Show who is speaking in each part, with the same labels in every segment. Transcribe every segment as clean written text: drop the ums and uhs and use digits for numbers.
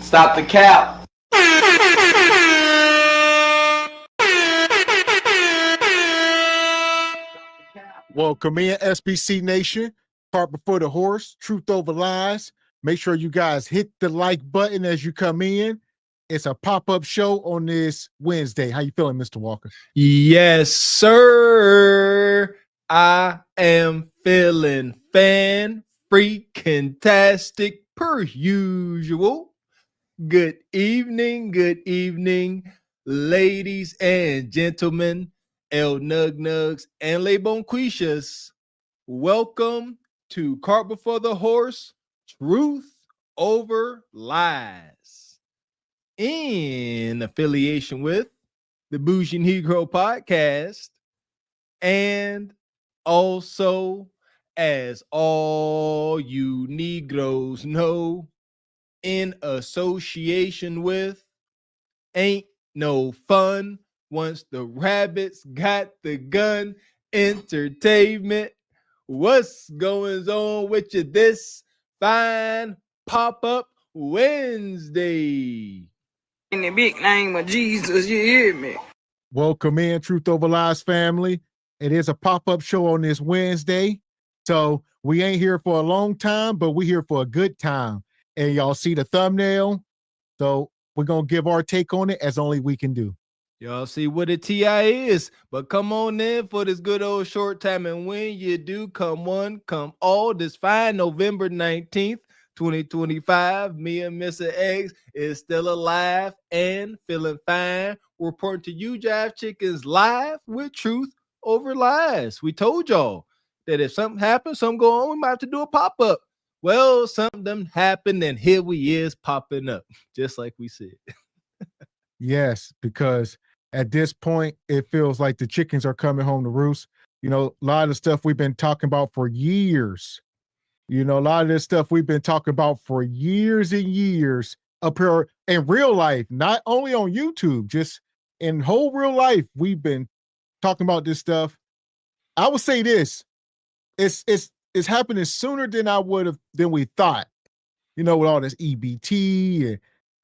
Speaker 1: Stop the cap.
Speaker 2: Welcome in, SBC Nation. Cart before the horse, truth over lies. Make sure you guys hit the like button as you come in. It's a pop-up show on this Wednesday. How you feeling, Mr. Walker?
Speaker 3: Yes, sir. I am feeling freaking-tastic per usual. Good evening, ladies and gentlemen, El Nug Nugs and Le Bonquishas. Welcome to Cart Before the Horse, Truth Over Lies. In affiliation with the Bougie Negro Podcast, and also, as all you Negroes know, in association with Ain't No Fun Once the Rabbits Got the Gun Entertainment. What's going on with you this fine pop-up Wednesday?
Speaker 4: In the big name of Jesus, you hear me?
Speaker 2: Welcome in, Truth Over Lies family. It is a pop-up show on this Wednesday. So we ain't here for a long time, but we're here for a good time. And y'all see the thumbnail. So we're going to give our take on it as only we can do.
Speaker 3: Y'all see what a TI is, but come on in for this good old short time. And when you do, come one, come all, this fine November 19th, 2025, me and Mr. X is still alive and feeling fine. We're reporting to you Jive Chickens live with Truth Over Lies. We told y'all that if something happens, something go on, we might have to do a pop-up. Well, something happened, and here we is popping up, just like we said.
Speaker 2: Yes, because at this point, it feels like the chickens are coming home to roost. You know, a lot of stuff we've been talking about for years. You know, a lot of this stuff we've been talking about for years and years up here in real life, not only on YouTube, just in whole real life. We've been talking about this stuff. I would say this, it's happening sooner than we thought, you know, with all this EBT and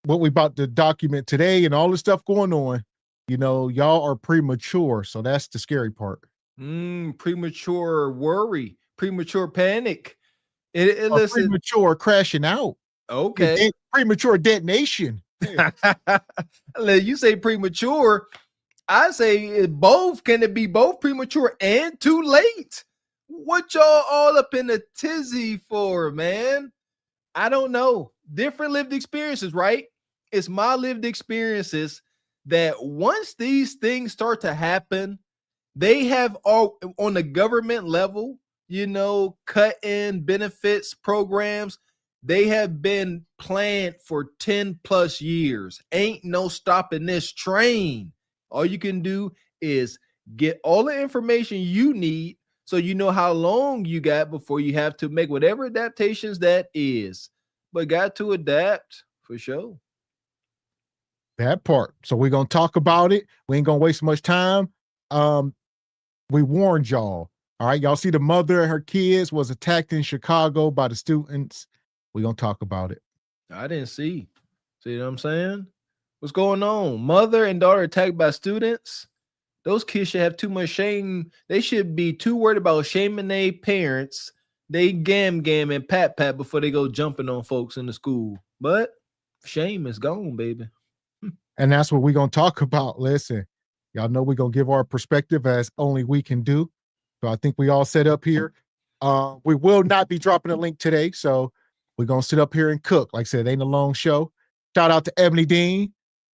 Speaker 2: what we about to document today and all the stuff going on. You know, y'all are premature. So that's the scary part.
Speaker 3: Premature worry, premature panic.
Speaker 2: Listen, premature crashing out.
Speaker 3: Okay.
Speaker 2: Premature detonation.
Speaker 3: You say premature. I say both. Can it be both premature and too late? What y'all all up in a tizzy for, man? I don't know. Different lived experiences, right? It's my lived experiences that once these things start to happen, they have all on the government level, you know, cut-in benefits programs. They have been planned for 10 plus years. Ain't no stopping this train. All you can do is get all the information you need so you know how long you got before you have to make whatever adaptations that is. But got to adapt for sure.
Speaker 2: That part. So we're going to talk about it. We ain't going to waste much time. We warned y'all. All right. Y'all see the mother and her kids was attacked in Chicago by the students. We're going to talk about it.
Speaker 3: I didn't see. See what I'm saying? What's going on? Mother and daughter attacked by students. Those kids should have too much shame. They should be too worried about shaming their parents. They gam and pat before they go jumping on folks in the school. But shame is gone, baby.
Speaker 2: And that's what we're going to talk about. Listen, y'all know we're going to give our perspective as only we can do. So I think we all set up here. We will not be dropping a link today. So we're going to sit up here and cook. Like I said, it ain't a long show. Shout out to Ebony Dean.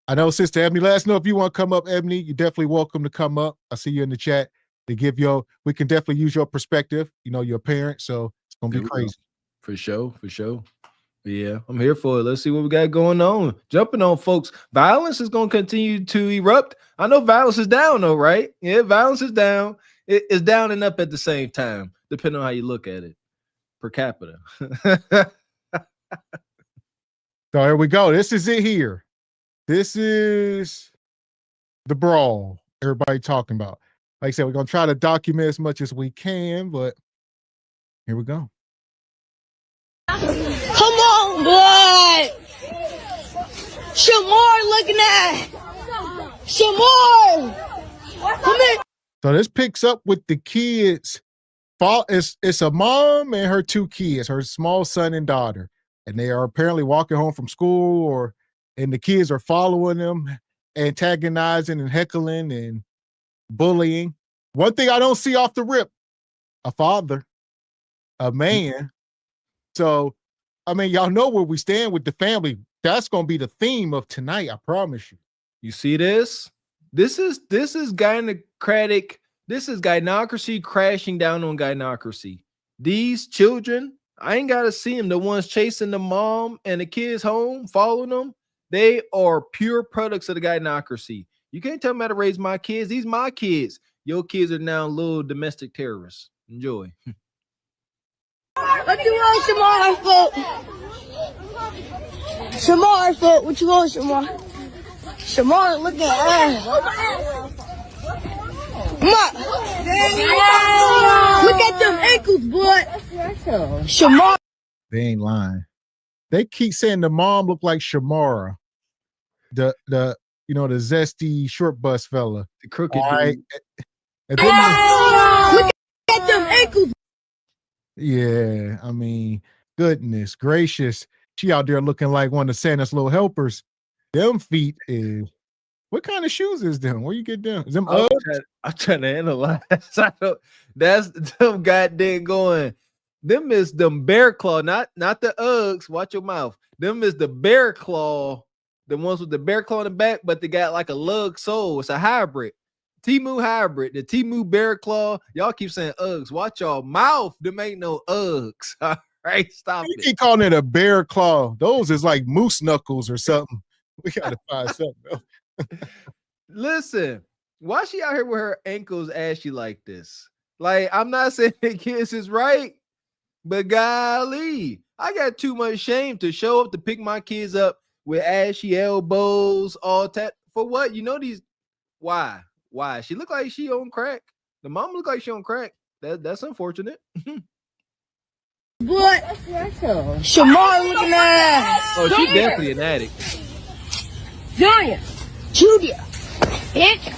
Speaker 2: I know Sister Ebony, let us know if you want to come up, Ebony. You're definitely welcome to come up. I see you in the chat to give we can definitely use your perspective. You know, you're a parent, so it's going to be crazy.
Speaker 3: For sure. Yeah, I'm here for it. Let's see what we got going on. Jumping on folks. Violence is going to continue to erupt. I know violence is down though, right? Yeah, violence is down. It's down and up at the same time, depending on how you look at it per capita.
Speaker 2: So here we go. This is it here. This is the brawl everybody talking about. Like I said, we're going to try to document as much as we can, but here we go.
Speaker 5: Come on, boy!
Speaker 1: Shamar looking at Shamar. Come here.
Speaker 2: So this picks up with the kids. It's a mom and her two kids, her small son and daughter, and they are apparently walking home from school, and the kids are following them, antagonizing and heckling and bullying. One thing I don't see off the rip: a father, a man. So, I mean, y'all know where we stand with the family. That's going to be the theme of tonight. I promise you.
Speaker 3: You see this? This is gynocratic. This is gynocracy crashing down on gynocracy. These children, I ain't got to see them. The ones chasing the mom and the kids home, following them, they are pure products of the gynocracy. You can't tell me how to raise my kids. These my kids. Your kids are now little domestic terrorists. Enjoy.
Speaker 1: What you want, Shamar? Shamar, what you want, Shamar? Shamar, look at ass. Look at them ankles, boy. Shamar.
Speaker 2: They ain't lying. They keep saying the mom looked like Shamara, the zesty short bus fella,
Speaker 3: The crooked
Speaker 2: right?
Speaker 3: dude.
Speaker 1: Look at them ankles.
Speaker 2: Yeah, I mean, goodness gracious, she out there looking like one of Santa's little helpers. Them feet is. What kind of shoes is them? Where you get them? Is them
Speaker 3: I'm
Speaker 2: Uggs?
Speaker 3: trying to analyze. That's them goddamn going. Them is them bear claw, not the Uggs. Watch your mouth. Them is the bear claw, the ones with the bear claw in the back, but they got like a lug sole. It's a hybrid. Temu hybrid, the Temu bear claw. Y'all keep saying Uggs. Watch y'all mouth. Them ain't no Uggs. All right, stop
Speaker 2: You
Speaker 3: it.
Speaker 2: keep calling it a bear claw. Those is like moose knuckles or something. We gotta find something else.
Speaker 3: Listen, why she out here with her ankles ashy like this? Like, I'm not saying the kids is right, but golly, I got too much shame to show up to pick my kids up with ashy elbows, all that. For what? You know these. Why? She look like she on crack. The mom look like she on crack. That's unfortunate.
Speaker 1: What? Shamar looking at ass.
Speaker 3: Oh, she definitely an addict.
Speaker 1: Junior. Bitch.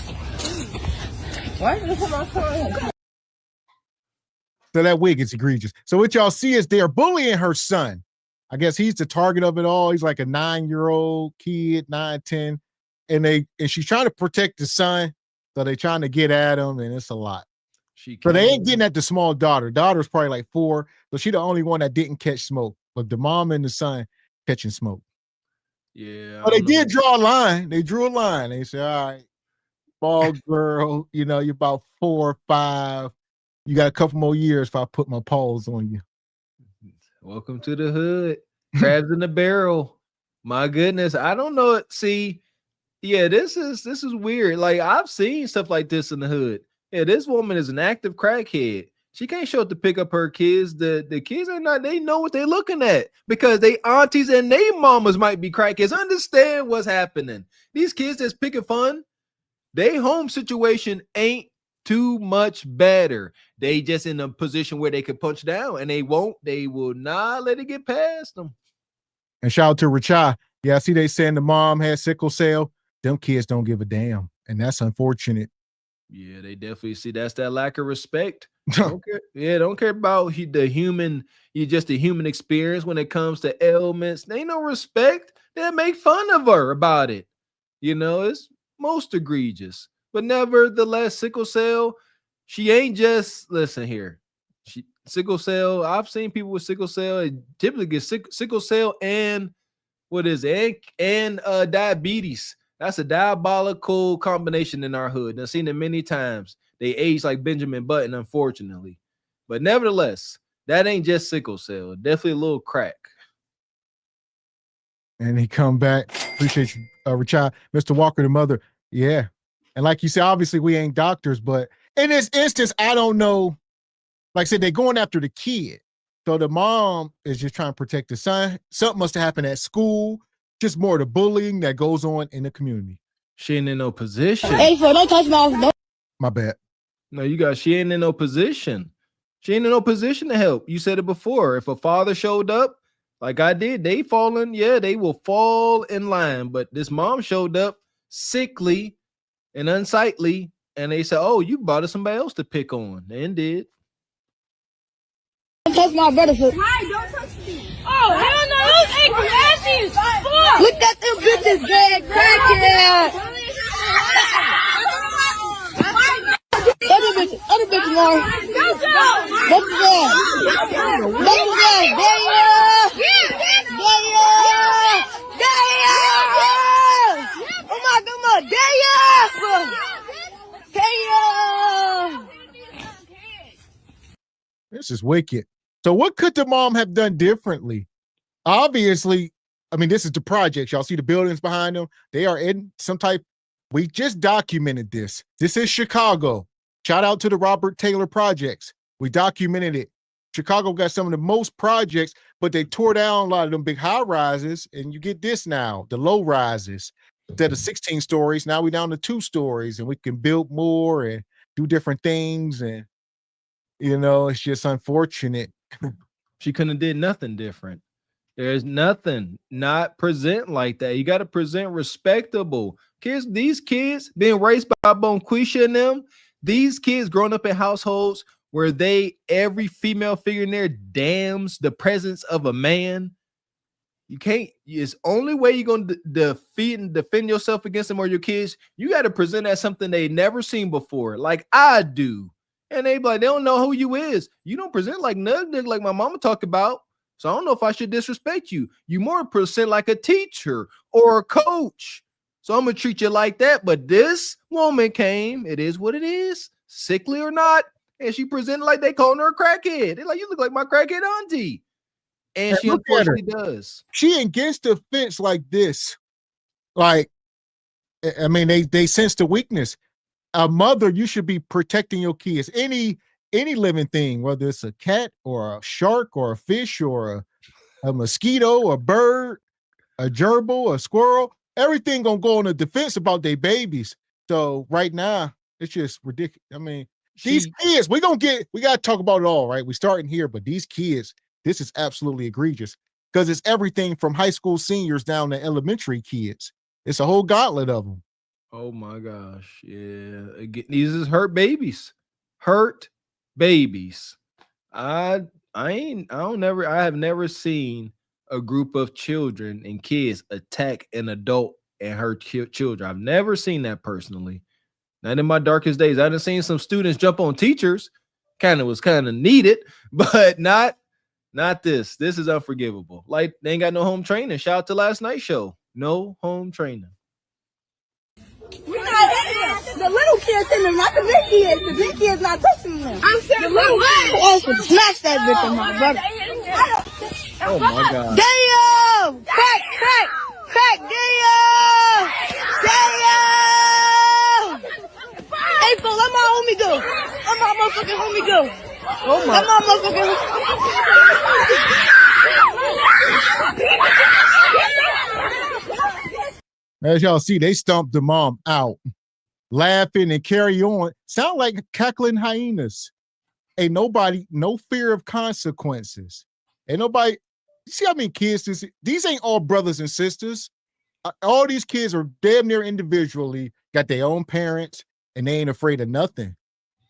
Speaker 1: Why did you put my phone?
Speaker 2: So that wig is egregious. So what y'all see is they're bullying her son. I guess he's the target of it all. He's like a 9-year-old kid, 9, 10. And she's trying to protect the son. So they're trying to get at him, and it's a lot. So they ain't getting at the small daughter. Daughter's probably like 4. So she's the only one that didn't catch smoke. But the mom and the son catching smoke.
Speaker 3: Yeah.
Speaker 2: But they did draw a line. They drew a line. They said, all right, ball girl, you're about 4 or 5. You got a couple more years if I put my paws on you.
Speaker 3: Welcome to the hood. Crabs in the barrel. My goodness. I don't know it. See, yeah, this is weird. Like, I've seen stuff like this in the hood. Yeah, this woman is an active crackhead. She can't show up to pick up her kids. The kids are not, they know what they're looking at because they aunties and they mamas might be crackheads. Understand what's happening. These kids that's picking fun, they home situation ain't too much better. They just in a position where they can punch down, and they will not let it get past them.
Speaker 2: And shout out to Richai. Yeah, I see they saying the mom had sickle cell. Them kids don't give a damn. And that's unfortunate.
Speaker 3: Yeah, they definitely see that's that lack of respect. Don't care about the human, just the human experience when it comes to ailments. They ain't no respect. They make fun of her about it. It's most egregious. But nevertheless, sickle cell, she ain't just, listen here. Sickle cell, I've seen people with sickle cell. It typically get sickle cell and diabetes. That's a diabolical combination in our hood. I've seen it many times. They age like Benjamin Button, unfortunately. But nevertheless, that ain't just sickle cell. Definitely a little crack.
Speaker 2: And he come back. Appreciate you, Richard. Mr. Walker, the mother. Yeah. And like you said, obviously we ain't doctors, but in this instance, I don't know. Like I said, they're going after the kid. So the mom is just trying to protect the son. Something must have happened at school. Just more of the bullying that goes on in the community.
Speaker 3: She ain't in no position.
Speaker 1: Hey, so don't touch my.
Speaker 2: My bad.
Speaker 3: No, she ain't in no position. She ain't in no position to help. You said it before. If a father showed up, like I did. They falling, yeah, they will fall in line. But this mom showed up sickly and unsightly, and they said, "Oh, you brought us somebody else to pick on," and did.
Speaker 1: Don't touch my brother.
Speaker 5: Why? Don't touch me. Oh, hell no. Those ankles ashy as fuck.
Speaker 1: Look at them bitches dead crackhead. Other bitches, Lauren. Both of them. There you are. Oh my God,
Speaker 2: This is wicked. So what could the mom have done differently? Obviously, I mean, this is the project. Y'all see the buildings behind them? They are in some type. We just documented this. This is Chicago. Shout out to the Robert Taylor projects. We documented it. Chicago got some of the most projects, but they tore down a lot of them big high rises, and you get this now, the low rises. Instead of 16 stories, now we're down to 2 stories, and we can build more and do different things. And, you know, it's just unfortunate.
Speaker 3: She couldn't have did nothing different. There's nothing, not present like that. You got to present respectable. Kids, these kids being raised by Bonquisha and them, these kids growing up in households where every female figure in there damns the presence of a man. You can't, it's only way you're going to defend yourself against them or your kids. You got to present as something they never seen before, like I do. And they be like, they don't know who you is. You don't present like nothing like my mama talked about. So I don't know if I should disrespect you. You more present like a teacher or a coach. So I'm going to treat you like that. But this woman came, it is what it is, sickly or not. And she presented like they calling her a crackhead. They're like, you look like my crackhead auntie. And she unfortunately does.
Speaker 2: She against the fence like this. Like, I mean, they sense the weakness. A mother, you should be protecting your kids. Any living thing, whether it's a cat or a shark or a fish or a mosquito, a bird, a gerbil, a squirrel, everything gonna go on the defense about their babies. So right now, it's just ridiculous. I mean, these kids, we gotta talk about it all, right? We starting here, but these kids, this is absolutely egregious because it's everything from high school seniors down to elementary kids. It's a whole gauntlet of them.
Speaker 3: Oh my gosh. Yeah. Again, these is hurt babies. Hurt babies. I have never seen a group of children and kids attack an adult and hurt children. I've never seen that personally. Not in my darkest days. I've seen some students jump on teachers. Was kind of needed, but not this. This is unforgivable. Like they ain't got no home training. Shout out to last night's show. No home training.
Speaker 1: The little kids in them, not the big kids. The big kids not touching them. I'm saying the little kids. Smash that bitch on my brother.
Speaker 3: Oh my God.
Speaker 1: Damn! Crack! Damn! Hey, fool, let my homie go. Let my motherfucking homie go.
Speaker 3: Oh my.
Speaker 1: Let my motherfucking
Speaker 2: As y'all see, they stomped the mom out, laughing and carry on. Sound like cackling hyenas. Ain't nobody, no fear of consequences. Ain't nobody, you see how many kids these ain't all brothers and sisters. All these kids are damn near individually, got their own parents, and they ain't afraid of nothing.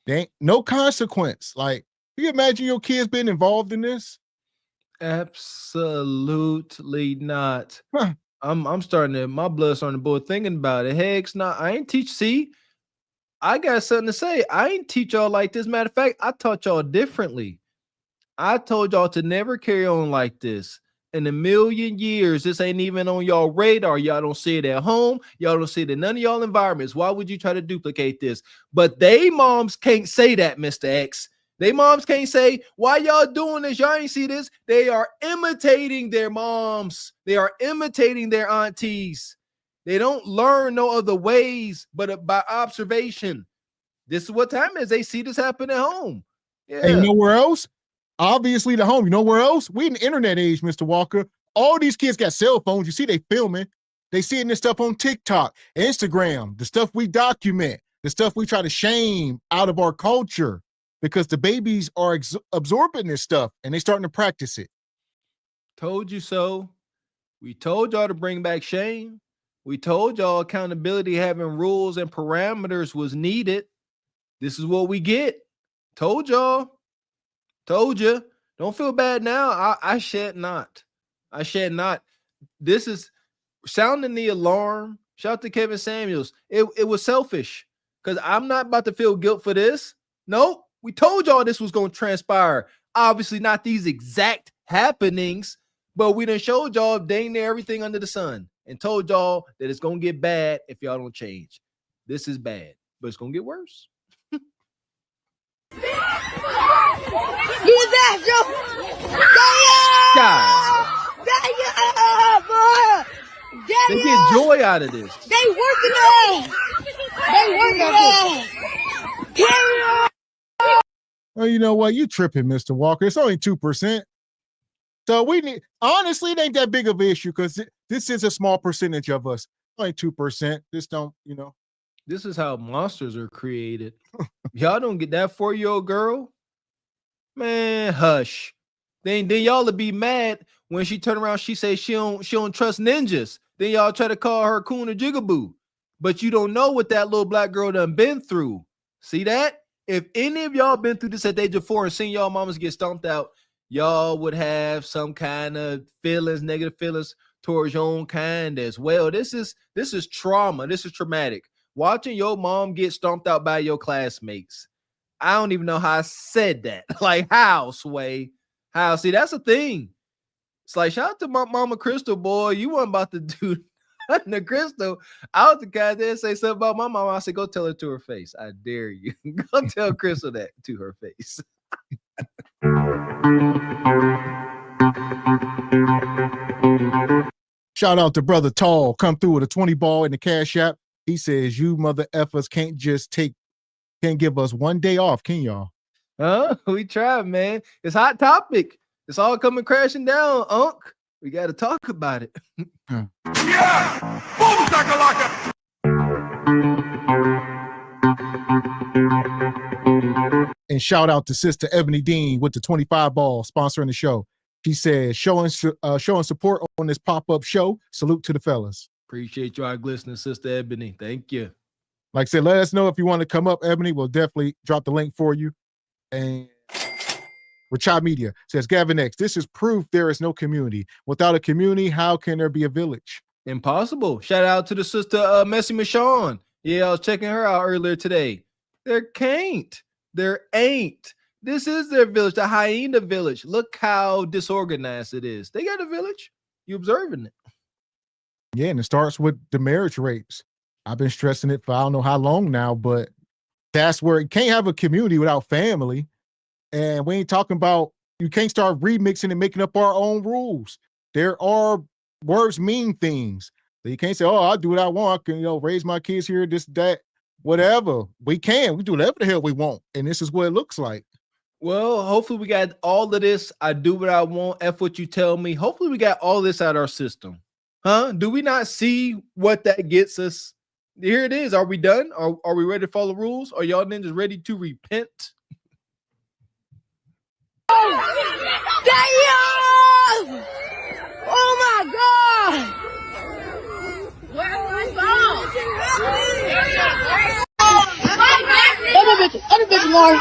Speaker 2: They ain't no consequence. Like, can you imagine your kids being involved in this?
Speaker 3: Absolutely not.
Speaker 2: Huh.
Speaker 3: I'm starting to, my blood's starting to boil thinking about it. Heck, I ain't teach. See, I got something to say. I ain't teach y'all like this. Matter of fact, I taught y'all differently. I told y'all to never carry on like this. In a million years, this ain't even on y'all radar. Y'all don't see it at home. Y'all don't see it in none of y'all environments. Why would you try to duplicate this? But they moms can't say that, Mr. X. They moms can't say, why y'all doing this? Y'all ain't see this. They are imitating their moms. They are imitating their aunties. They don't learn no other ways but by observation. This is what time is. They see this happen at home. Yeah.
Speaker 2: Ain't nowhere else. Obviously the home. You know where else? We in the internet age, Mr. Walker. All these kids got cell phones. You see they filming. They seeing this stuff on TikTok, Instagram, the stuff we document, the stuff we try to shame out of our culture. Because the babies are absorbing this stuff and they starting to practice it.
Speaker 3: Told you so. We told y'all to bring back shame. We told y'all accountability, having rules and parameters was needed. This is what we get. Told y'all. Told you. Don't feel bad now. I shed not. I shed not. This is sounding the alarm. Shout out to Kevin Samuels. It was selfish because I'm not about to feel guilt for this. Nope. We told y'all this was going to transpire. Obviously, not these exact happenings, but we done showed y'all dang near everything under the sun and told y'all that it's going to get bad if y'all don't change. This is bad, but it's going to get worse.
Speaker 1: Who's that, Joe?
Speaker 3: They get joy out of this.
Speaker 1: They working it. They working it. Carry on.
Speaker 2: Well, you know what? You tripping, Mr. Walker. It's only 2%. So we need, honestly, it ain't that big of an issue because this is a small percentage of us. Only 2%. Just don't, you know.
Speaker 3: This is how monsters are created. Y'all don't get that 4-year-old girl. Man, hush. Then y'all will be mad when she turn around. She say she don't trust ninjas. Then y'all try to call her coon or jigaboo. But you don't know what that little black girl done been through. See that? If any of y'all been through this at the age of 4 and seen y'all mamas get stomped out, y'all would have some kind of feelings, negative feelings towards your own kind as well. This is trauma. This is traumatic. Watching your mom get stomped out by your classmates. I don't even know how I said that. Like, how, Sway? How? See, that's the thing. It's like, shout out to my mama Crystal, boy. You weren't about to do nothing to Crystal. I was the guy there say something about my mama. I said, go tell her to her face. I dare you. Go tell Crystal that to her face.
Speaker 2: Shout out to Brother Tall. Come through with a 20 ball in the Cash App. He says, you mother effers can't give us one day off, can y'all?
Speaker 3: We tried, man. It's hot topic. It's all coming crashing down, Unc. We got to talk about it.
Speaker 6: Yeah! Boom, shakalaka!
Speaker 2: And shout out to Sister Ebony Dean with the 25 ball sponsoring the show. She says, showing support on this pop-up show. Salute to the fellas.
Speaker 3: Appreciate you, our listening, Sister Ebony. Thank you.
Speaker 2: Like I said, let us know if you want to come up, Ebony. We'll definitely drop the link for you. And Rachai Media says, Gavin X, this is proof there is no community. Without a community, how can there be a village?
Speaker 3: Impossible. Shout out to the sister Messy Michonne. Yeah, I was checking her out earlier today. There can't. There ain't. This is their village, the hyena village. Look how disorganized it is. They got a village. You observing it.
Speaker 2: Yeah, and it starts with the marriage rates. I've been stressing it for I don't know how long now, but that's where you can't have a community without family. And we ain't talking about, you can't start remixing and making up our own rules. There are words mean things. So you can't say, oh, I'll do what I want. I can, raise my kids here, this, that, whatever. We do whatever the hell we want. And this is what it looks like.
Speaker 3: Well, hopefully we got all of this. I do what I want. F what you tell me. Hopefully we got all this out of our system. Huh? Do we not see what that gets us? Here it is. Are we done? Are we ready to follow rules? Are y'all ninjas ready to repent?
Speaker 1: Damn! Oh my God! Other bitch more.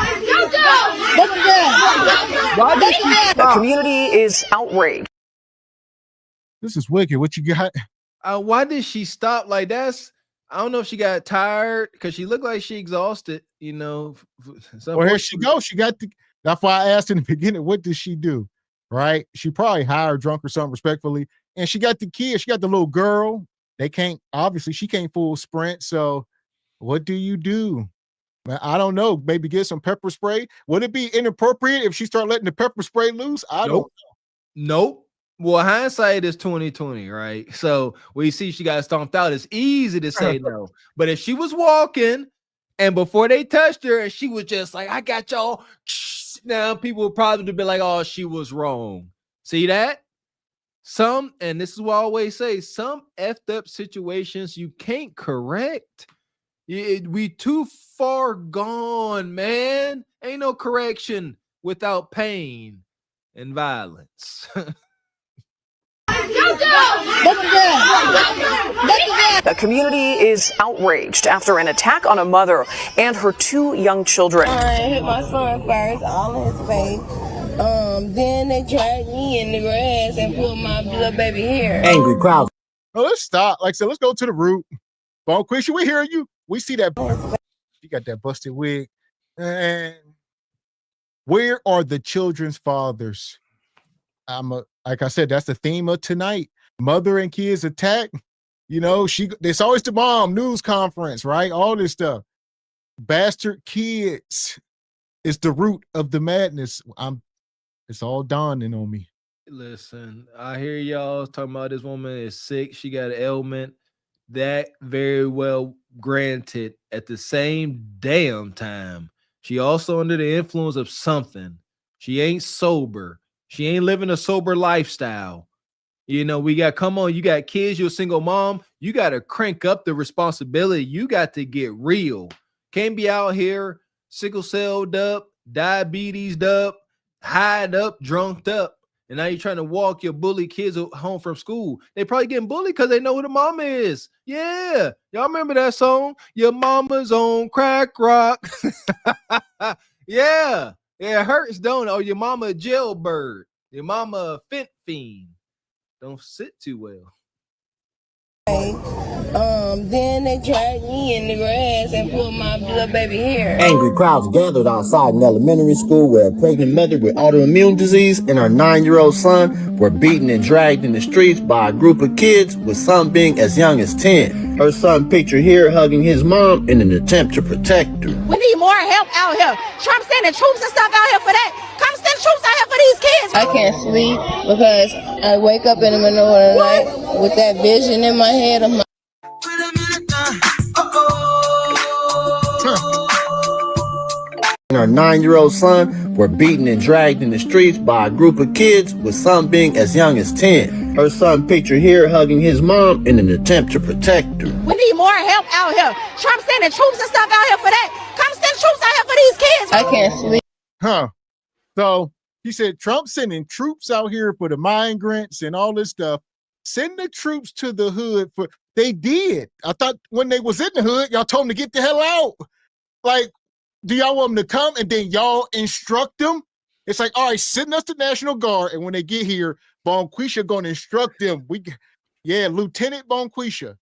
Speaker 7: The community is outraged.
Speaker 2: This is wicked. What you got?
Speaker 3: Why did she stop? Like that's, I don't know if she got tired because she looked like she exhausted,
Speaker 2: Well, here she goes. She got the, that's why I asked in the beginning, what did she do? Right? She probably high or drunk or something respectfully. And she got the kid. She got the little girl. They can't, obviously she can't full sprint. So what do you do? I don't know. Maybe get some pepper spray. Would it be inappropriate if she start letting the pepper spray loose? I don't know.
Speaker 3: Nope. Well, hindsight is 2020, right? So we see she got stomped out. It's easy to say no. But if she was walking and before they touched her and she was just like, I got y'all, now people would probably be like, oh, she was wrong. See that? And this is what I always say, some effed up situations you can't correct. We too far gone, man. Ain't no correction without pain and violence.
Speaker 7: The community is outraged after an attack on a mother and her 2 young children.
Speaker 8: I hit my son first, all in his face. Then they dragged me in the grass and pulled my little baby hair.
Speaker 9: Angry crowd.
Speaker 2: Oh, let's stop. Like I said, let's go to the root. Bone Quisha, we hear you. We see that. You got that busted wig. And where are the children's fathers? Like I said, that's the theme of tonight. Mother and kids attack. You know, it's always the mom news conference, right? All this stuff. Bastard kids is the root of the madness. It's all dawning on me.
Speaker 3: Listen, I hear y'all talking about this woman is sick. She got an ailment. That very well granted. At the same damn time, she also under the influence of something. She ain't sober. She ain't living a sober lifestyle. You know, you got kids, you're a single mom. You got to crank up the responsibility. You got to get real. Can't be out here sickle celled up, diabetes up, highed up, drunked up. And now you're trying to walk your bully kids home from school. They probably getting bullied because they know who the mama is. Yeah. Y'all remember that song? Your mama's on crack rock. Yeah. It hurts, don't it? Or your mama a jailbird. Your mama a fent fiend. Don't sit too well.
Speaker 8: Then they dragged me in the grass and pulled my little baby hair.
Speaker 9: Angry crowds gathered outside an elementary school where a pregnant mother with autoimmune disease and her 9-year-old son were beaten and dragged in the streets by a group of kids, with some being as young as 10. Her son pictured here hugging his mom in an attempt to protect her.
Speaker 1: We need more help out here. Trump sending troops and stuff out here for that. Come send troops out here for these kids.
Speaker 8: I can't sleep because I wake up in the middle of the night with that vision in my head of my.
Speaker 9: And her 9-year-old son were beaten and dragged in the streets by a group of kids, with some being as young as 10. Her son pictured here hugging his mom in an attempt to protect her.
Speaker 1: We need more help out here. Trump sending troops and stuff out here for that. Come send troops out here for these kids.
Speaker 8: I can't sleep.
Speaker 2: Huh. So he said Trump sending troops out here for the migrants and all this stuff. Send the troops to the hood for. They did. I thought when they was in the hood, y'all told them to get the hell out. Like, do y'all want them to come and then y'all instruct them? It's like, all right, send us the National Guard, and when they get here, Bonquisha gonna instruct them. Lieutenant Bonquisha.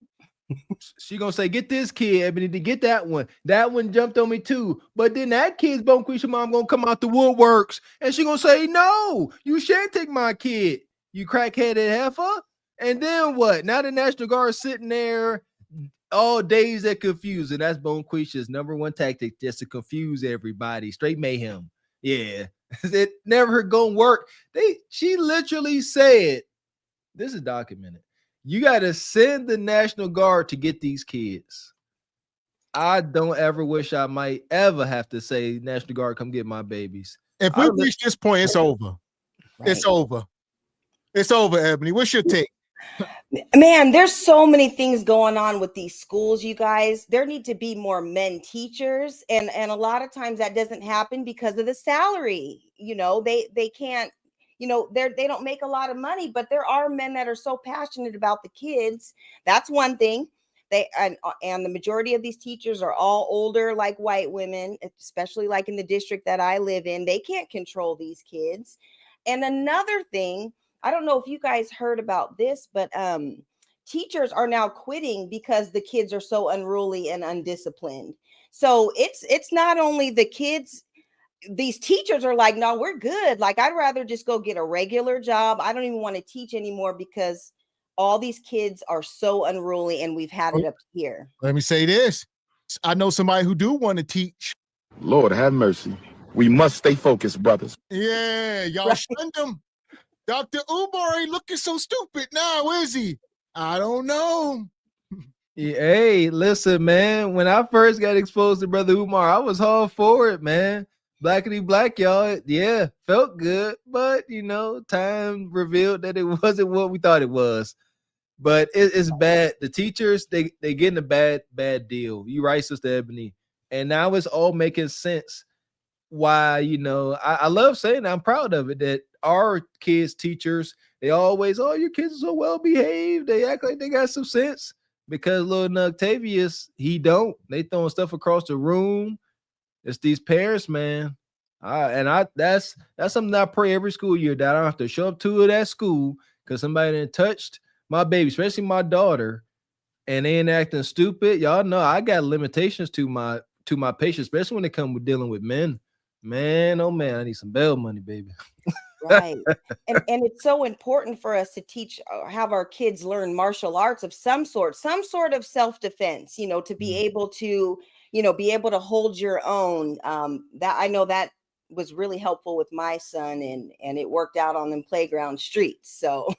Speaker 3: She gonna say, get this kid, Ebony, to get that one. That one jumped on me too. But then that kid's Bonquisha mom gonna come out the woodworks, and she gonna say, no, you shan't take my kid, you crackheaded heifer. And then what? Now the National Guard is sitting there all days that confuse, and that's Bonquisha's number one tactic, just to confuse everybody. Straight mayhem. Yeah, it never gonna work. She literally said, this is documented, you got to send the National Guard to get these kids. I don't ever wish I might ever have to say, National Guard, come get my babies.
Speaker 2: If we reach this point, it's over. Right. It's over. It's over, Ebony. What's your take?
Speaker 10: Man, there's so many things going on with these schools, you guys. There need to be more men teachers, and a lot of times that doesn't happen because of the salary. You know, they can't, you know, they don't make a lot of money, but there are men that are so passionate about the kids. That's one thing. And the majority of these teachers are all older, like white women, especially like in the district that I live in. They can't control these kids. And another thing, I don't know if you guys heard about this, but teachers are now quitting because the kids are so unruly and undisciplined. So it's not only the kids. These teachers are like, no, we're good. Like, I'd rather just go get a regular job. I don't even want to teach anymore because all these kids are so unruly, and we've had it up here.
Speaker 2: Let me say this. I know somebody who do want to teach.
Speaker 6: Lord have mercy. We must stay focused, brothers.
Speaker 2: Yeah, y'all shunned them. Dr. Umar ain't looking so stupid now, is he? I don't know.
Speaker 3: Yeah, hey, listen, man. When I first got exposed to Brother Umar, I was all for it, man. Blackity black, y'all. Yeah, felt good. But, you know, time revealed that it wasn't what we thought it was. But it's bad. The teachers, they getting a bad deal. You right, Sister Ebony. And now it's all making sense. why, I love saying that. I'm proud of it, that our kids' teachers, they always, oh, your kids are so well behaved. They act like they got some sense. Because little Octavius, he don't. They throwing stuff across the room. It's these parents, man. That's something I pray every school year, that I don't have to show up to it at school because somebody done touched my baby, especially my daughter, and they ain't acting stupid. Y'all know I got limitations to my patience, especially when it comes with dealing with men. Man, oh man, I need some bail money, baby.
Speaker 10: Right. And it's so important for us to teach, have our kids learn martial arts of some sort of self-defense, to be able to, be able to hold your own. That I know that was really helpful with my son, and it worked out on them playground streets. So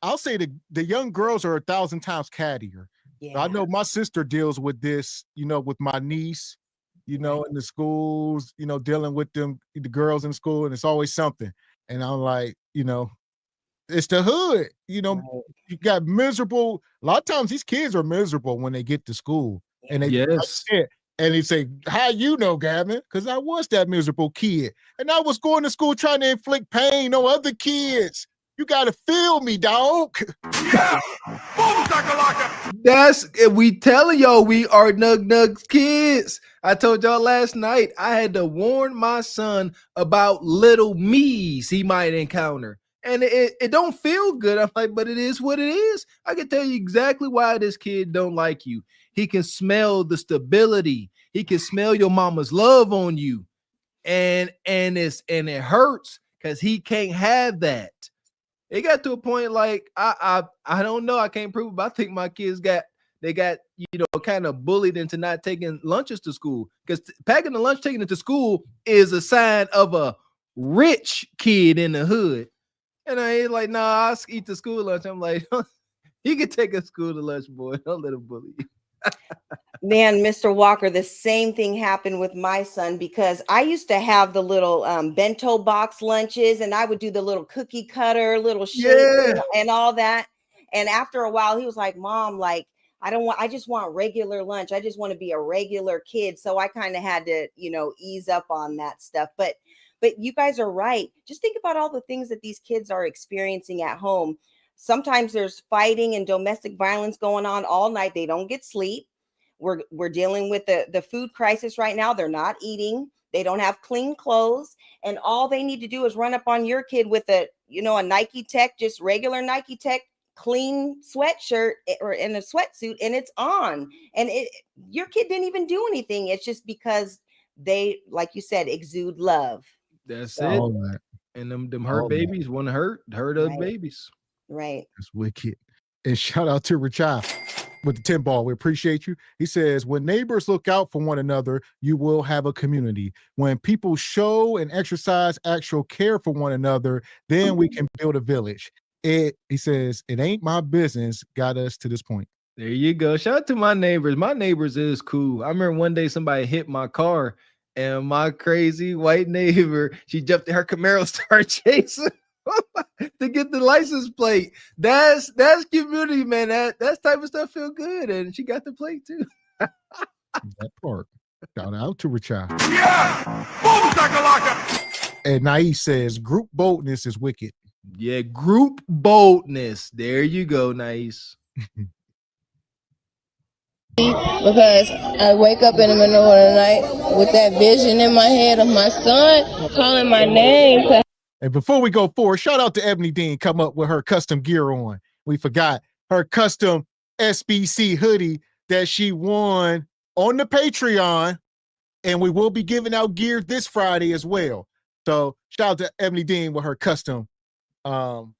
Speaker 2: I'll say the young girls are 1,000 times cattier. Yeah. I know my sister deals with this, with my niece, in the schools, dealing with them, the girls in school, and it's always something. And I'm like, it's the hood, you got miserable. A lot of times these kids are miserable when they get to school. And they and they say, how you know, Gavin? Because I was that miserable kid. And I was going to school trying to inflict pain on other kids. You gotta feel me, dog. Yeah.
Speaker 3: We telling y'all, we are Nug kids. I told y'all last night I had to warn my son about little me's he might encounter. And it don't feel good. I'm like, but it is what it is. I can tell you exactly why this kid don't like you. He can smell the stability. He can smell your mama's love on you. And it hurts because he can't have that. It got to a point like I don't know. I can't prove it, but I think my kids got kind of bullied into not taking lunches to school, because packing the lunch, taking it to school is a sign of a rich kid in the hood. And I ain't like, nah, I'll eat the school lunch. I'm like, you can take a school to lunch, boy. Don't let him bully you.
Speaker 10: Man, Mr. Walker, the same thing happened with my son, because I used to have the little bento box lunches, and I would do the little cookie cutter, little shake and all that. And after a while, he was like, Mom, like, I just want regular lunch. I just want to be a regular kid. So I kind of had to, ease up on that stuff. But you guys are right. Just think about all the things that these kids are experiencing at home. Sometimes there's fighting and domestic violence going on all night. They don't get sleep. We're dealing with the food crisis right now. They're not eating. They don't have clean clothes. And all they need to do is run up on your kid with a Nike Tech, just regular Nike Tech, clean sweatshirt or in a sweatsuit, and it's on. And your kid didn't even do anything. It's just because they, like you said, exude love.
Speaker 3: That's it. And them hurt babies want to hurt other babies.
Speaker 10: Right.
Speaker 2: That's wicked. And shout out to Richard with the 10 ball. We appreciate you. He says, when neighbors look out for one another, you will have a community. When people show and exercise actual care for one another, then we can build a village. He says, it ain't my business got us to this point.
Speaker 3: There you go. Shout out to my neighbors. My neighbors is cool. I remember one day somebody hit my car, and my crazy white neighbor, she jumped in her Camaro, started chasing to get the license plate. That's community, man. That type of stuff feel good, and she got the plate too.
Speaker 2: That part. Shout out to Richard.
Speaker 6: Yeah! Boom, shakalaka!
Speaker 2: And Naive says, group boldness is wicked.
Speaker 3: Yeah, group boldness. There you go, nice.
Speaker 8: Because I wake up in the middle of the night with that vision in my head of my son calling my name.
Speaker 2: And before we go forward, shout out to Ebony Dean, come up with her custom gear on. We forgot her custom SBC hoodie that she won on the Patreon. And we will be giving out gear this Friday as well. So shout out to Ebony Dean with her custom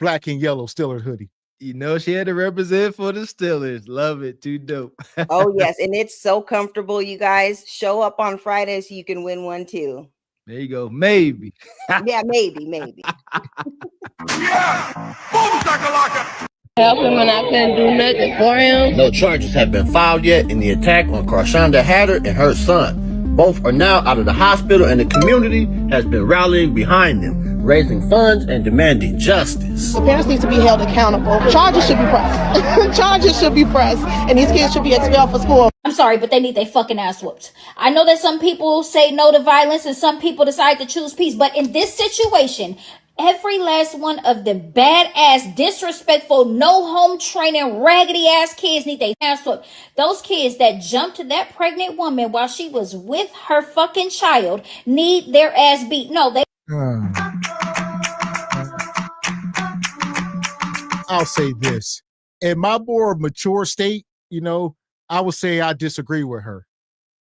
Speaker 2: black and yellow Steelers hoodie.
Speaker 3: She had to represent for the Steelers. Love it. Too dope.
Speaker 10: Oh, yes. And it's so comfortable, you guys. Show up on Friday so you can win one too.
Speaker 3: There you go. Maybe.
Speaker 10: Yeah, maybe.
Speaker 6: Yeah! Boom, shakalaka!
Speaker 8: Help him, and I couldn't do nothing for him.
Speaker 9: No charges have been filed yet in the attack on Karshonda Hatter and her son. Both are now out of the hospital, and the community has been rallying behind them, raising funds and demanding justice.
Speaker 11: The parents need to be held accountable. Charges should be pressed. Charges should be pressed, and these kids should be expelled from school.
Speaker 5: I'm sorry, but they need their fucking ass whooped. I know that some people say no to violence and some people decide to choose peace, but in this situation, every last one of the badass, disrespectful, no home training, raggedy ass kids need their ass whooped. Those kids that jumped to that pregnant woman while she was with her fucking child need their ass beat. No, they.
Speaker 2: I'll say this. In my more mature state, you know, I would say I disagree with her.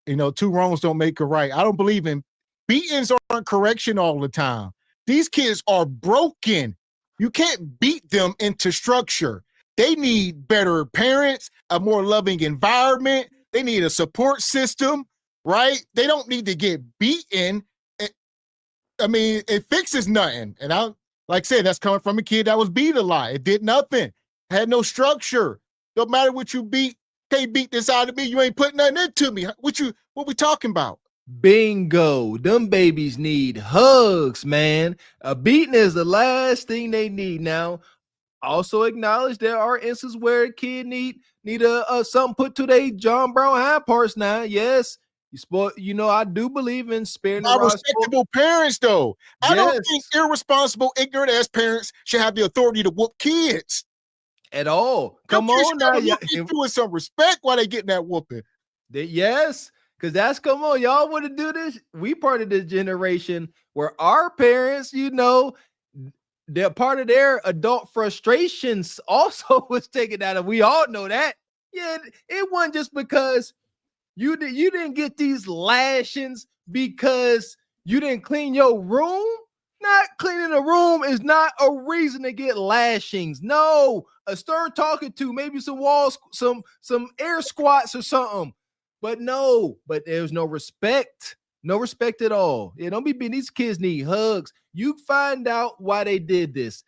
Speaker 2: You know, two wrongs don't make a right. I don't believe in beatings aren't correction all the time. These kids are broken. You can't beat them into structure. They need better parents, a more loving environment. They need a support system, right? They don't need to get beaten. I mean, it fixes nothing. And like I said, that's coming from a kid that was beat a lot. It did nothing. Had no structure. Don't matter what you beat. Can't beat this out of me. You ain't putting nothing into me. What we talking about?
Speaker 3: Bingo. Them babies need hugs, man. A beating is the last thing they need. Now, also acknowledge there are instances where a kid need a something put to their John Brown hind parts. Now, yes, I do believe in sparing the
Speaker 2: respectable parents, though. I don't think irresponsible, ignorant ass parents should have the authority to whoop kids
Speaker 3: at all. Come on now,
Speaker 2: with some respect while they getting that whooping.
Speaker 3: Yes, because that's come on, y'all want to do this? We part of this generation where our parents, you know, they're part of their adult frustrations also was taken out of. We all know that. Yeah, it wasn't just because you didn't get these lashings because you didn't clean your room. Not cleaning a room is not a reason to get lashings. No, a stern talking to, maybe some walls, some air squats or something. But there's no respect. No respect at all. Yeah, don't be beating. These kids need hugs. You find out why they did this.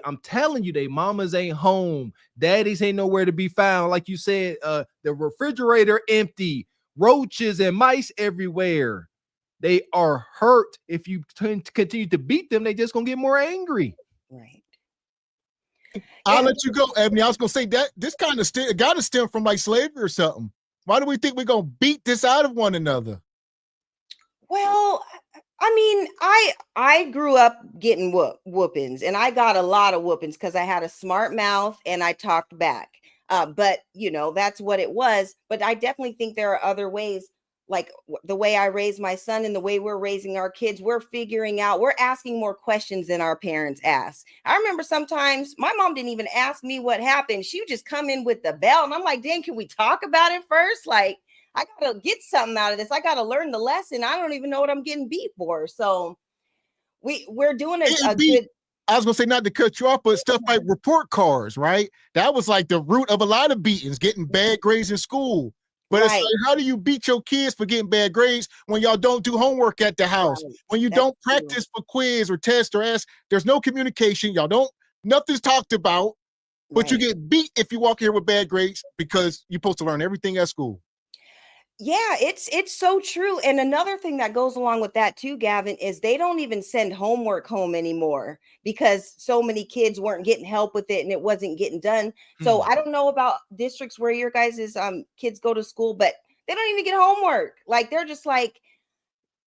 Speaker 3: I'm telling you, they mamas ain't home. Daddies ain't nowhere to be found. Like you said, the refrigerator empty, roaches and mice everywhere. They are hurt. If you continue to beat them, they just gonna get more angry.
Speaker 10: Right.
Speaker 2: I'll let you go, Ebony. I was gonna say that this kind of got to stem from like slavery or something. Why do we think we're gonna beat this out of one another?
Speaker 10: Well, I mean, I grew up getting whoopings, and I got a lot of whoopings because I had a smart mouth and I talked back. But you know, that's what it was. But I definitely think there are other ways, like the way I raise my son and the way we're raising our kids. We're figuring out, we're asking more questions than our parents ask. I remember sometimes my mom didn't even ask me what happened. She would just come in with the bell, and I'm like, "Dang, can we talk about it first? Like, I gotta get something out of this. I gotta learn the lesson. I don't even know what I'm getting beat for." So we're doing a good.
Speaker 2: I was gonna say, not to cut you off, but stuff like report cards, right? That was like the root of a lot of beatings, getting bad grades in school. But it's like, how do you beat your kids for getting bad grades when y'all don't do homework at the house? Right. When you don't practice for quiz or test or ask, there's no communication. Nothing's talked about, but you get beat if you walk here with bad grades because you're supposed to learn everything at school.
Speaker 10: Yeah, it's so true. And another thing that goes along with that too, Gavin, is they don't even send homework home anymore because so many kids weren't getting help with it and it wasn't getting done. So I don't know about districts where your guys' kids go to school, but they don't even get homework. Like, they're just like,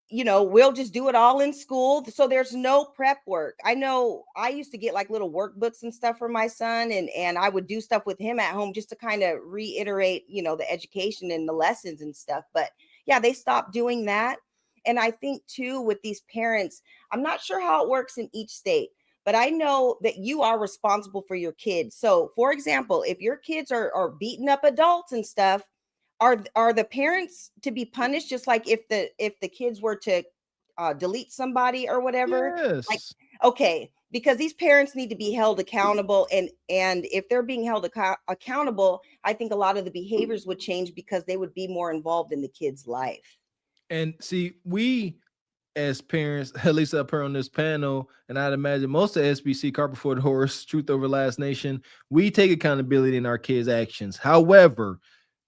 Speaker 10: you know, we'll just do it all in school. So there's no prep work. I know I used to get like little workbooks and stuff for my son, and I would do stuff with him at home just to kind of reiterate, you know, the education and the lessons and stuff. But yeah, they stopped doing that. And I think too, with these parents, I'm not sure how it works in each state, but I know that you are responsible for your kids. So for example, if your kids are beating up adults and stuff, are the parents to be punished just like if the kids were to delete somebody or whatever?
Speaker 3: Yes.
Speaker 10: Like, okay, because these parents need to be held accountable, and if they're being held accountable, I think a lot of the behaviors would change because they would be more involved in the kid's life.
Speaker 3: And see, we as parents, at least up here on this panel, and I'd imagine most of SBC, Cart Before the Horse, Truth Over Last Nation, we take accountability in our kids' actions. However,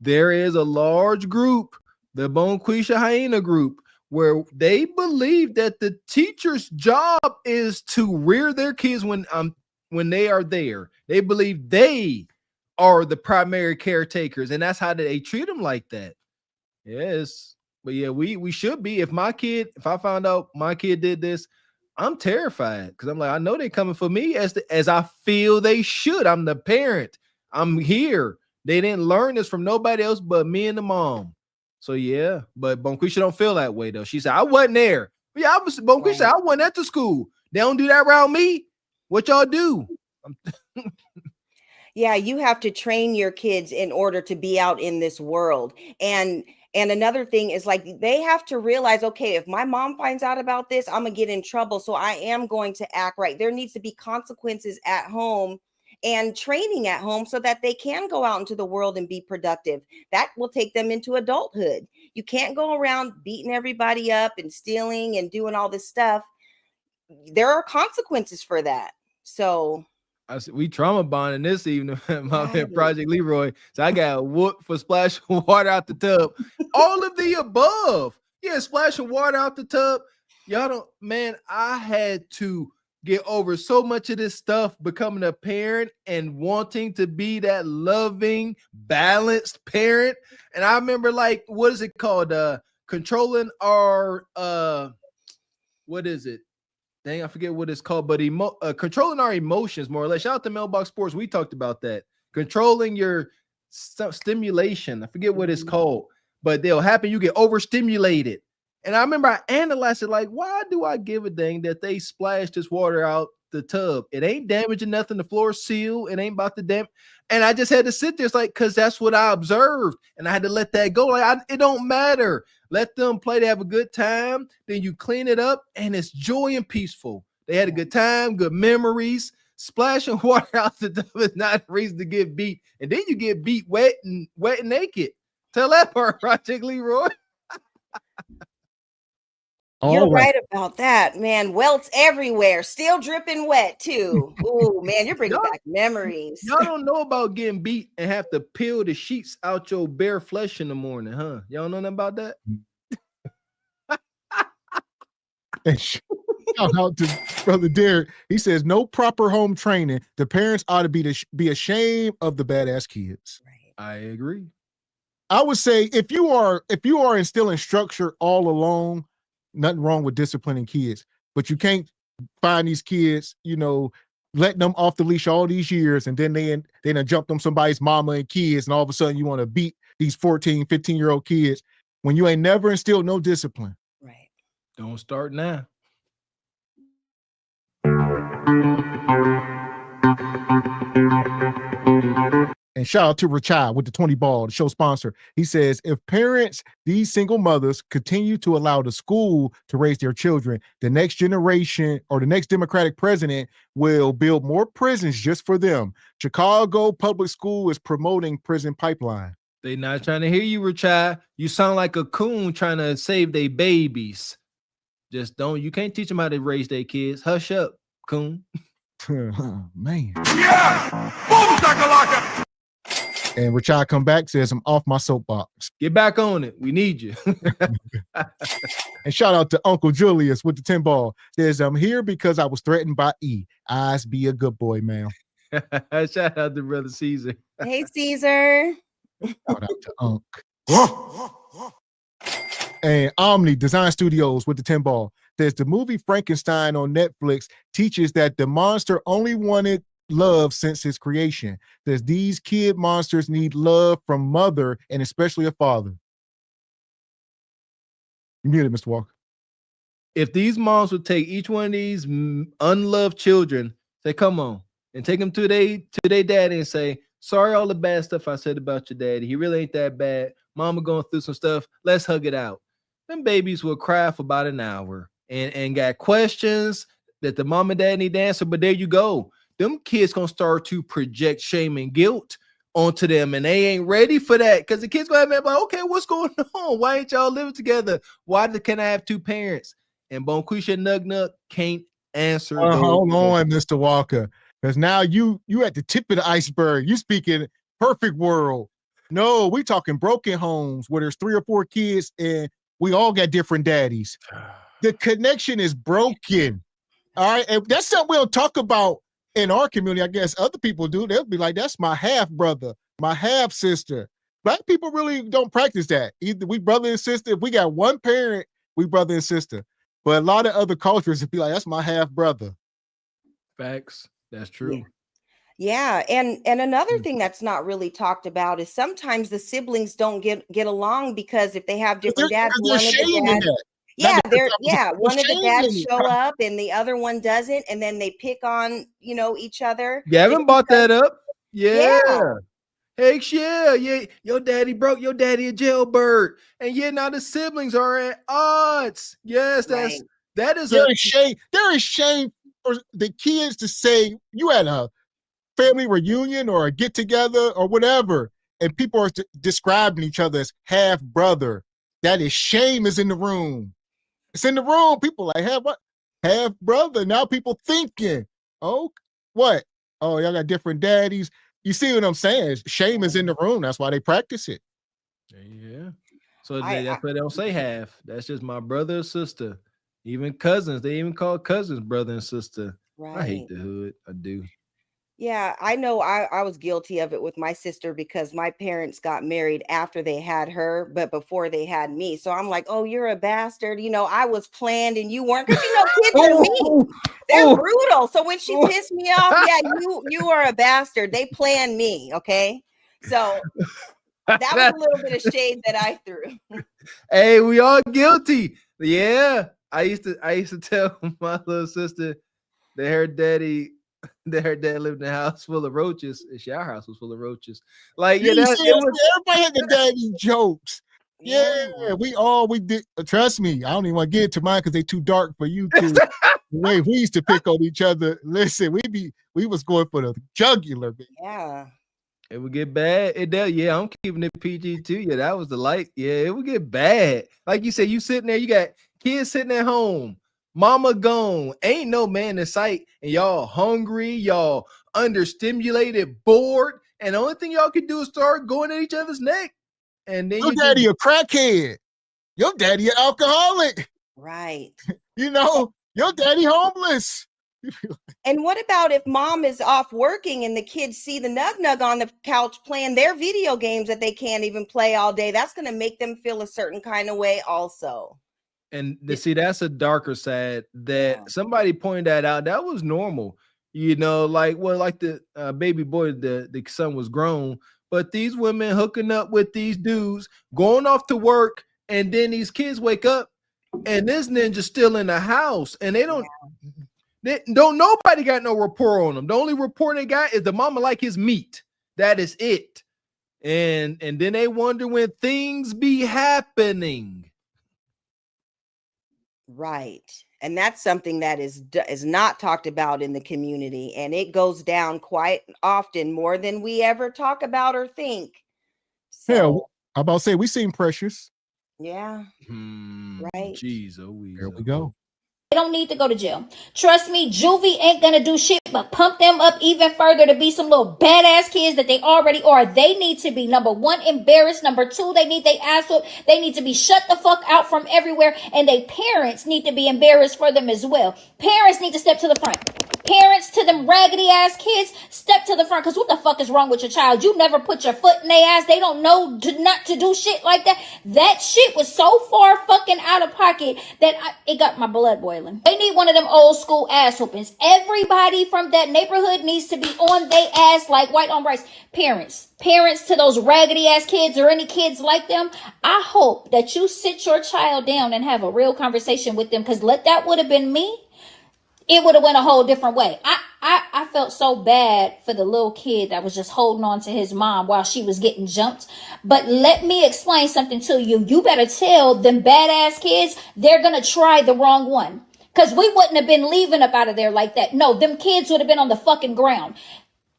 Speaker 3: there is a large group the Bonquisha Hyena group, where they believe that the teacher's job is to rear their kids when they are there. They believe they are the primary caretakers, and that's how they treat them like that. Yes, but yeah, we should be. If I found out my kid did this, I'm terrified because I'm like, I know they're coming for me as I feel they should. I'm the parent. I'm here. They didn't learn this from nobody else but me and the mom. So yeah, but Bonquisha don't feel that way though. She said, I wasn't there. Yeah, I was Bonquisha. I wasn't at the school. They don't do that around me. What y'all do?
Speaker 10: Yeah, you have to train your kids in order to be out in this world. And another thing is like they have to realize, okay, if my mom finds out about this, I'm gonna get in trouble. So I am going to act right. There needs to be consequences at home and training at home so that they can go out into the world and be productive. That will take them into adulthood. You can't go around beating everybody up and stealing and doing all this stuff. There are consequences for that. So
Speaker 3: I said, we trauma bonding this evening, my man Project Leroy. So I got whooped for splashing water out the tub. All of the above. Yeah, splashing water out the tub. Y'all don't, man, I had to get over so much of this stuff becoming a parent and wanting to be that loving, balanced parent. And I remember, like, what is it called? Controlling our what is it? Dang, I forget what it's called, but controlling our emotions, more or less. Shout out to Mailbox Sports. We talked about that. Controlling your stimulation. I forget what it's called, but they'll happen. You get overstimulated. And I remember I analyzed it like, why do I give a dang that they splashed this water out the tub? It ain't damaging nothing. The floor is sealed. It ain't about to damage. And I just had to sit there. It's like, because that's what I observed. And I had to let that go. Like, it don't matter. Let them play. They have a good time. Then you clean it up and it's joy and peaceful. They had a good time, good memories. Splashing water out the tub is not a reason to get beat. And then you get beat wet and naked. Tell that part, Project Leroy.
Speaker 10: You're right about that, man. Welts everywhere, still dripping wet too. Oh man, you're bringing back memories.
Speaker 3: Y'all don't know about getting beat and have to peel the sheets out your bare flesh in the morning, huh? Y'all know nothing about that?
Speaker 2: Shout out to Brother Derek. He says, no proper home training. The parents ought to be ashamed of the badass kids.
Speaker 3: Right. I agree.
Speaker 2: I would say if you are instilling structure all along, nothing wrong with disciplining kids, but you can't find these kids, letting them off the leash all these years, and then they done jumped on somebody's mama and kids, and all of a sudden you want to beat these 14, 15-year-old kids when you ain't never instilled no discipline.
Speaker 10: Right.
Speaker 3: Don't start now.
Speaker 2: And shout out to Rachai with the 20 ball, the show sponsor. He says, if parents, these single mothers, continue to allow the school to raise their children, the next generation or the next Democratic president will build more prisons just for them. Chicago Public School is promoting prison pipeline.
Speaker 3: They not trying to hear you, Rachai. You sound like a coon trying to save their babies. Just don't. You can't teach them how to raise their kids. Hush up, coon.
Speaker 2: Man.
Speaker 6: Yeah! Boom, shakalaka!
Speaker 2: And Rachai come back, says, I'm off my soapbox.
Speaker 3: Get back on it. We need you.
Speaker 2: And shout out to Uncle Julius with the 10 ball. Says, I'm here because I was threatened by E. Eyes be a good boy, man.
Speaker 3: Shout out to Brother Caesar.
Speaker 10: Hey, Caesar.
Speaker 2: Shout out to Unc. And Omni Design Studios with the 10 ball. Says, the movie Frankenstein on Netflix teaches that the monster only wanted love since his creation. Says these kid monsters need love from mother and especially a father. You muted, Mr. Walker.
Speaker 3: If these moms would take each one of these unloved children, say, come on, and take them to their daddy and say, sorry, all the bad stuff I said about your daddy. He really ain't that bad. Mama going through some stuff. Let's hug it out. Them babies will cry for about an hour and got questions that the mom and dad need to answer. But there you go. Them kids gonna start to project shame and guilt onto them, and they ain't ready for that because the kids gonna have like, okay, what's going on? Why ain't y'all living together? Why can I have two parents? And Bonquisha Nug can't answer.
Speaker 2: Hold on, Mr. Walker, because now you at the tip of the iceberg. You speaking perfect world. No, we talking broken homes where there's 3 or 4 kids and we all got different daddies. The connection is broken. All right. And that's something we don't talk about in our community. I guess other people do. They'll be like, that's my half brother, my half sister. Black people really don't practice that. Either we brother and sister. If we got one parent, we brother and sister. But a lot of other cultures would be like, that's my half brother.
Speaker 3: Facts. That's true.
Speaker 10: Yeah, and another thing that's not really talked about is sometimes the siblings don't get along because if they have different dads, one of the dads, one of the dads show up and the other one doesn't, and then they pick on each other.
Speaker 3: Gavin brought that up. Yeah. Hey, yeah. Your daddy broke your daddy a jailbird, and now the siblings are at odds. Yes, that is
Speaker 2: a shame. There is shame for the kids to say you had a family reunion or a get together or whatever, and people are describing each other as half brother. That is shame is in the room. It's in the room. People like half brother. Now people thinking, oh, what? Oh, y'all got different daddies. You see what I'm saying? Shame is in the room. That's why they practice it.
Speaker 3: Yeah. So that's why they don't say half. That's just my brother or sister. Even cousins. They even call cousins brother and sister. Right. I hate the hood. I do.
Speaker 10: Yeah, I know I was guilty of it with my sister because my parents got married after they had her, but before they had me. So I'm like, oh, you're a bastard. I was planned and you weren't, because kids are mean. They're brutal. So when she pissed me off, you are a bastard. They planned me. Okay. So that was a little bit of shade that I threw.
Speaker 3: Hey, we all guilty. Yeah. I used to tell my little sister that her dad lived in a house full of roaches. The shower house was full of roaches. Like,
Speaker 2: everybody had the daddy jokes. Yeah, we did. Trust me, I don't even want to get into mine because they too dark for you two. The way we used to pick on each other. Listen, we was going for the jugular. Baby.
Speaker 10: Yeah.
Speaker 3: It would get bad. I'm keeping it PG too. Yeah, that was the light. Yeah, it would get bad. Like you said, you sitting there, you got kids sitting at home. Mama gone, ain't no man in sight, and y'all hungry, y'all understimulated, bored, and the only thing y'all can do is start going at each other's neck. And then
Speaker 2: your daddy a crackhead, your daddy an alcoholic,
Speaker 10: right?
Speaker 2: Your daddy homeless.
Speaker 10: And what about if mom is off working and the kids see the nug on the couch playing their video games that they can't even play all day? That's going to make them feel a certain kind of way also.
Speaker 3: And see, that's a darker side that somebody pointed that out. That was normal, like the baby boy, the son was grown, but these women hooking up with these dudes, going off to work, and then these kids wake up and this ninja still in the house, and they don't nobody got no rapport on them. The only rapport they got is the mama like his meat. That is it. And then they wonder when things be happening.
Speaker 10: Right. And that's something that is not talked about in the community. And it goes down quite often, more than we ever talk about or think. So,
Speaker 2: yeah, I'm about to say, we seen Precious.
Speaker 10: Yeah. Right.
Speaker 3: Jeez,
Speaker 2: there we go.
Speaker 5: They don't need to go to jail. Trust me, juvie ain't gonna do shit but pump them up even further to be some little badass kids that they already are. They need to be, number one, embarrassed. Number two, they need their ass whooped. They need to be shut the fuck out from everywhere. And their parents need to be embarrassed for them as well. Parents need to step to the front. Parents to them raggedy ass kids, step to the front. Because what the fuck is wrong with your child? You never put your foot in their ass. They don't know not to do shit like that. That shit was so far fucking out of pocket that it got my blood boiling. They need one of them old school ass whoopings. Everybody from that neighborhood needs to be on their ass like white on rice. Parents to those raggedy ass kids or any kids like them, I hope that you sit your child down and have a real conversation with them, because that would have been me. It would have went a whole different way. I felt so bad for the little kid that was just holding on to his mom while she was getting jumped. But let me explain something to you. You better tell them badass kids they're going to try the wrong one. Because we wouldn't have been leaving up out of there like that. No, them kids would have been on the fucking ground.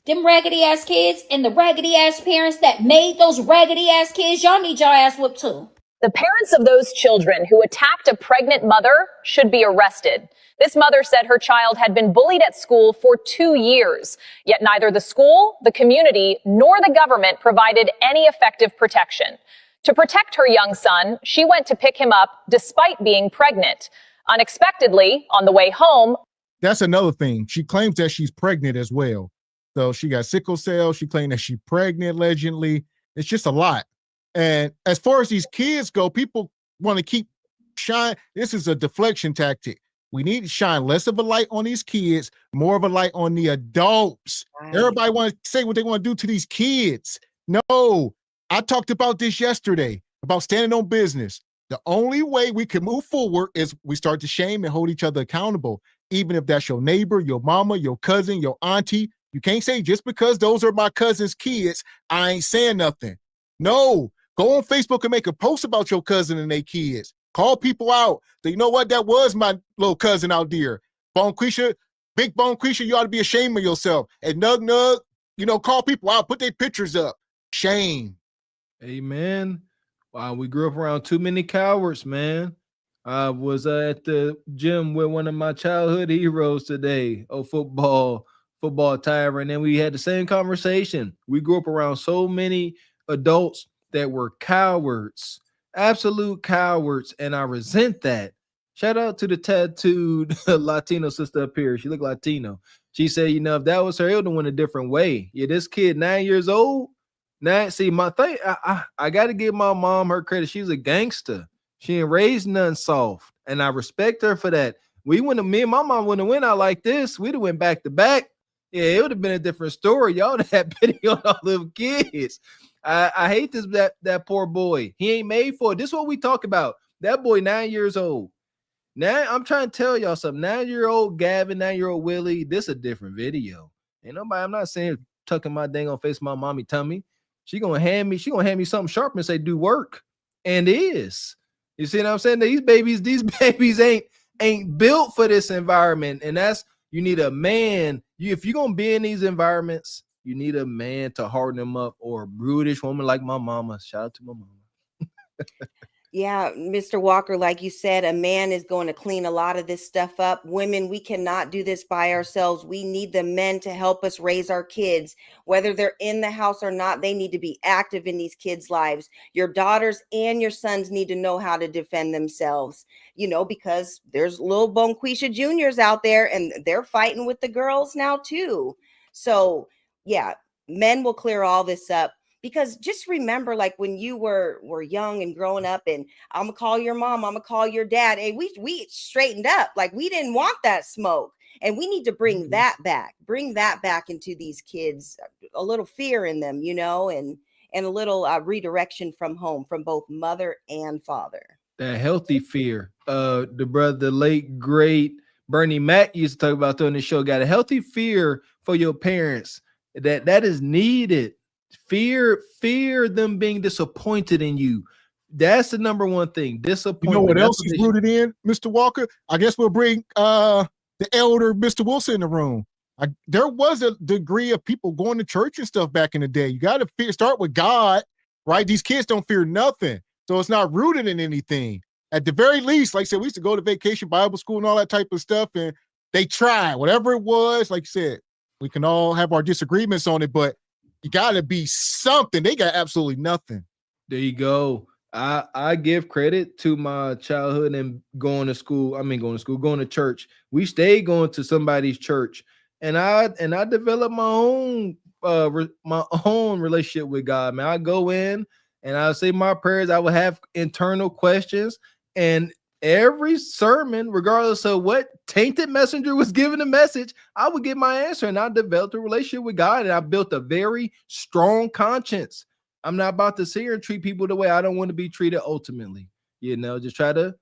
Speaker 5: Them raggedy ass kids and the raggedy ass parents that made those raggedy ass kids, y'all need your ass whipped too.
Speaker 7: The parents of those children who attacked a pregnant mother should be arrested. This mother said her child had been bullied at school for 2 years, yet neither the school, the community, nor the government provided any effective protection. To protect her young son, she went to pick him up despite being pregnant. Unexpectedly, on the way home,
Speaker 2: that's another thing. She claims that she's pregnant as well. So she got sickle cell. She claimed that she's pregnant allegedly. It's just a lot. And as far as these kids go, people want to keep shine. This is a deflection tactic. We need to shine less of a light on these kids, more of a light on the adults. Right. Everybody want to say what they want to do to these kids. No, I talked about this yesterday, about standing on business. The only way we can move forward is we start to shame and hold each other accountable. Even if that's your neighbor, your mama, your cousin, your auntie, you can't say just because those are my cousin's kids, I ain't saying nothing. No, go on Facebook and make a post about your cousin and their kids. Call people out. So you know what? That was my little cousin out there. Bonquisha, Big Bonquisha, you ought to be ashamed of yourself. And Nug Nug, you know, call people out, put their pictures up. Shame.
Speaker 3: Amen. Wow, we grew up around too many cowards, man. I was at the gym with one of my childhood heroes today. Oh, football tyrant. And we had the same conversation. We grew up around so many adults that were cowards, absolute cowards. And I resent that. Shout out to the tattooed Latino sister up here. She looked Latino. She said, you know, if that was her, it would have went a different way. Yeah, this kid, 9 years old. Now, see, my thing, I got to give my mom her credit. She's a gangster. She ain't raised none soft, and I respect her for that. Me and my mom wouldn't have went out like this. We'd have went back to back. Yeah, it would have been a different story. Y'all would have had pity on all little kids. I hate that poor boy. He ain't made for it. This is what we talk about. That boy, 9 years old. Now, I'm trying to tell y'all something. 9-year-old Gavin, 9-year-old Willie, this is a different video. Ain't nobody, I'm not saying tucking my dang on face of my mommy tummy. She gonna hand me something sharp and say, do work. And is. You see what I'm saying? These babies ain't built for this environment. And that's, you need a man. If you're gonna be in these environments, you need a man to harden them up, or a brutish woman like my mama. Shout out to my mama.
Speaker 10: Yeah, Mr. Walker, like you said, a man is going to clean a lot of this stuff up. Women, we cannot do this by ourselves. We need the men to help us raise our kids. Whether they're in the house or not, they need to be active in these kids' lives. Your daughters and your sons need to know how to defend themselves, you know, because there's little Bonquisha Juniors out there and they're fighting with the girls now too. So yeah, men will clear all this up. Because just remember, like when you were young and growing up, and I'm gonna call your mom, I'm gonna call your dad. Hey, we straightened up. Like we didn't want that smoke, and we need to bring that back. Bring that back into these kids. A little fear in them, you know, and a little redirection from home, from both mother and father.
Speaker 3: That healthy fear. The late great Bernie Mac used to talk about on the show. Got a healthy fear for your parents. That is needed. Fear them being disappointed in you. That's the number one thing. Disappointment.
Speaker 2: You know what else is rooted in, Mr. Walker? I guess we'll bring the elder Mr. Wilson in the room. There was a degree of people going to church and stuff back in the day. You got to start with God, right? These kids don't fear nothing. So it's not rooted in anything. At the very least, like I said, we used to go to vacation Bible school and all that type of stuff, and they tried. Whatever it was, like you said, we can all have our disagreements on it, but you gotta be something. They got absolutely nothing.
Speaker 3: There you go. I give credit to my childhood and going to church. We stayed going to somebody's church, and I developed my own relationship with God. Man, I go in and I say my prayers. I would have internal questions, and every sermon, regardless of what tainted messenger was giving the message, I would get my answer, and I developed a relationship with God, and I built a very strong conscience. I'm not about to sit here and treat people the way I don't want to be treated ultimately. You know, just try to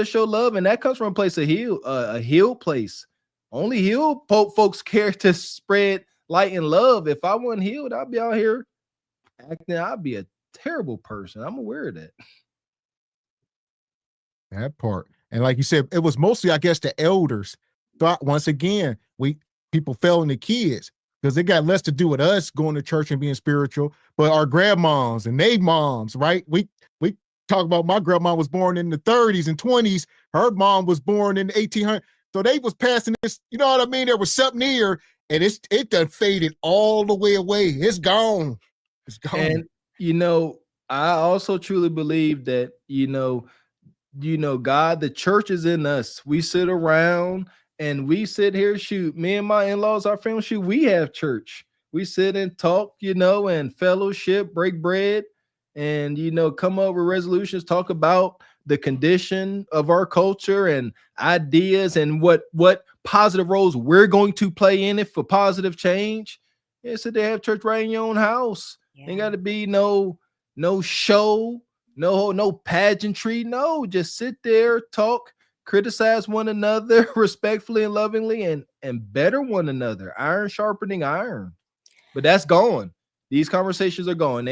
Speaker 3: show love, and that comes from a place of a healed place. Only healed folks care to spread light and love. If I wasn't healed, I'd be out here acting, I'd be a terrible person. I'm aware of that.
Speaker 2: That part. And like you said, it was mostly, I guess, the elders thought, once again, people fell in the kids because they got less to do with us going to church and being spiritual, but our grandmoms and they moms, right? We talk about my grandma was born in the 30s and 20s. Her mom was born in the 1800s. So they was passing this, you know what I mean? There was something here, and it done faded all the way away. It's gone. It's gone.
Speaker 3: And you know, I also truly believe that, God, the church is in us. We sit around and we sit here, shoot, me and my in-laws, our family, shoot, we have church. We sit and talk, and fellowship, break bread, and, come up with resolutions, talk about the condition of our culture and ideas and what positive roles we're going to play in it for positive change. Yeah, so they have church right in your own house.
Speaker 10: Yeah.
Speaker 3: Ain't got to be no show, no pageantry. No, just sit there, talk, criticize one another respectfully and lovingly, and better one another. Iron sharpening iron. But that's gone. These conversations are gone.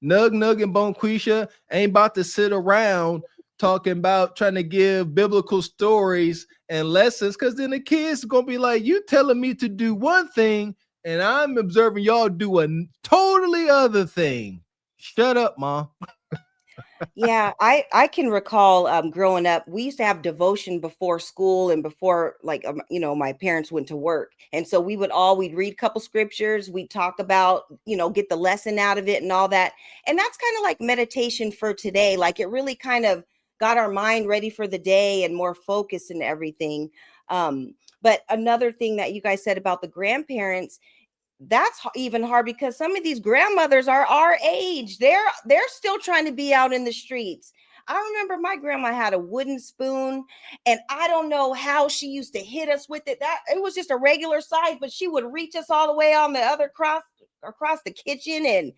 Speaker 3: Nug and Bonquisha ain't about to sit around talking about trying to give biblical stories and lessons, because then the kids are gonna be like, you telling me to do one thing and I'm observing y'all do a totally other thing. Shut up, Mom.
Speaker 10: Yeah, I can recall growing up, we used to have devotion before school and before my parents went to work. And so we'd read a couple scriptures, we'd talk about, get the lesson out of it and all that. And that's kind of like meditation for today. Like it really kind of got our mind ready for the day and more focused and everything. But another thing that you guys said about the grandparents, that's even hard because some of these grandmothers are our age. They're still trying to be out in the streets. I remember my grandma had a wooden spoon, and I don't know how she used to hit us with it. That it was just a regular size, but she would reach us all the way on the other across the kitchen. And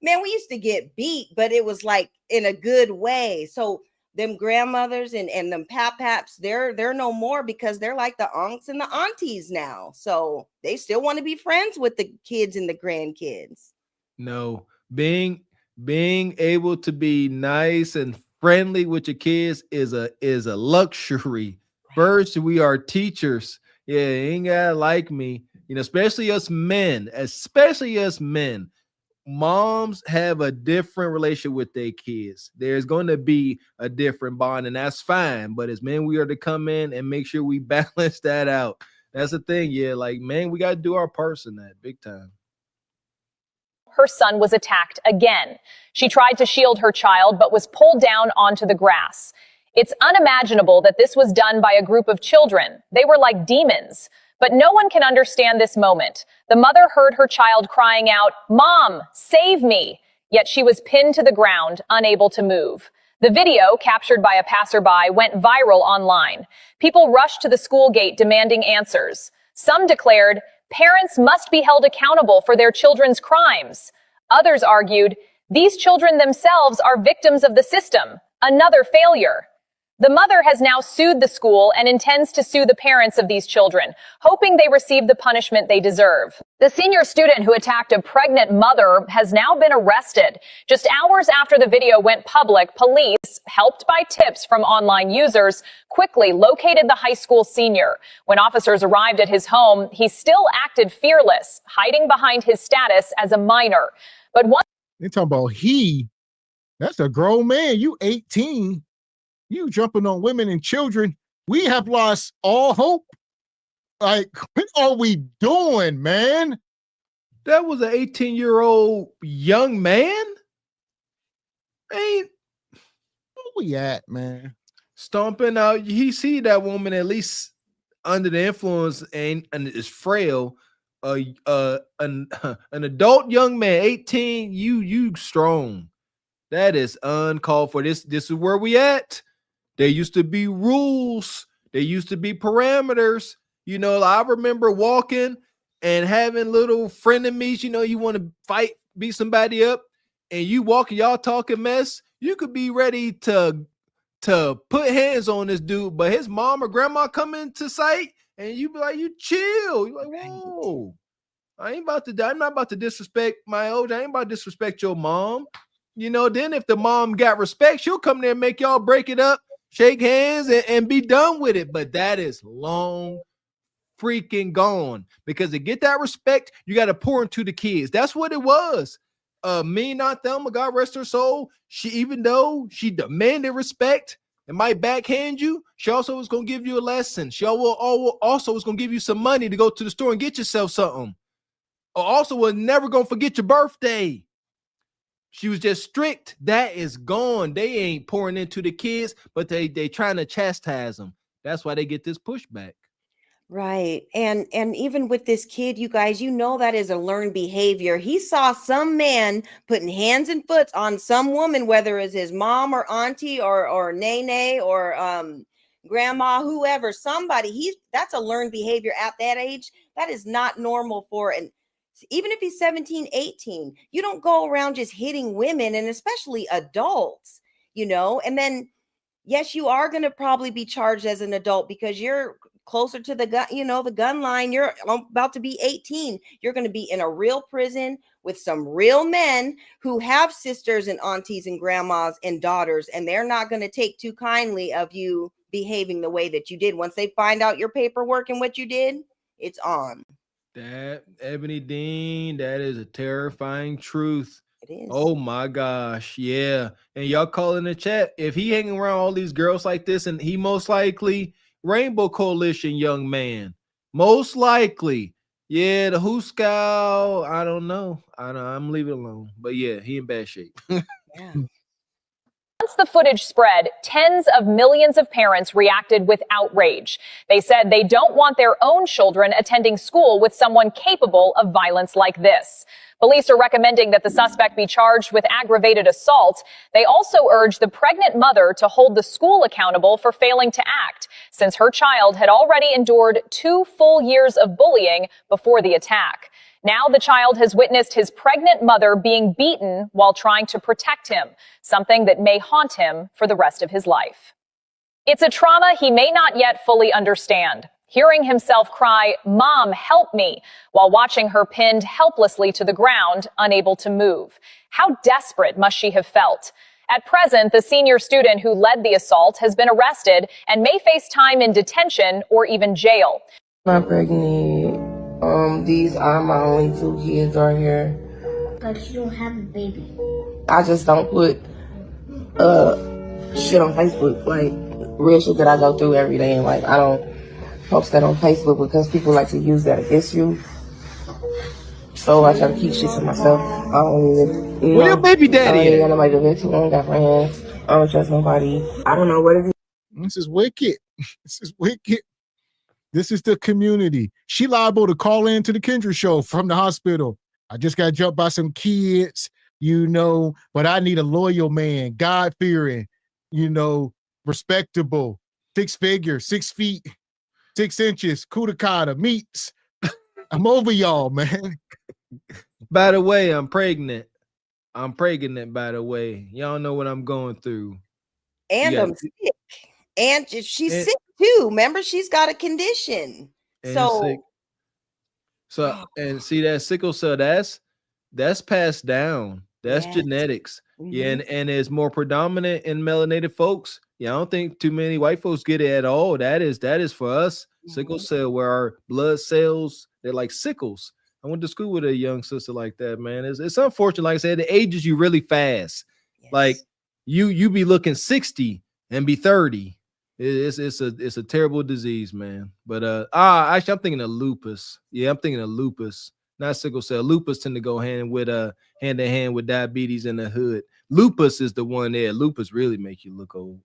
Speaker 10: man, we used to get beat, but it was like in a good way. So them grandmothers and them paps, they're no more because they're like the unks and the aunties now. So they still want to be friends with the kids and the grandkids.
Speaker 3: No, being able to be nice and friendly with your kids is a luxury. First, we are teachers. Yeah, ain't gotta like me. Especially us men. Moms have a different relationship with their kids. There's going to be a different bond, and that's fine. But as men, we are to come in and make sure we balance that out. That's the thing. Yeah, like, man, we got to do our parts in that big time.
Speaker 7: Her son was attacked again. She tried to shield her child, but was pulled down onto the grass. It's unimaginable that this was done by a group of children. They were like demons. But no one can understand this moment. The mother heard her child crying out, "Mom, save me!" Yet she was pinned to the ground, unable to move. The video, captured by a passerby, went viral online. People rushed to the school gate demanding answers. Some declared, parents must be held accountable for their children's crimes. Others argued, these children themselves are victims of the system. Another failure. The mother has now sued the school and intends to sue the parents of these children, hoping they receive the punishment they deserve. The senior student who attacked a pregnant mother has now been arrested. Just hours after the video went public, police, helped by tips from online users, quickly located the high school senior. When officers arrived at his home, he still acted fearless, hiding behind his status as a minor. But one—
Speaker 2: They're talking about that's a grown man. You 18. You jumping on women and children. We have lost all hope. Like, what are we doing, man?
Speaker 3: That was an 18-year-old young man? Where
Speaker 2: we at, man?
Speaker 3: Stomping out. He see that woman at least under the influence and is frail. An adult young man, 18, you strong. That is uncalled for. This is where we at. There used to be rules. There used to be parameters. I remember walking and having little frenemies. You want to fight, beat somebody up, and you walk, y'all talking mess. You could be ready to put hands on this dude, but his mom or grandma come into sight, and you be like, you chill. You're like, whoa, I'm not about to disrespect my age. I ain't about to disrespect your mom. Then if the mom got respect, she'll come there and make y'all break it up, shake hands, and be done with it. But that is long freaking gone, because to get that respect, you got to pour into the kids. That's what it was. me, not Thelma, God rest her soul, even though she demanded respect and might backhand you, she also was going to give you a lesson. She also was going to give you some money to go to the store and get yourself something. Or also was never going to forget your birthday. She was just strict. That is gone. They ain't pouring into the kids, but they trying to chastise them. That's why they get this pushback.
Speaker 10: Right. And even with this kid, you guys, you know, that is a learned behavior. He saw some man putting hands and foot on some woman, whether it's his mom or auntie or nene or grandma, whoever, somebody. That's a learned behavior at that age. That is not normal for an even if he's 17, 18. You don't go around just hitting women, and especially adults, you know. And then yes, you are going to probably be charged as an adult because you're closer to the gun, you know, the gun line. You're about to be 18. You're going to be in a real prison with some real men who have sisters and aunties and grandmas and daughters, and they're not going to take too kindly of you behaving the way that you did. Once they find out your paperwork and what you did, it's on.
Speaker 3: That, Ebony Dean, that is a terrifying truth.
Speaker 10: It is.
Speaker 3: Oh my gosh, yeah. And y'all call in the chat. If he hanging around all these girls like this, and he most likely Rainbow Coalition young man, most likely. Yeah, the Who Scout, I don't know. I'm leaving it alone. But yeah, he in bad shape.
Speaker 10: Yeah.
Speaker 7: Once the footage spread, tens of millions of parents reacted with outrage. They said they don't want their own children attending school with someone capable of violence like this. Police are recommending that the suspect be charged with aggravated assault. They also urge the pregnant mother to hold the school accountable for failing to act, since her child had already endured 2 full years of bullying before the attack. Now the child has witnessed his pregnant mother being beaten while trying to protect him, something that may haunt him for the rest of his life. It's a trauma he may not yet fully understand. Hearing himself cry, "Mom, help me," while watching her pinned helplessly to the ground, unable to move. How desperate must she have felt? At present, the senior student who led the assault has been arrested and may face time in detention or even jail.
Speaker 8: I'm pregnant. These are my only 2 kids right here.
Speaker 1: But you don't have a baby.
Speaker 8: I just don't put shit on Facebook, like real shit that I go through every day, and like I don't post that on Facebook because people like to use that against you. So I try to keep shit to myself. I don't even,
Speaker 3: Where your baby
Speaker 8: I
Speaker 3: daddy
Speaker 8: don't even got
Speaker 3: at?
Speaker 8: nobody to vent to. I don't got friends. I don't trust nobody. I don't know what it is.
Speaker 2: This is wicked. This is wicked. This is the community. She liable to call in to the Kendra show from the hospital. I just got jumped by some kids, you know, but I need a loyal man, God-fearing, you know, respectable, 6 figures, 6 feet, 6 inches, Kudakata, meats. I'm over y'all, man.
Speaker 3: By the way, I'm pregnant. I'm pregnant, by the way. Y'all know what I'm going through.
Speaker 10: And I'm sick. And she's sick too. Remember, she's got a condition. So
Speaker 3: and see that sickle cell, that's passed down. That's genetics.
Speaker 10: Mm-hmm.
Speaker 3: Yeah, and it's more predominant in melanated folks. Yeah, I don't think too many white folks get it at all. That is for us. Sickle cell, where our blood cells, they're like sickles. I went to school with a young sister like that, man. It's unfortunate. Like I said, it ages you really fast.
Speaker 10: Yes.
Speaker 3: Like you be looking 60 and be 30. It's a terrible disease, man. But actually, I'm thinking of lupus. Yeah, I'm thinking of lupus, not sickle cell. Lupus tend to go hand in hand with diabetes in the hood. Lupus is the one there. Lupus really make you look old.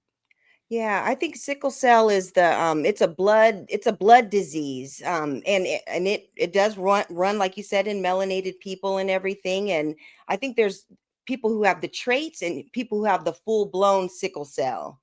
Speaker 10: Yeah, I think sickle cell is the it's a blood disease. And it does run like you said in melanated people and everything. And I think there's people who have the traits and people who have the full-blown sickle cell.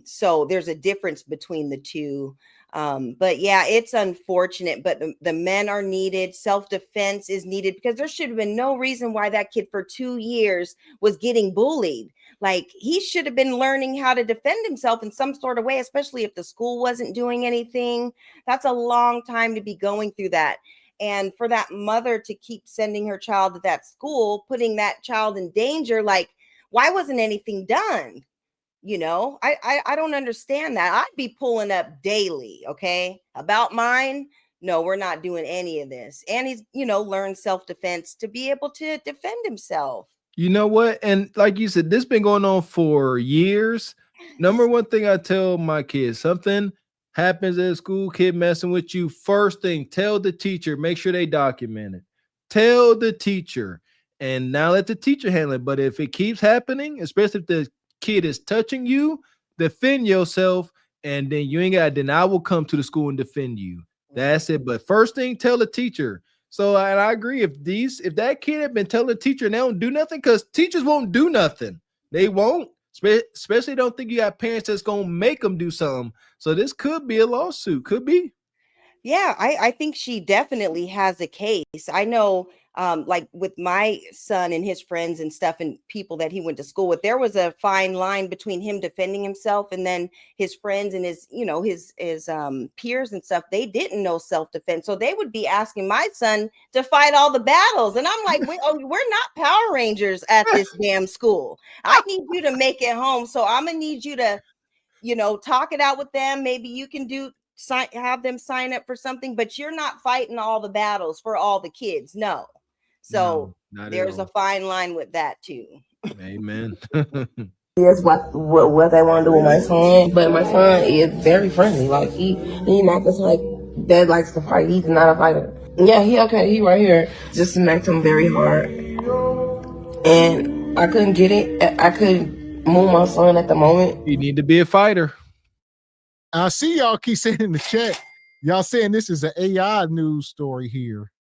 Speaker 10: So there's a difference between the two. But yeah, it's unfortunate, but the men are needed. Self-defense is needed because there should have been no reason why that kid for 2 years was getting bullied. Like, he should have been learning how to defend himself in some sort of way, especially if the school wasn't doing anything. That's a long time to be going through that. And for that mother to keep sending her child to that school, putting that child in danger, like, why wasn't anything done? You know, I don't understand that. I'd be pulling up daily, okay? About mine, no, we're not doing any of this. And he's, learned self-defense to be able to defend himself.
Speaker 3: You know what? And like you said, this been going on for years. Number one thing I tell my kids, something happens at school, kid messing with you, first thing, tell the teacher, make sure they document it. Tell the teacher, and now let the teacher handle it. But if it keeps happening, especially if the kid is touching you, defend yourself, and then I will come to the school and defend you. That's it. But first thing, tell the teacher. So and I agree. If that kid had been telling the teacher and they don't do nothing, because teachers won't do nothing. They won't. Especially don't think you got parents that's gonna make them do something. So this could be a lawsuit. Could be.
Speaker 10: Yeah, I think she definitely has a case. I know, like with my son and his friends and stuff and people that he went to school with, there was a fine line between him defending himself and then his friends and his peers and stuff. They didn't know self-defense. So they would be asking my son to fight all the battles. And I'm like, we're not Power Rangers at this damn school. I need you to make it home. So I'm gonna need you to, talk it out with them. Maybe you can have them sign up for something, but you're not fighting all the battles for all the kids. No. So there's a fine line with that too.
Speaker 3: Amen.
Speaker 8: That's what they want to do with my son, but my son is very friendly. Like he not the type that likes to fight. He's not a fighter. Yeah, he right here. Just smacked him very hard, and I couldn't get it. I couldn't move my son at the moment.
Speaker 3: You need to be a fighter.
Speaker 2: I see y'all keep saying in the chat, y'all saying this is an AI news story here.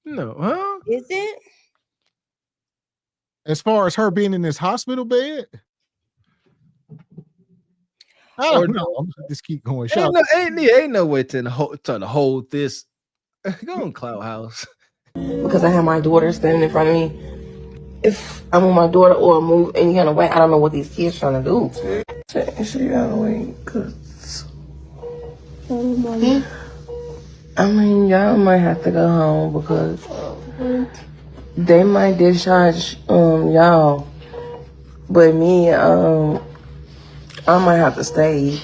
Speaker 3: No, huh?
Speaker 10: Is it?
Speaker 2: As far as her being in this hospital bed? I don't know. I'm just keep going.
Speaker 3: Ain't no way to hold this. Go on, Cloud House.
Speaker 8: Because I have my daughter standing in front of me. If I move my daughter or move any kind of way, I don't know what these kids trying to do. So you gotta wait, cause I mean, y'all might have to go home because they might discharge y'all, but me, I might have to stay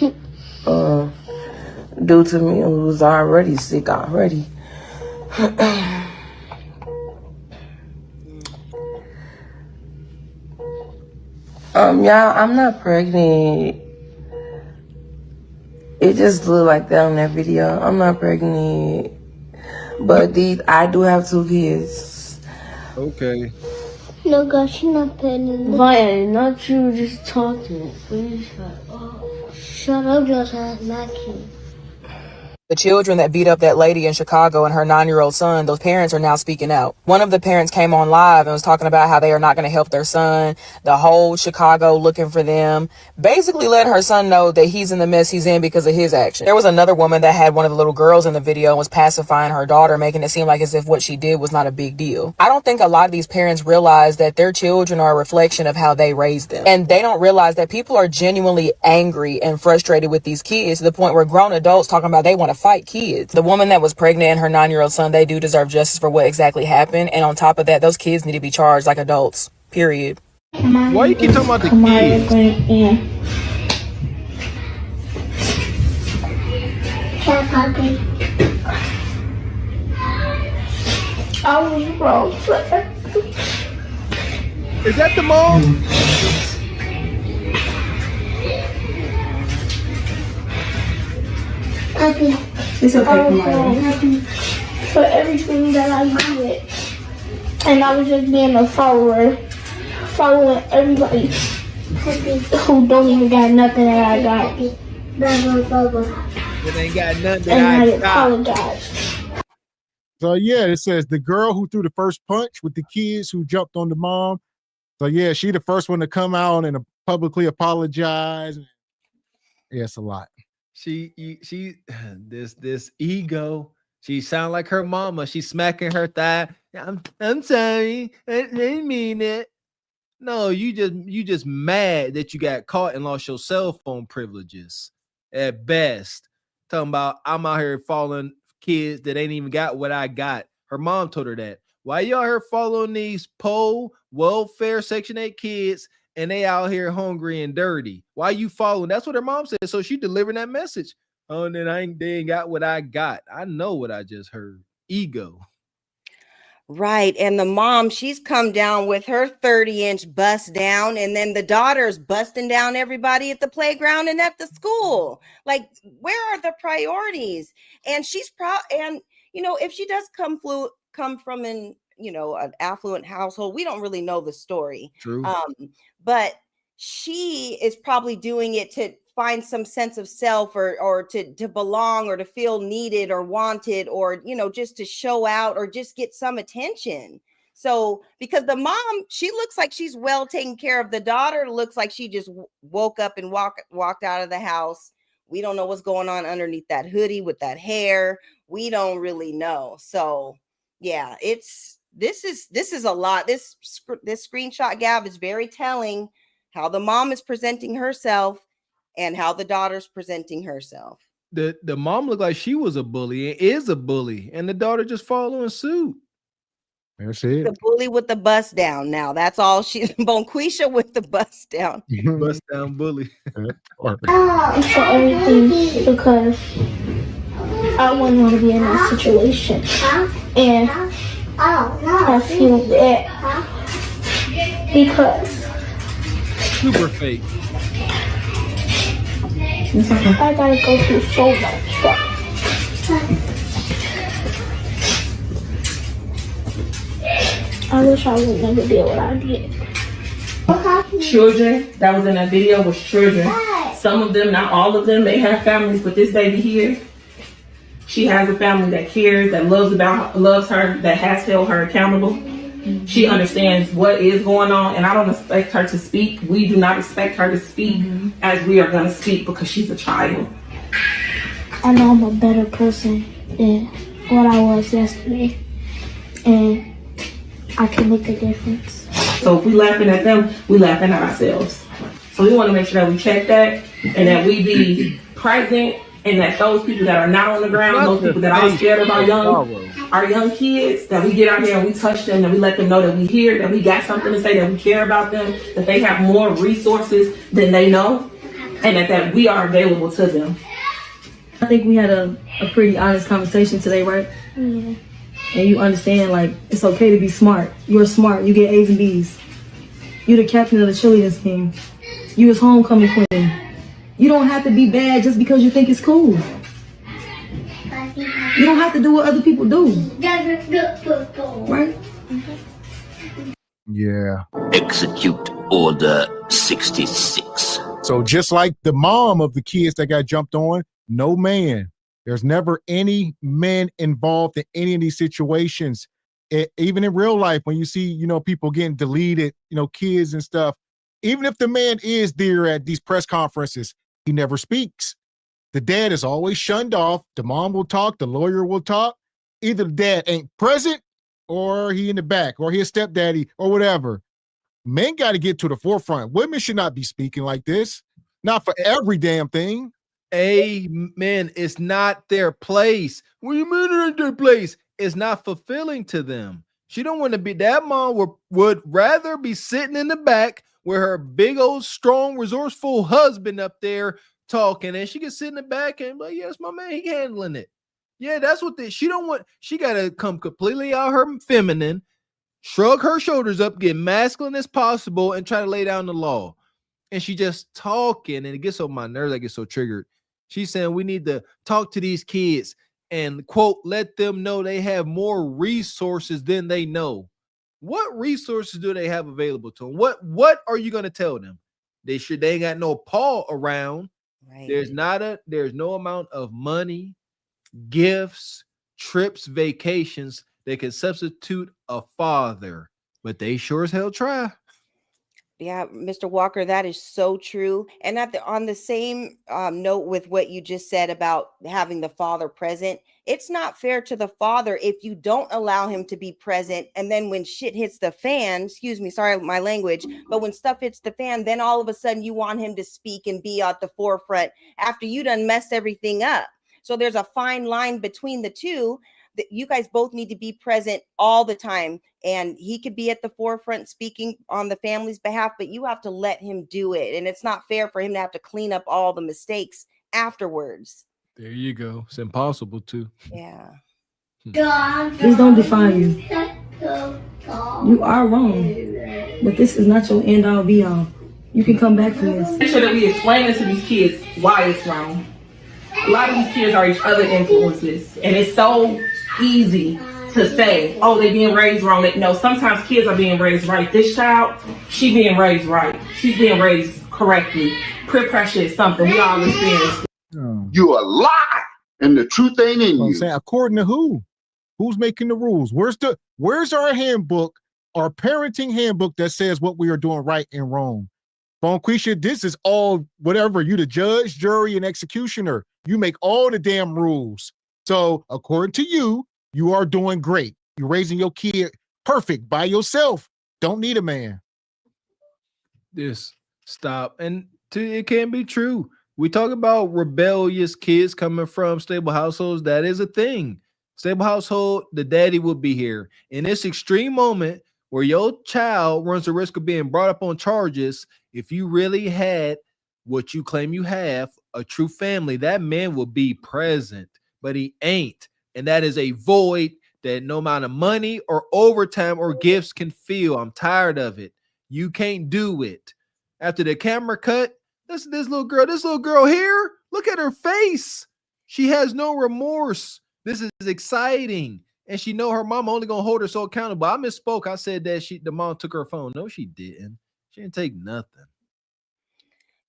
Speaker 8: due to me who's already sick already. Y'all, I'm not pregnant. It just looked like that on that video. I'm not pregnant. But I do have 2 kids.
Speaker 3: Okay.
Speaker 1: No, God, she's not pregnant.
Speaker 8: Vaya, not you just talking. Please
Speaker 1: Shut up, just ask Mackie.
Speaker 12: The children that beat up that lady in Chicago and her 9-year-old son, those parents are now speaking out. One of the parents came on live and was talking about how they are not going to help their son, the whole Chicago looking for them, basically letting her son know that he's in the mess he's in because of his action. There was another woman that had one of the little girls in the video and was pacifying her daughter, making it seem like as if what she did was not a big deal. I don't think a lot of these parents realize that their children are a reflection of how they raised them. And they don't realize that people are genuinely angry and frustrated with these kids to the point where grown adults talking about they want to fight kids. The woman that was pregnant and her 9-year-old son, they do deserve justice for what exactly happened. And on top of that, those kids need to be charged like adults. Period.
Speaker 3: Why you keep talking about the kids?
Speaker 1: I was wrong.
Speaker 3: Is that the mom?
Speaker 1: It's okay, I was so happy for everything that I did. And I was just being a follower, following everybody who don't even got nothing that I got.
Speaker 3: It ain't got nothing
Speaker 1: And I
Speaker 3: that I got.
Speaker 1: apologize.
Speaker 2: So yeah, it says the girl who threw the first punch with the kids who jumped on the mom. So yeah, she the first one to come out and publicly apologize. Yeah, it's a lot.
Speaker 3: This ego. She sound like her mama. She's smacking her thigh. I'm sorry. I didn't mean it. No, you just mad that you got caught and lost your cell phone privileges at best. Talking about I'm out here following kids that ain't even got what I got. Her mom told her that. Why you out here following these poor welfare Section 8 kids and they out here hungry and dirty? Why you following? That's what her mom said. So she delivering that message. Oh, and then they ain't got what I got. I know what I just heard. Ego.
Speaker 10: Right. And the mom, she's come down with her 30-inch bust down, and then the daughter's busting down everybody at the playground and at the school. Like, where are the priorities? And she's proud. And, you know, if she does come from an affluent household, we don't really know the story.
Speaker 3: True.
Speaker 10: But she is probably doing it to find some sense of self, or to belong, or to feel needed or wanted, or, you know, just to show out or just get some attention. So, because the mom, she looks like she's well taken care of. The daughter looks like she just woke up and walked out of the house. We don't know what's going on underneath that hoodie with that hair. We don't really know. So, yeah, this is a lot. This screenshot, Gav, is very telling how the mom is presenting herself and how the daughter's presenting herself.
Speaker 3: The mom looked like she was a bully and is a bully, and the daughter just following suit.
Speaker 2: That's it.
Speaker 10: The bully with the bust down. Now that's all she's Bonquisha with the bust down.
Speaker 3: Bust down bully.
Speaker 1: For everything, because I wouldn't want to be in that situation. And I feel bad because
Speaker 3: super fake.
Speaker 1: I gotta go through so much. I wish I would never did what I did.
Speaker 13: Children that was in that video was children. Some of them, not all of them, may have families, but this baby here, she has a family that cares, that loves her, that has held her accountable. She understands what is going on, and I don't expect her to speak. We do not expect her to speak as we are going to speak, because she's a child.
Speaker 1: I know I'm a better person than what I was yesterday, and I can make a difference.
Speaker 13: So if we laughing at them, we laughing at ourselves. So we want to make sure that we check that, and that we be present, and that those people that are not on the ground, those people that are scared of our young kids, that we get out here and we touch them, and we let them know that we hear, that we got something to say, that we care about them, that they have more resources than they know, and that we are available to them.
Speaker 14: I think we had a pretty honest conversation today, right?
Speaker 1: Yeah.
Speaker 14: And you understand, like, it's okay to be smart. You're smart. You get A's and B's. You're the captain of the cheerleading team. You was homecoming queen. You don't have to be bad just because you think it's cool. You don't have to do what other people do. Right?
Speaker 2: Yeah.
Speaker 15: Execute Order 66.
Speaker 2: So just like the mom of the kids that got jumped on, no man. There's never any men involved in any of these situations. Even in real life, when you see, people getting deleted, kids and stuff, even if the man is there at these press conferences, he never speaks. The dad is always shunned off. The mom will talk. The lawyer will talk. Either the dad ain't present, or he in the back, or he a stepdaddy, or whatever. Men got to get to the forefront. Women should not be speaking like this. Not for every damn thing.
Speaker 3: Amen. It's not their place. What do you mean it ain't their place? It's not fulfilling to them. She don't want to be, that mom would rather be sitting in the back with her big old strong resourceful husband up there talking, and she can sit in the back and be like, yes, my man, he handling it. Yeah, that's what she don't want. She got to come completely out her feminine, shrug her shoulders up, get masculine as possible, and try to lay down the law. And she just talking, and it gets on my nerves. I get so triggered. She's saying we need to talk to these kids and, quote, let them know they have more resources than they know. What resources do they have available to them? What are you going to tell them? They ain't got no Paul around. Right. There's no amount of money, gifts, trips, vacations that can substitute a father, but they sure as hell try.
Speaker 10: Yeah, Mr. Walker, that is so true. And on the same note with what you just said about having the father present, it's not fair to the father if you don't allow him to be present. And then when shit hits the fan, excuse me, sorry, my language, but when stuff hits the fan, then all of a sudden you want him to speak and be at the forefront after you done messed everything up. So there's a fine line between the two. That you guys both need to be present all the time, and he could be at the forefront speaking on the family's behalf, but you have to let him do it. And it's not fair for him to have to clean up all the mistakes afterwards.
Speaker 3: There you go. It's impossible to.
Speaker 10: Yeah.
Speaker 14: This don't define you. You are wrong, but this is not your end all be all. You can come back from this.
Speaker 13: Make sure that we explain to these kids why it's wrong. A lot of these kids are each other influences, and it's so easy to say, oh, they're being raised wrong. No, sometimes kids are being raised right. This child, she being raised right. She's being raised correctly. Peer pressure is something we all experience.
Speaker 6: You a lie, and the truth ain't in
Speaker 2: I'm
Speaker 6: you.
Speaker 2: saying, according to who? Who's making the rules? Where's our handbook, our parenting handbook that says what we are doing right and wrong? Bonquisha, this is all whatever. You the judge, jury, and executioner. You make all the damn rules. So according to you, you are doing great. You're raising your kid perfect by yourself. Don't need a man.
Speaker 3: This stop. And it can be true. We talk about rebellious kids coming from stable households. That is a thing. Stable household, the daddy will be here. In this extreme moment where your child runs the risk of being brought up on charges, if you really had what you claim you have, a true family, that man will be present, but he ain't. And that is a void that no amount of money or overtime or gifts can fill. I'm tired of it. You can't do it. After the camera cut, this little girl here, look at her face. She has no remorse. This is exciting. And she know her mom only gonna hold her so accountable. I misspoke. I said that the mom took her phone. No, she didn't. She didn't take nothing.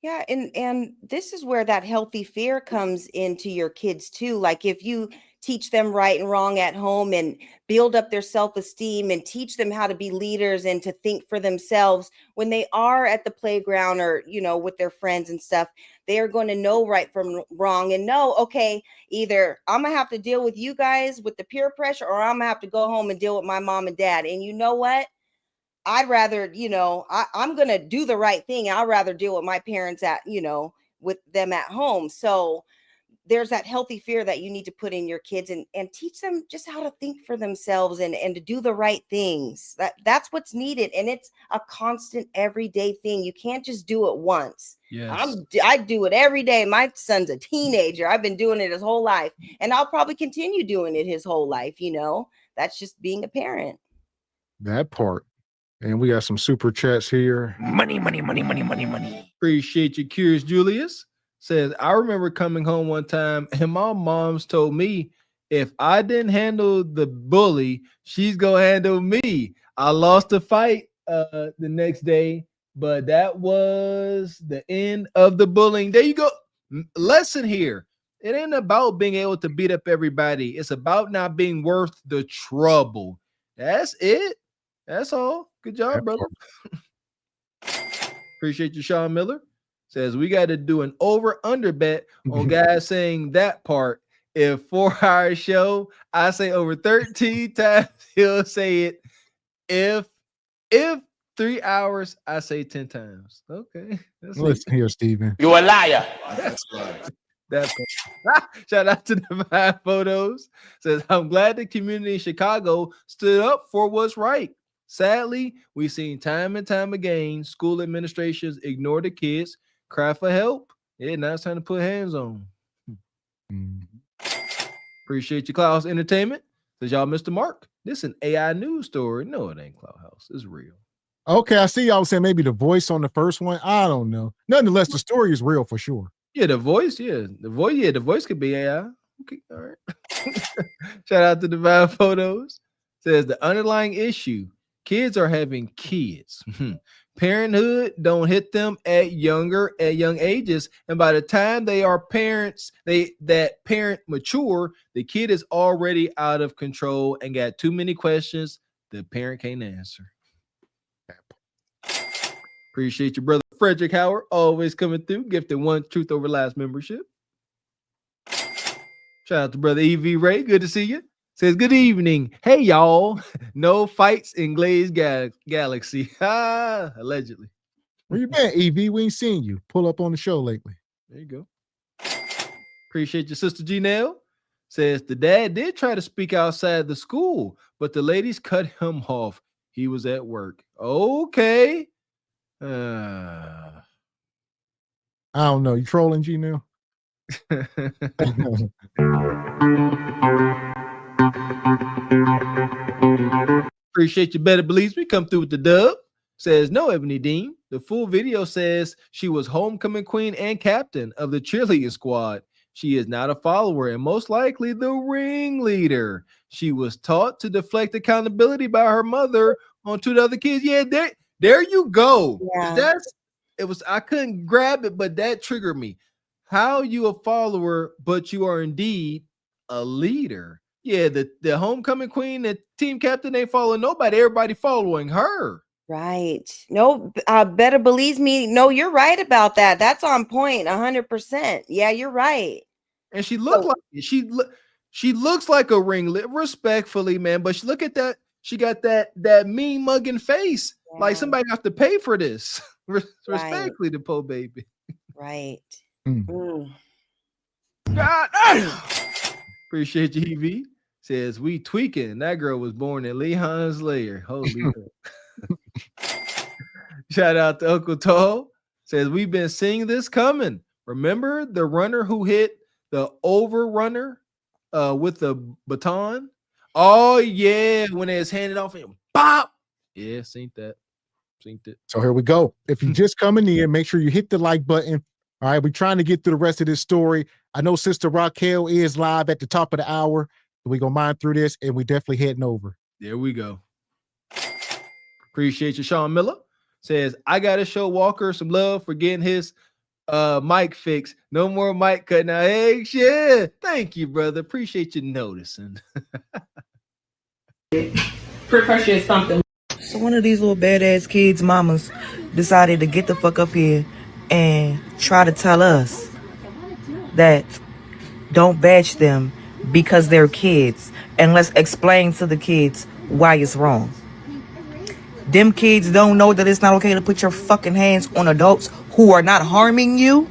Speaker 10: Yeah, and this is where that healthy fear comes into your kids too. Like if you teach them right and wrong at home and build up their self-esteem and teach them how to be leaders and to think for themselves when they are at the playground or, with their friends and stuff, they are going to know right from wrong and know, okay, either I'm going to have to deal with you guys with the peer pressure or I'm going to have to go home and deal with my mom and dad. And you know what? I'd rather, I'm going to do the right thing. I'd rather deal with my parents with them at home. So there's that healthy fear that you need to put in your kids and teach them just how to think for themselves and to do the right things. That's what's needed. And it's a constant everyday thing. You can't just do it once.
Speaker 3: Yes.
Speaker 10: I do it every day. My son's a teenager. I've been doing it his whole life and I'll probably continue doing it his whole life. That's just being a parent.
Speaker 2: That part. And we got some super chats here.
Speaker 15: Money.
Speaker 3: Appreciate you, Curious Julius. Says, I remember coming home one time and my mom's told me if I didn't handle the bully, she's gonna handle me. I lost the fight the next day, but that was the end of the bullying. There you go. Lesson here. It ain't about being able to beat up everybody. It's about not being worth the trouble. That's it. That's all. Good job, brother. Appreciate you, Sean Miller. Says we got to do an over-under bet on guys saying that part. If 4-hour show, I say over 13 times, he'll say it. If 3 hours, I say 10 times. Okay.
Speaker 2: Listen here, Steven.
Speaker 15: You a liar.
Speaker 3: That's shout out to Divine Photos. Says, I'm glad the community in Chicago stood up for what's right. Sadly, we've seen time and time again school administrations ignore the kids, cry for help. Yeah, now it's time to put hands on. Appreciate you, Cloudhouse Entertainment. Says y'all missed the mark. This is an AI news story. No, it ain't Cloudhouse. It's real.
Speaker 2: Okay, I see y'all saying maybe the voice on the first one. I don't know. Nonetheless, the story is real for sure.
Speaker 3: Yeah, the voice. Yeah, the voice could be AI. Okay, all right. Shout out to Divine Photos. Says the underlying issue. Kids are having kids. Parenthood don't hit them at young ages, and by the time they are parents, that parent mature, the kid is already out of control and got too many questions the parent can't answer. Appreciate your brother Frederick Howard always coming through, gifted one Truth Over Lies membership. Shout out to brother EV Ray, good to see you. Says, good evening. Hey, y'all. No fights in Glaze Galaxy. Allegedly.
Speaker 2: Where you been, EV? We ain't seen you. Pull up on the show lately.
Speaker 3: There you go. Appreciate your sister Janelle. Says, the dad did try to speak outside the school, but the ladies cut him off. He was at work. Okay.
Speaker 2: I don't know. You trolling, Janelle?
Speaker 3: Appreciate you, Better Believes. We come through with the dub. Says no, Ebony Dean. The full video says she was homecoming queen and captain of the cheerleading squad. She is not a follower and most likely the ringleader. She was taught to deflect accountability by her mother onto the other kids. Yeah, there you go.
Speaker 10: Yeah.
Speaker 3: I couldn't grab it, but that triggered me. How you a follower, but you are indeed a leader. Yeah, the homecoming queen, the team captain ain't following nobody. Everybody following her.
Speaker 10: Right. No, Better Believes me. No, you're right about that. That's on point, 100%. Yeah, you're right.
Speaker 3: And she looked like it. She looks like a ringlet, respectfully, man. But look at that. She got that mean mugging face. Yeah. Like somebody have to pay for this. Respectfully, the poor baby.
Speaker 10: Right.
Speaker 3: God, appreciate you, EV. Says we tweaking. That girl was born in Leon's lair. Holy shout out to Uncle Toe. Says we've been seeing this coming. Remember the runner who hit the overrunner with the baton? Oh yeah, when it was handed off and pop. Yeah, seen that. Seen it.
Speaker 2: So here we go. If you're just coming in, make sure you hit the like button. All right, we're trying to get through the rest of this story. I know Sister Raquel is live at the top of the hour. So we're going to mine through this, and we definitely heading over.
Speaker 3: There we go. Appreciate you, Sean Miller. Says, I got to show Walker some love for getting his mic fixed. No more mic cutting out eggs. Yeah, thank you, brother. Appreciate you noticing.
Speaker 13: Peer pressure is something.
Speaker 16: So one of these little badass kids' mamas decided to get the fuck up here and try to tell us that don't bash them because they're kids, and let's explain to the kids why it's wrong. Them kids don't know that it's not okay to put your fucking hands on adults who are not harming you.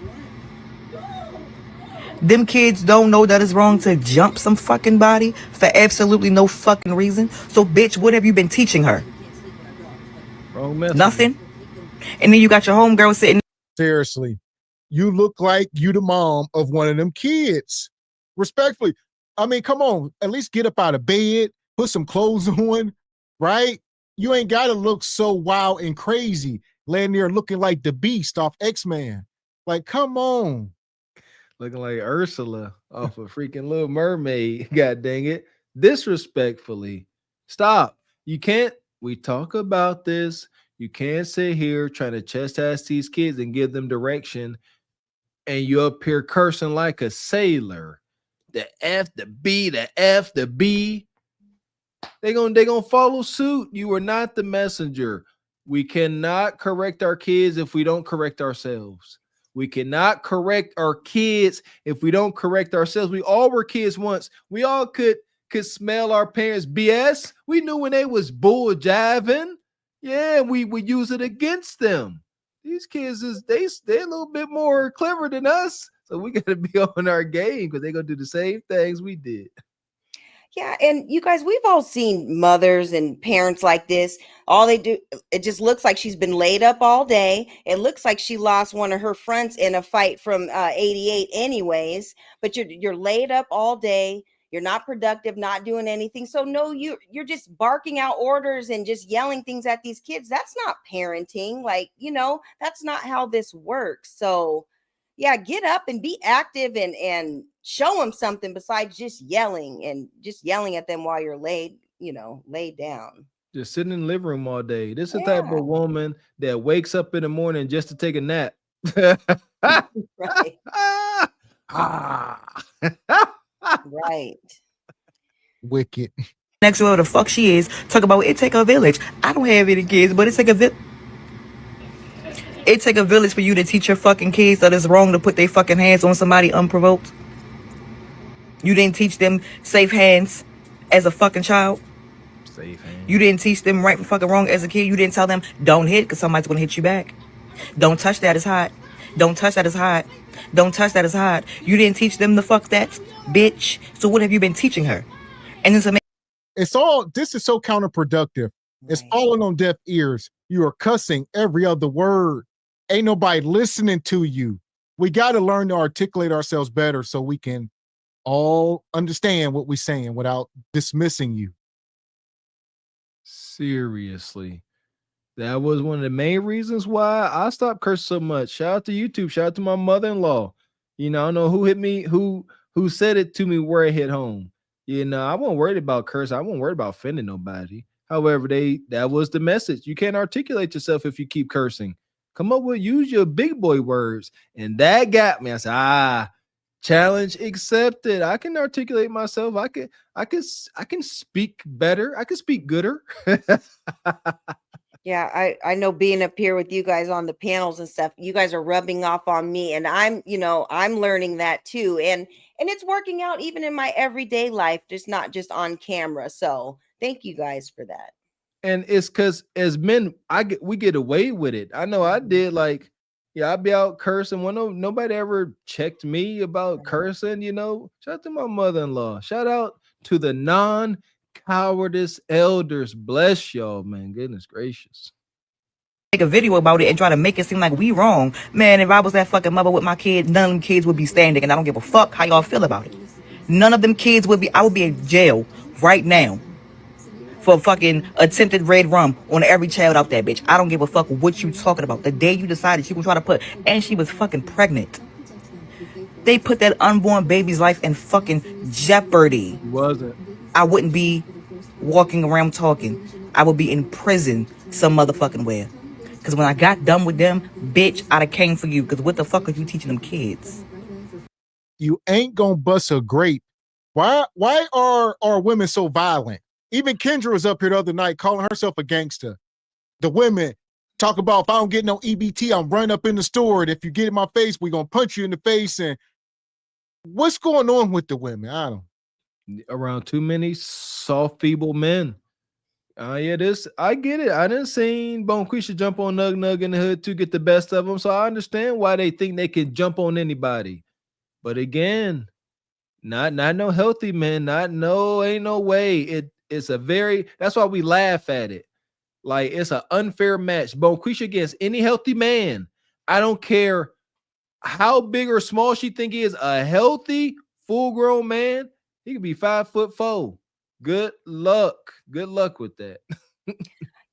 Speaker 16: Them kids don't know that it's wrong to jump some fucking body for absolutely no fucking reason. So bitch, what have you been teaching her?
Speaker 3: Wrong message.
Speaker 16: Nothing. And then you got your homegirl sitting.
Speaker 2: Seriously, you look like you the mom of one of them kids. Respectfully. I mean, come on, at least get up out of bed, put some clothes on, right? You ain't got to look so wild and crazy laying there looking like the Beast off X-Men. Like, come on.
Speaker 3: Looking like Ursula off a freaking Little Mermaid. God dang it. Disrespectfully. Stop. You can't. We talk about this. You can't sit here trying to chastise these kids and give them direction, and you up here cursing like a sailor. The F, the B, the F, the B. They're gonna follow suit. You are not the messenger. We cannot correct our kids if we don't correct ourselves. We cannot correct our kids if we don't correct ourselves. We all were kids once. We all could smell our parents' BS. We knew when they was bull jiving. Yeah, we would use it against them. These kids they're a little bit more clever than us. So we got to be on our game because they're going to do the same things we did.
Speaker 10: Yeah, and you guys, we've all seen mothers and parents like this. All they do, it just looks like she's been laid up all day. It looks like she lost one of her fronts in a fight from 88 anyways, but you're laid up all day. You're not productive, not doing anything. So no, you're just barking out orders and just yelling things at these kids. That's not parenting. Like, that's not how this works. So yeah, get up and be active and show them something besides just yelling at them while you're laid down.
Speaker 3: Just sitting in the living room all day. This is the type of woman that wakes up in the morning just to take a nap.
Speaker 10: Right. Right.
Speaker 2: Wicked.
Speaker 16: Next whoever the fuck she is, talk about it take a village. I don't have any kids, but it take a village for you to teach your fucking kids that it's wrong to put their fucking hands on somebody unprovoked. You didn't teach them safe hands as a fucking child.
Speaker 3: Safe hands.
Speaker 16: You didn't teach them right from fucking wrong as a kid. You didn't tell them don't hit because somebody's gonna hit you back. Don't touch that, it's hot. Don't touch that, it's hot. Don't touch that, it's hot. You didn't teach them the fuck that, bitch. So what have you been teaching her? And then
Speaker 2: this is so counterproductive. It's falling on deaf ears. You are cussing every other word. Ain't nobody listening to you. we got to learn to articulate ourselves better so we can all understand what we're saying without dismissing you.
Speaker 3: Seriously. That was one of the main reasons why I stopped cursing so much. Shout out to YouTube. Shout out to my mother-in-law. You know, I don't know who hit me, who said it to me where it hit home. You know, I wasn't worried about cursing. I wasn't worried about offending nobody. However, that was the message. You can't articulate yourself if you keep cursing. Come up with, use your big boy words. And that got me. I said, challenge accepted. I can articulate myself. I can speak better. I can speak gooder.
Speaker 10: Yeah, I know being up here with you guys on the panels and stuff, you guys are rubbing off on me, and I'm learning that too. And it's working out even in my everyday life, just not just on camera. So thank you guys for that.
Speaker 3: And it's because as men, we get away with it. I know I did. Like, yeah, I'd be out cursing when nobody ever checked me about cursing. You know, shout out to my mother-in-law. Shout out to the non-cowardice elders. Bless y'all, man. Goodness gracious.
Speaker 16: Make a video about it and try to make it seem like we wrong. Man, if I was that fucking mother with my kids, none of them kids would be standing, and I don't give a fuck how y'all feel about it. None of them kids would be, I would be in jail right now for fucking attempted red rum on every child out there, bitch. I don't give a fuck what you talking about. The day you decided she was trying to put, and she was fucking pregnant. They put that unborn baby's life in fucking jeopardy.
Speaker 3: Wasn't.
Speaker 16: I wouldn't be walking around talking. I would be in prison some motherfucking where. Because when I got done with them, bitch, I'd have came for you. Because what the fuck are you teaching them kids?
Speaker 2: You ain't gonna bust a grape. Why are women so violent? Even Kendra was up here the other night calling herself a gangster. The women talk about, if I don't get no EBT, I'm running up in the store, and if you get in my face, we're gonna punch you in the face. And what's going on with the women? I don't.
Speaker 3: Around too many soft, feeble men. Yeah, I get it. I didn't seen Bonquisha jump on Nug in the hood to get the best of them, so I understand why they think they can jump on anybody. But again, not no healthy men. Ain't no way. It's that's why we laugh at it. Like, it's an unfair match. Bonquisha against any healthy man. I don't care how big or small she think he is. A healthy, full-grown man, he could be 5'4". Good luck. Good luck with that.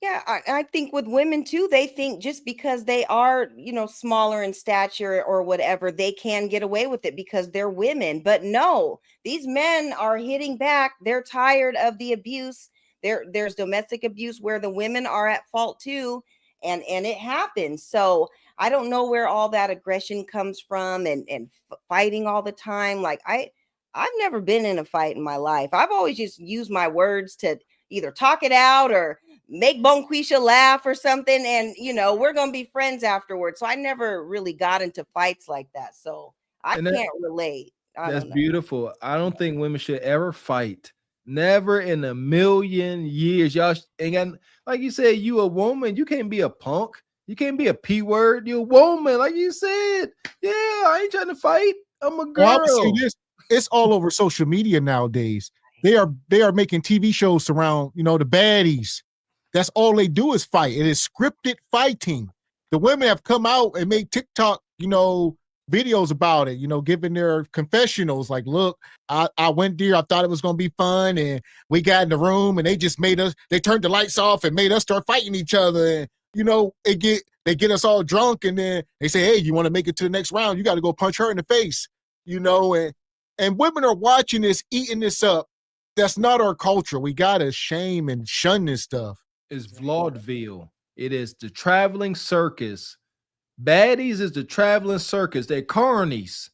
Speaker 10: Yeah, I think with women too, they think just because they are, smaller in stature or whatever, they can get away with it because they're women. But no, these men are hitting back. They're tired of the abuse. There's domestic abuse where the women are at fault too, and it happens. So I don't know where all that aggression comes from and fighting all the time. Like I've never been in a fight in my life. I've always just used my words to either talk it out or make Bonquisha laugh or something. And, we're going to be friends afterwards. So I never really got into fights like that. So I can't relate.
Speaker 3: That's beautiful. I don't think women should ever fight. Never in a million years. Y'all ain't got, like you said, you a woman. You can't be a punk. You can't be a P word. You're a woman, like you said. Yeah, I ain't trying to fight. I'm a girl.
Speaker 2: Well, I would say this. It's all over social media nowadays. They are making TV shows surround, the baddies. That's all they do is fight. It is scripted fighting. The women have come out and made TikTok, videos about it, giving their confessionals. Like, look, I went there. I thought it was going to be fun. And we got in the room and they just they turned the lights off and made us start fighting each other. And, they get us all drunk. And then they say, hey, you want to make it to the next round? You got to go punch her in the face, and women are watching this, eating this up. That's not our culture. We got to shame and shun this stuff.
Speaker 3: It's vaudeville. It is the traveling circus. Baddies is the traveling circus. They're carnies.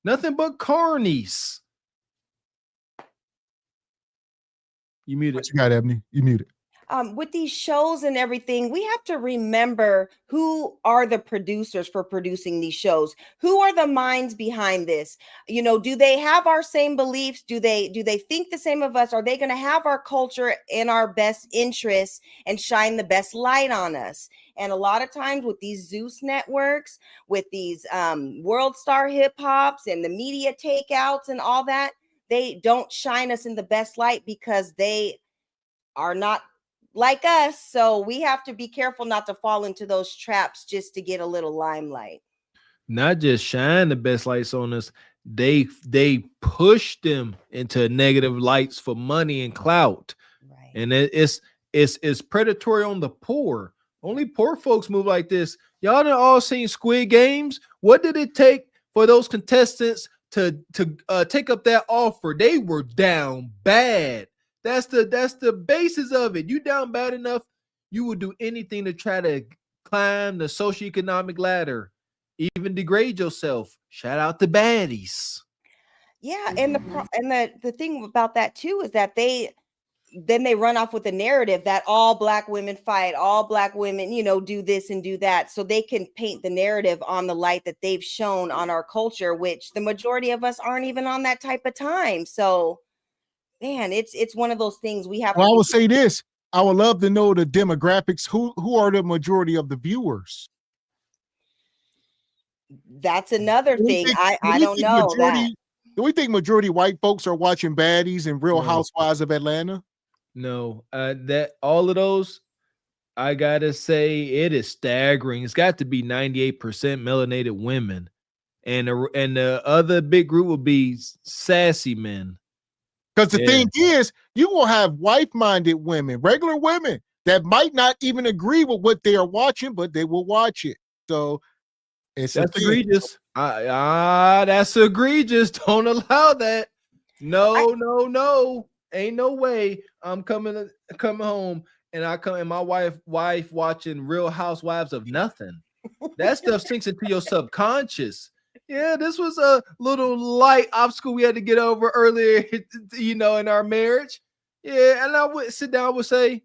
Speaker 3: Nothing but carnies. You muted.
Speaker 2: What you got, Ebony? You muted.
Speaker 10: With these shows and everything, we have to remember who are the producers for producing these shows. Who are the minds behind this? Do they have our same beliefs? Do they think the same of us? Are they going to have our culture in our best interests and shine the best light on us? And a lot of times with these Zeus networks, with these World Star Hip Hops and the media takeouts and all that, they don't shine us in the best light because they are not like us. So we have to be careful not to fall into those traps just to get a little limelight.
Speaker 3: not just shine the best lights on us, they push them into negative lights for money and clout. Right. And it's predatory on the poor. Only poor folks move like this. Y'all done all seen Squid Games. What did it take for those contestants to take up that offer? They were down bad. That's the basis of it. You down bad enough, you would do anything to try to climb the socioeconomic ladder, even degrade yourself. Shout out to baddies.
Speaker 10: Yeah, and the thing about that too is that they run off with the narrative that all Black women fight, all Black women, do this and do that, so they can paint the narrative on the light that they've shown on our culture, which the majority of us aren't even on that type of time. So, man, it's one of those things we have.
Speaker 2: Well, I will say this: I would love to know the demographics. Who are the majority of the viewers?
Speaker 10: That's another thing. I don't know that.
Speaker 2: Do we think majority white folks are watching Baddies and Real Housewives of Atlanta?
Speaker 3: No, that all of those, I gotta say, it is staggering. It's got to be 98% melanated women, and the other big group will be sassy men.
Speaker 2: Because the thing is, you will have wife-minded women, regular women that might not even agree with what they are watching, but they will watch it. So that's
Speaker 3: egregious. That's egregious. Don't allow that. No. Ain't no way I'm coming home and my wife watching Real Housewives of nothing. That stuff sinks into your subconscious. Yeah, this was a little light obstacle we had to get over earlier, in our marriage. Yeah, and I would sit down, I'll say,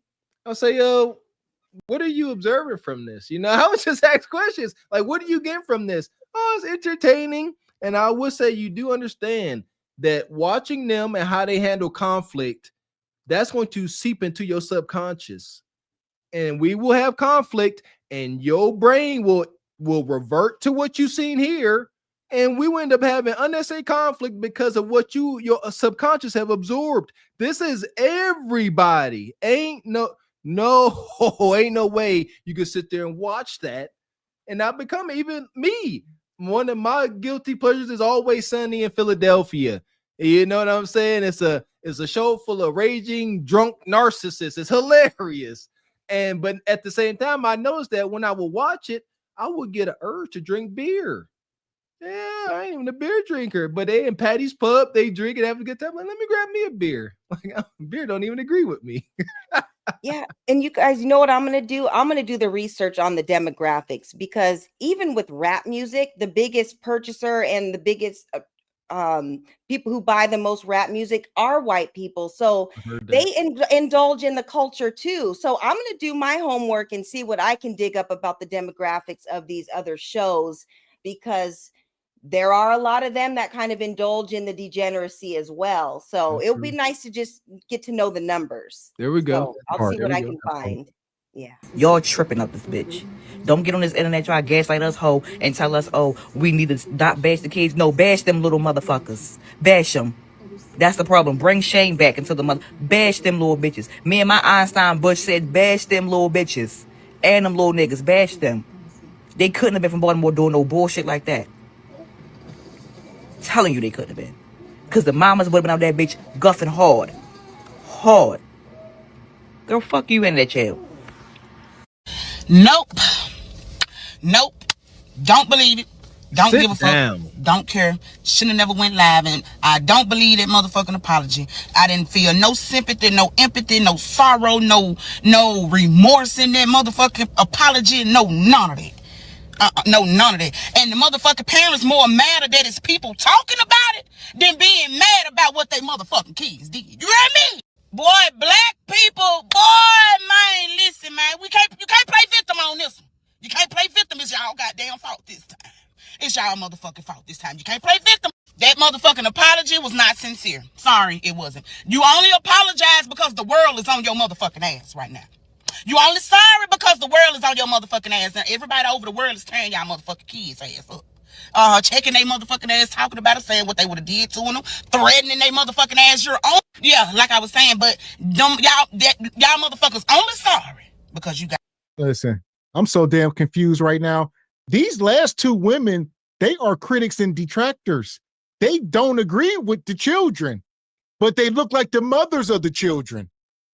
Speaker 3: what are you observing from this? I would just ask questions like, what do you get from this? Oh, it's entertaining. And I would say you do understand that watching them and how they handle conflict, that's going to seep into your subconscious. And we will have conflict, and your brain will revert to what you've seen here. And we will end up having unnecessary conflict because of what your subconscious have absorbed. This is everybody. Ain't no way you can sit there and watch that and not become even me. One of my guilty pleasures is Always Sunny in Philadelphia. You know what I'm saying? It's a show full of raging drunk narcissists. It's hilarious. But at the same time, I noticed that when I would watch it, I would get an urge to drink beer. Yeah, I ain't even a beer drinker, but they in Patty's Pub, they drink and have a good time. Like, let me grab me a beer. Like, beer don't even agree with me.
Speaker 10: Yeah, and you guys, you know what I'm going to do? I'm going to do the research on the demographics, because even with rap music, the biggest purchaser and the biggest people who buy the most rap music are white people. So they indulge in the culture too. So I'm going to do my homework and see what I can dig up about the demographics of these other shows, because there are a lot of them that kind of indulge in the degeneracy as well. So it'll be nice to just get to know the numbers.
Speaker 3: There we go.
Speaker 10: So I'll see what I can find. Yeah.
Speaker 16: Y'all tripping up this bitch. Don't get on this internet, try to gaslight us, hoe, and tell us, oh, we need to not bash the kids. No, bash them little motherfuckers. Bash them. That's the problem. Bring shame back into the mother. Bash them little bitches. Me and my Einstein Bush said, bash them little bitches. And them little niggas. Bash them. They couldn't have been from Baltimore doing no bullshit like that. Telling you they couldn't have been. Because the mamas would have been out that bitch guffing hard. Hard. Girl, fuck you in that jail.
Speaker 17: Nope. Don't believe it. Don't give a fuck.
Speaker 3: Down.
Speaker 17: Don't care. Shouldn't have never went live, and I don't believe that motherfucking apology. I didn't feel no sympathy, no empathy, no sorrow, no remorse in that motherfucking apology. No, none of that. No, none of that. And the motherfucking parents more mad that it's people talking about it than being mad about what they motherfucking kids did. You hear me? Boy, black people, man, listen, man. You can't play victim on this one. You can't play victim. It's y'all goddamn fault this time. It's y'all motherfucking fault this time. You can't play victim. That motherfucking apology was not sincere. Sorry, it wasn't. You only apologize because the world is on your motherfucking ass right now. You only sorry because the world is on your motherfucking ass. Now everybody over the world is tearing y'all motherfucking kids' ass up. Checking they motherfucking ass, talking about it, saying what they would have did to them, threatening they motherfucking ass. You're on. Yeah, like I was saying, but y'all motherfuckers only sorry because you got.
Speaker 2: Listen, I'm so damn confused right now. These last two women they are critics and detractors. They don't agree with the children, but they look like the mothers of the children.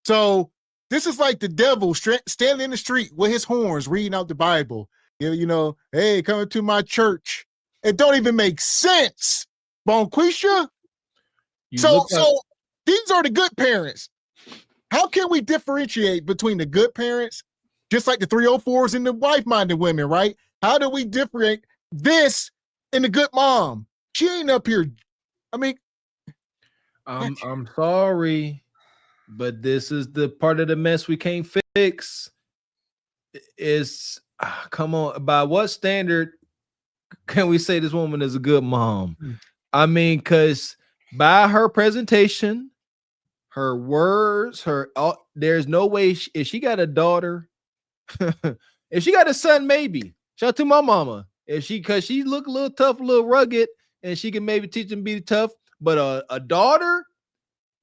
Speaker 2: So this is like the devil standing in the street with his horns, reading out the Bible. You know, hey, coming to my church. It don't even make sense, Bonquisha. So these are the good parents. How can we differentiate between the good parents, just like the 304s and the wife-minded women, right? How do we differentiate this and the good mom? She ain't up here. I mean,
Speaker 3: I'm sorry, but this is the part of the mess we can't fix. Is come on, by what standard can we say this woman is a good mom? I mean, because by her presentation, her words, there's no way if she got a daughter, if she got a son, maybe. Shout out to my mama. Because she look a little tough, a little rugged, and she can maybe teach him to be tough. But a daughter,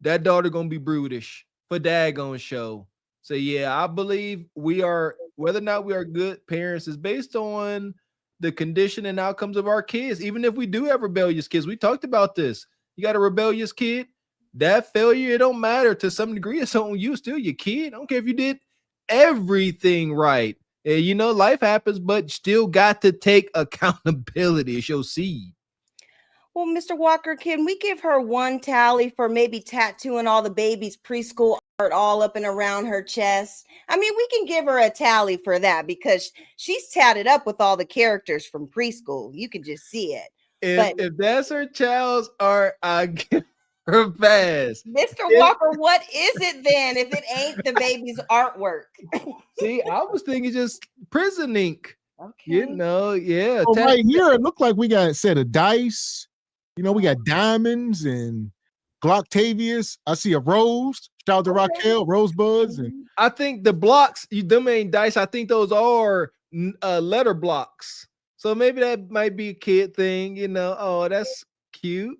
Speaker 3: that daughter gonna be brutish for daggone show. So yeah, I believe we are, whether or not we are good parents is based on the condition and outcomes of our kids. Even if we do have rebellious kids, we talked about this. You got a rebellious kid, that failure, it don't matter to some degree. It's on you, still your kid. I don't care if you did everything right. You know, life happens, but still got to take accountability. It's your seed.
Speaker 10: Well, Mr. Walker, can we give her one tally for maybe tattooing all the baby's preschool art all up and around her chest? I mean, we can give her a tally for that because she's tatted up with all the characters from preschool. You can just see it.
Speaker 3: If that's her child's art, I give her pass.
Speaker 10: Mr. Walker, what is it then if it ain't the baby's artwork?
Speaker 3: See, I was thinking just prison ink. Okay. You know, yeah.
Speaker 2: Oh, right here, it looked like we got a set of dice. You know, we got diamonds and Glocktavius. I see a rose. Shout out to Raquel, rosebuds. And
Speaker 3: I think the blocks, them ain't dice. I think those are letter blocks. So maybe that might be a kid thing, you know. Oh, that's cute.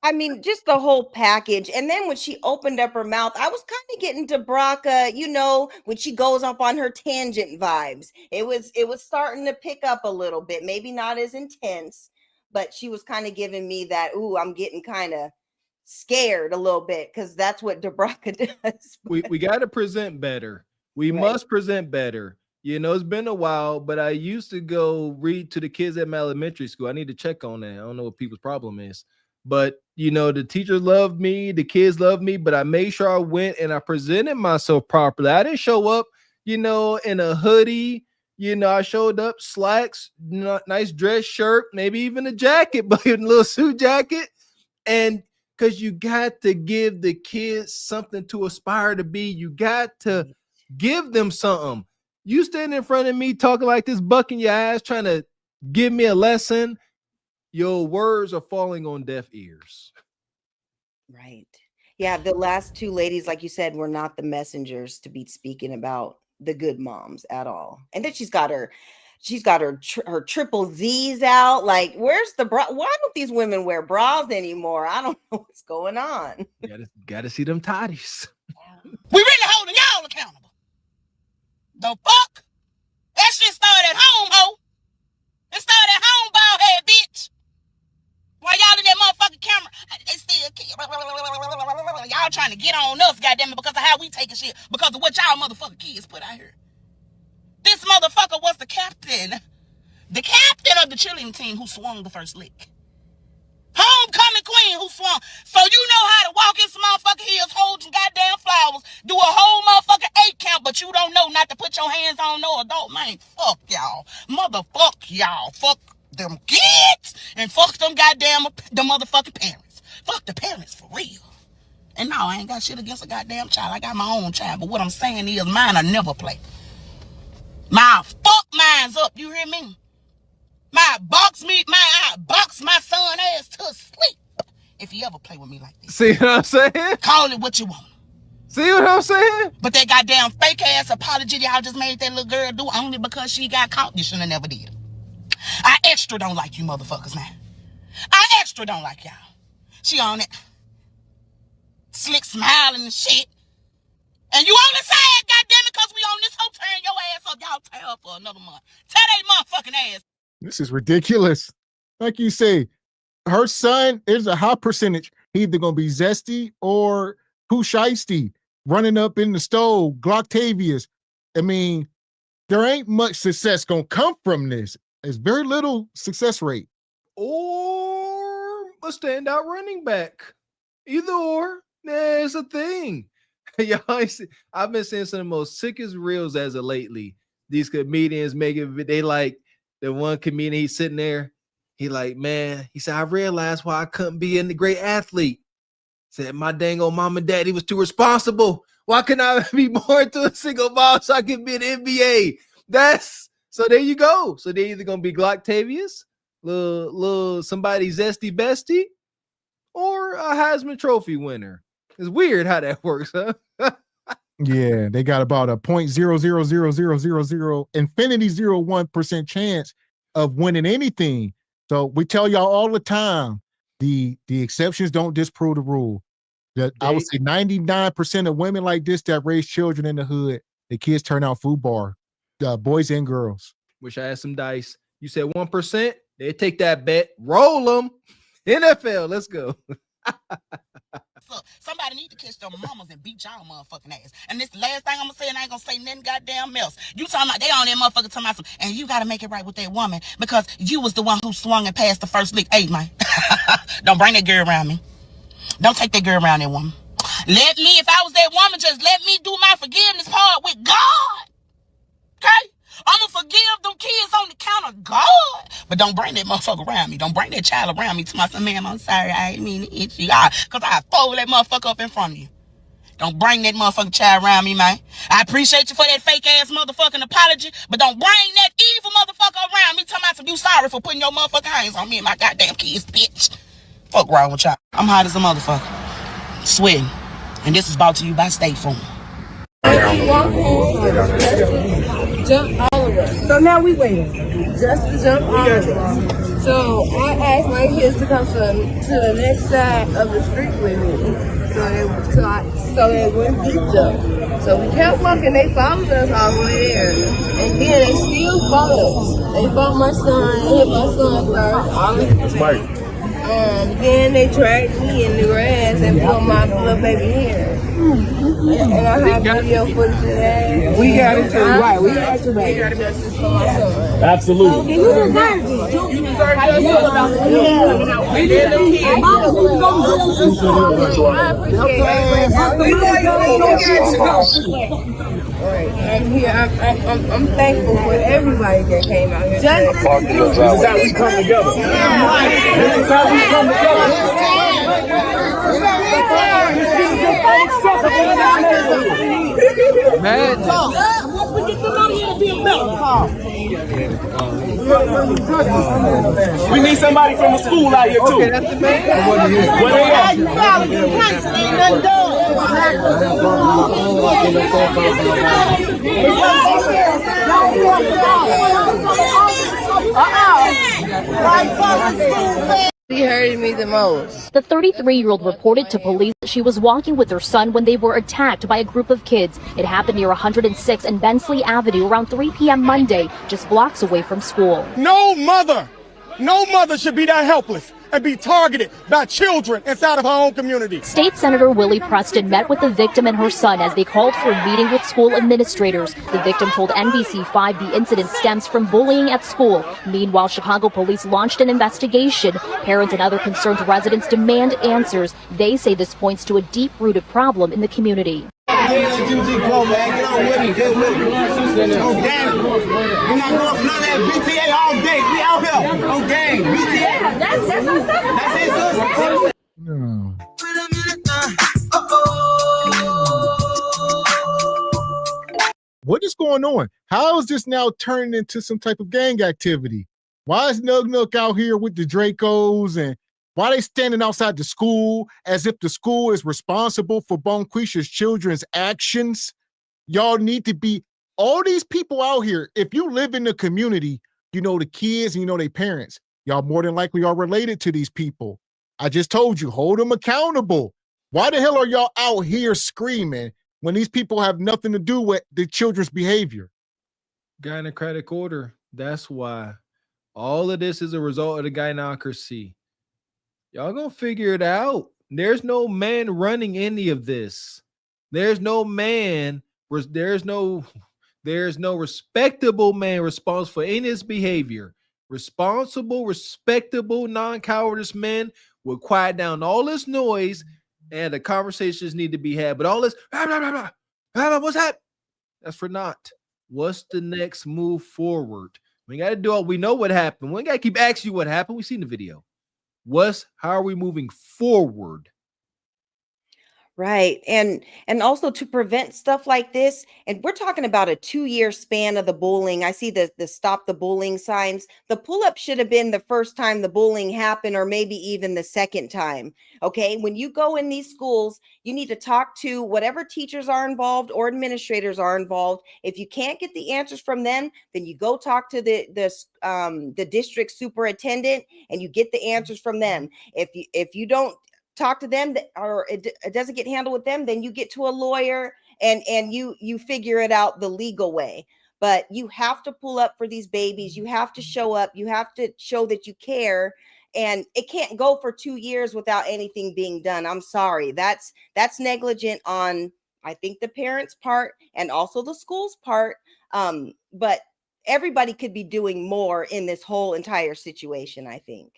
Speaker 10: I mean, just the whole package. And then when she opened up her mouth, I was kind of getting to Braca, you know, when she goes up on her tangent vibes. It was starting to pick up a little bit, maybe not as intense, but she was kind of giving me that, ooh, I'm getting kind of scared a little bit because that's what Debraca does.
Speaker 3: We got to present better. We must present better. You know, it's been a while, but I used to go read to the kids at my elementary school. I need to check on that. I don't know what people's problem is. But, you know, the teachers loved me, the kids loved me, but I made sure I went and I presented myself properly. I didn't show up, you know, in a hoodie. You know, I showed up slacks, nice dress shirt, maybe even a jacket, but a little suit jacket. And because you got to give the kids something to aspire to be. You got to give them something. You stand in front of me talking like this, bucking your ass, trying to give me a lesson. Your words are falling on deaf ears.
Speaker 10: Right. Yeah, the last two ladies, like you said, were not the messengers to be speaking about the good moms at all. And then she's got her triple Z's out. Like, where's the bra? Why don't these women wear bras anymore? I don't know what's going on.
Speaker 3: Gotta see them toddies.
Speaker 17: We really holding y'all accountable. The fuck? That shit started at home, ho. It started at home, bald head bitch. While y'all in that motherfucking camera, they still y'all trying to get on us, goddamn it, because of how we taking shit, because of what y'all motherfucking kids put out here. This motherfucker was the captain of the cheerleading team who swung the first lick. Homecoming queen who swung. So you know how to walk in some motherfucking heels, hold some goddamn flowers, do a whole motherfucking 8 count, but you don't know not to put your hands on no adult, man. Fuck y'all. Motherfuck y'all. Fuck them kids and fuck them goddamn the motherfucking parents. Fuck the parents for real. And no, I ain't got shit against a goddamn child. I got my own child, but what I'm saying is mine will never play. My fuck mine's up, you hear me? I box my son ass to sleep if he ever play with me like this.
Speaker 3: See what I'm saying?
Speaker 17: Call it what you want.
Speaker 3: See what I'm saying?
Speaker 17: But that goddamn fake ass apology y'all just made that little girl do only because she got caught, you should have never did. I extra don't like you motherfuckers now. I extra don't like y'all. She on it. Slick smiling and shit. And you only say it, goddamn it, because we on this whole turn your ass up. Y'all tear up for another month. Tear that motherfucking ass.
Speaker 2: This is ridiculous. Like you say, her son is a high percentage. He either gonna be Zesty or Pooh Shiesty running up in the stove, Glocktavius. I mean, there ain't much success gonna come from this. There's very little success rate.
Speaker 3: Or a standout running back. Either or. There's a thing. Y'all, I've been seeing some of the most sickest reels as of lately. These comedians they like the one comedian, he's sitting there. He like, man, he said, I realized why I couldn't be a great athlete. Said, my dang old mom and daddy was too responsible. Why couldn't I be born to a single mom so I could be an NBA? So there you go. So they're either gonna be Glocktavius, little somebody zesty bestie, or a Heisman Trophy winner. It's weird how that works, huh?
Speaker 2: Yeah, they got about a 0.000000 infinity 01% chance of winning anything. So we tell y'all all the time, the exceptions don't disprove the rule. That I would say 99% of women like this that raise children in the hood, the kids turn out FUBAR, boys and girls.
Speaker 3: Wish I had some dice. You said 1%, they take that bet, roll them. NFL, let's go.
Speaker 17: Somebody need to catch them mamas and beat y'all motherfucking ass. And this the last thing I'm gonna say, and I ain't gonna say nothing goddamn else. You talking about they on that motherfucker talking about some, and you gotta make it right with that woman because you was the one who swung and passed the first lick. Hey, man, don't bring that girl around me. Don't take that girl around that woman. Let me, if I was that woman, just let me do my forgiveness part with God. Okay? I'm gonna forgive them kids on the count of God. But don't bring that motherfucker around me. Don't bring that child around me to my son, ma'am, I'm sorry, I ain't mean to hit you. Because I fold that motherfucker up in front of you. Don't bring that motherfucking child around me, man. I appreciate you for that fake ass motherfucking apology, but don't bring that evil motherfucker around me talking about you sorry for putting your motherfucking hands on me and my goddamn kids, bitch. Fuck wrong with y'all. I'm hot as a motherfucker. Sweating. And this is brought to you by State Farm.
Speaker 18: Jump all of us. So now we waiting. Just to jump all of us. So I asked my kids to come to the next side of the street with me. So they wouldn't get jumped. So we kept walking, they followed us all the way there. And then they still followed us. They followed my son, they hit my son first. And then they dragged me in the grass and pulled my little baby hair. And I have video footage of that. We got it too, right? We got to make justice for my son.
Speaker 19: Absolutely.
Speaker 18: You deserve it. You deserve justice. We did them kids. I appreciate it. I'm here. I'm thankful for everybody that came out here. This
Speaker 19: is how we come together. This is how we come together.
Speaker 3: Man.
Speaker 19: We need somebody from the school out here too.
Speaker 3: Okay, that's the man.
Speaker 19: Where they at?
Speaker 18: He hurted me the most.
Speaker 7: The 33-year-old reported to police that she was walking with her son when they were attacked by a group of kids. It happened near 106 and Bensley Avenue around 3 p.m. Monday, just blocks away from school.
Speaker 19: No mother should be that helpless and be targeted by children inside of her own community.
Speaker 7: State Senator Willie Preston met with the victim and her son as they called for a meeting with school administrators. The victim told NBC5 the incident stems from bullying at school. Meanwhile, Chicago police launched an investigation. Parents and other concerned residents demand answers. They say this points to a deep-rooted problem in the community.
Speaker 9: We're not going for none of that BTA all day. We out here on game. BTA. That's it,
Speaker 2: What is going on? How is this now turning into some type of gang activity? Why is Nug Nook out here with the Dracos, and why are they standing outside the school as if the school is responsible for Bonquisha's children's actions? Y'all need to be, all these people out here, if you live in the community, you know the kids and you know their parents. Y'all more than likely are related to these people. I just told you, hold them accountable. Why the hell are y'all out here screaming when these people have nothing to do with the children's behavior?
Speaker 3: Gynocratic order. That's why. All of this is a result of the gynocracy. Y'all gonna figure it out. There's no man running any of this. There's no man. There's no respectable man responsible for any of this behavior. Responsible, respectable, non-cowardice men will quiet down all this noise, and the conversations need to be had. But all this, what's that? That's for naught. What's the next move forward? We got to do all. We know what happened. We got to keep asking you what happened. We seen the video. How are we moving forward?
Speaker 10: Right. And also to prevent stuff like this, and we're talking about a 2-year span of the bullying. I see the stop the bullying signs. The pull-up should have been the first time the bullying happened, or maybe even the second time. Okay. When you go in these schools, you need to talk to whatever teachers are involved or administrators are involved. If you can't get the answers from them, then you go talk to the district superintendent and you get the answers from them. If you don't talk to them, or it doesn't get handled with them, then you get to a lawyer and you figure it out the legal way. But you have to pull up for these babies. You have to show up. You have to show that you care. And it can't go for 2 years without anything being done. I'm sorry. That's negligent on, I think, the parents' part and also the school's part. But everybody could be doing more in this whole entire situation, I think.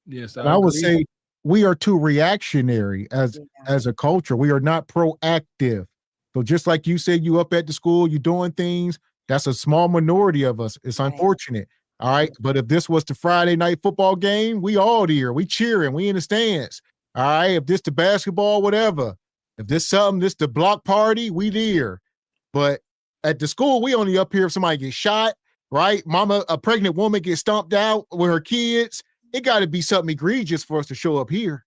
Speaker 3: Yes,
Speaker 2: I would say we are too reactionary as a culture. We are not proactive. So just like you said, you up at the school, you doing things. That's a small minority of us. It's unfortunate. All right. But if this was the Friday night football game, we all there. We cheering. We in the stands. All right. If this the basketball, whatever. If this the block party, we there. But at the school, we only up here if somebody gets shot, right? A pregnant woman gets stomped out with her kids. It got to be something egregious for us to show up here.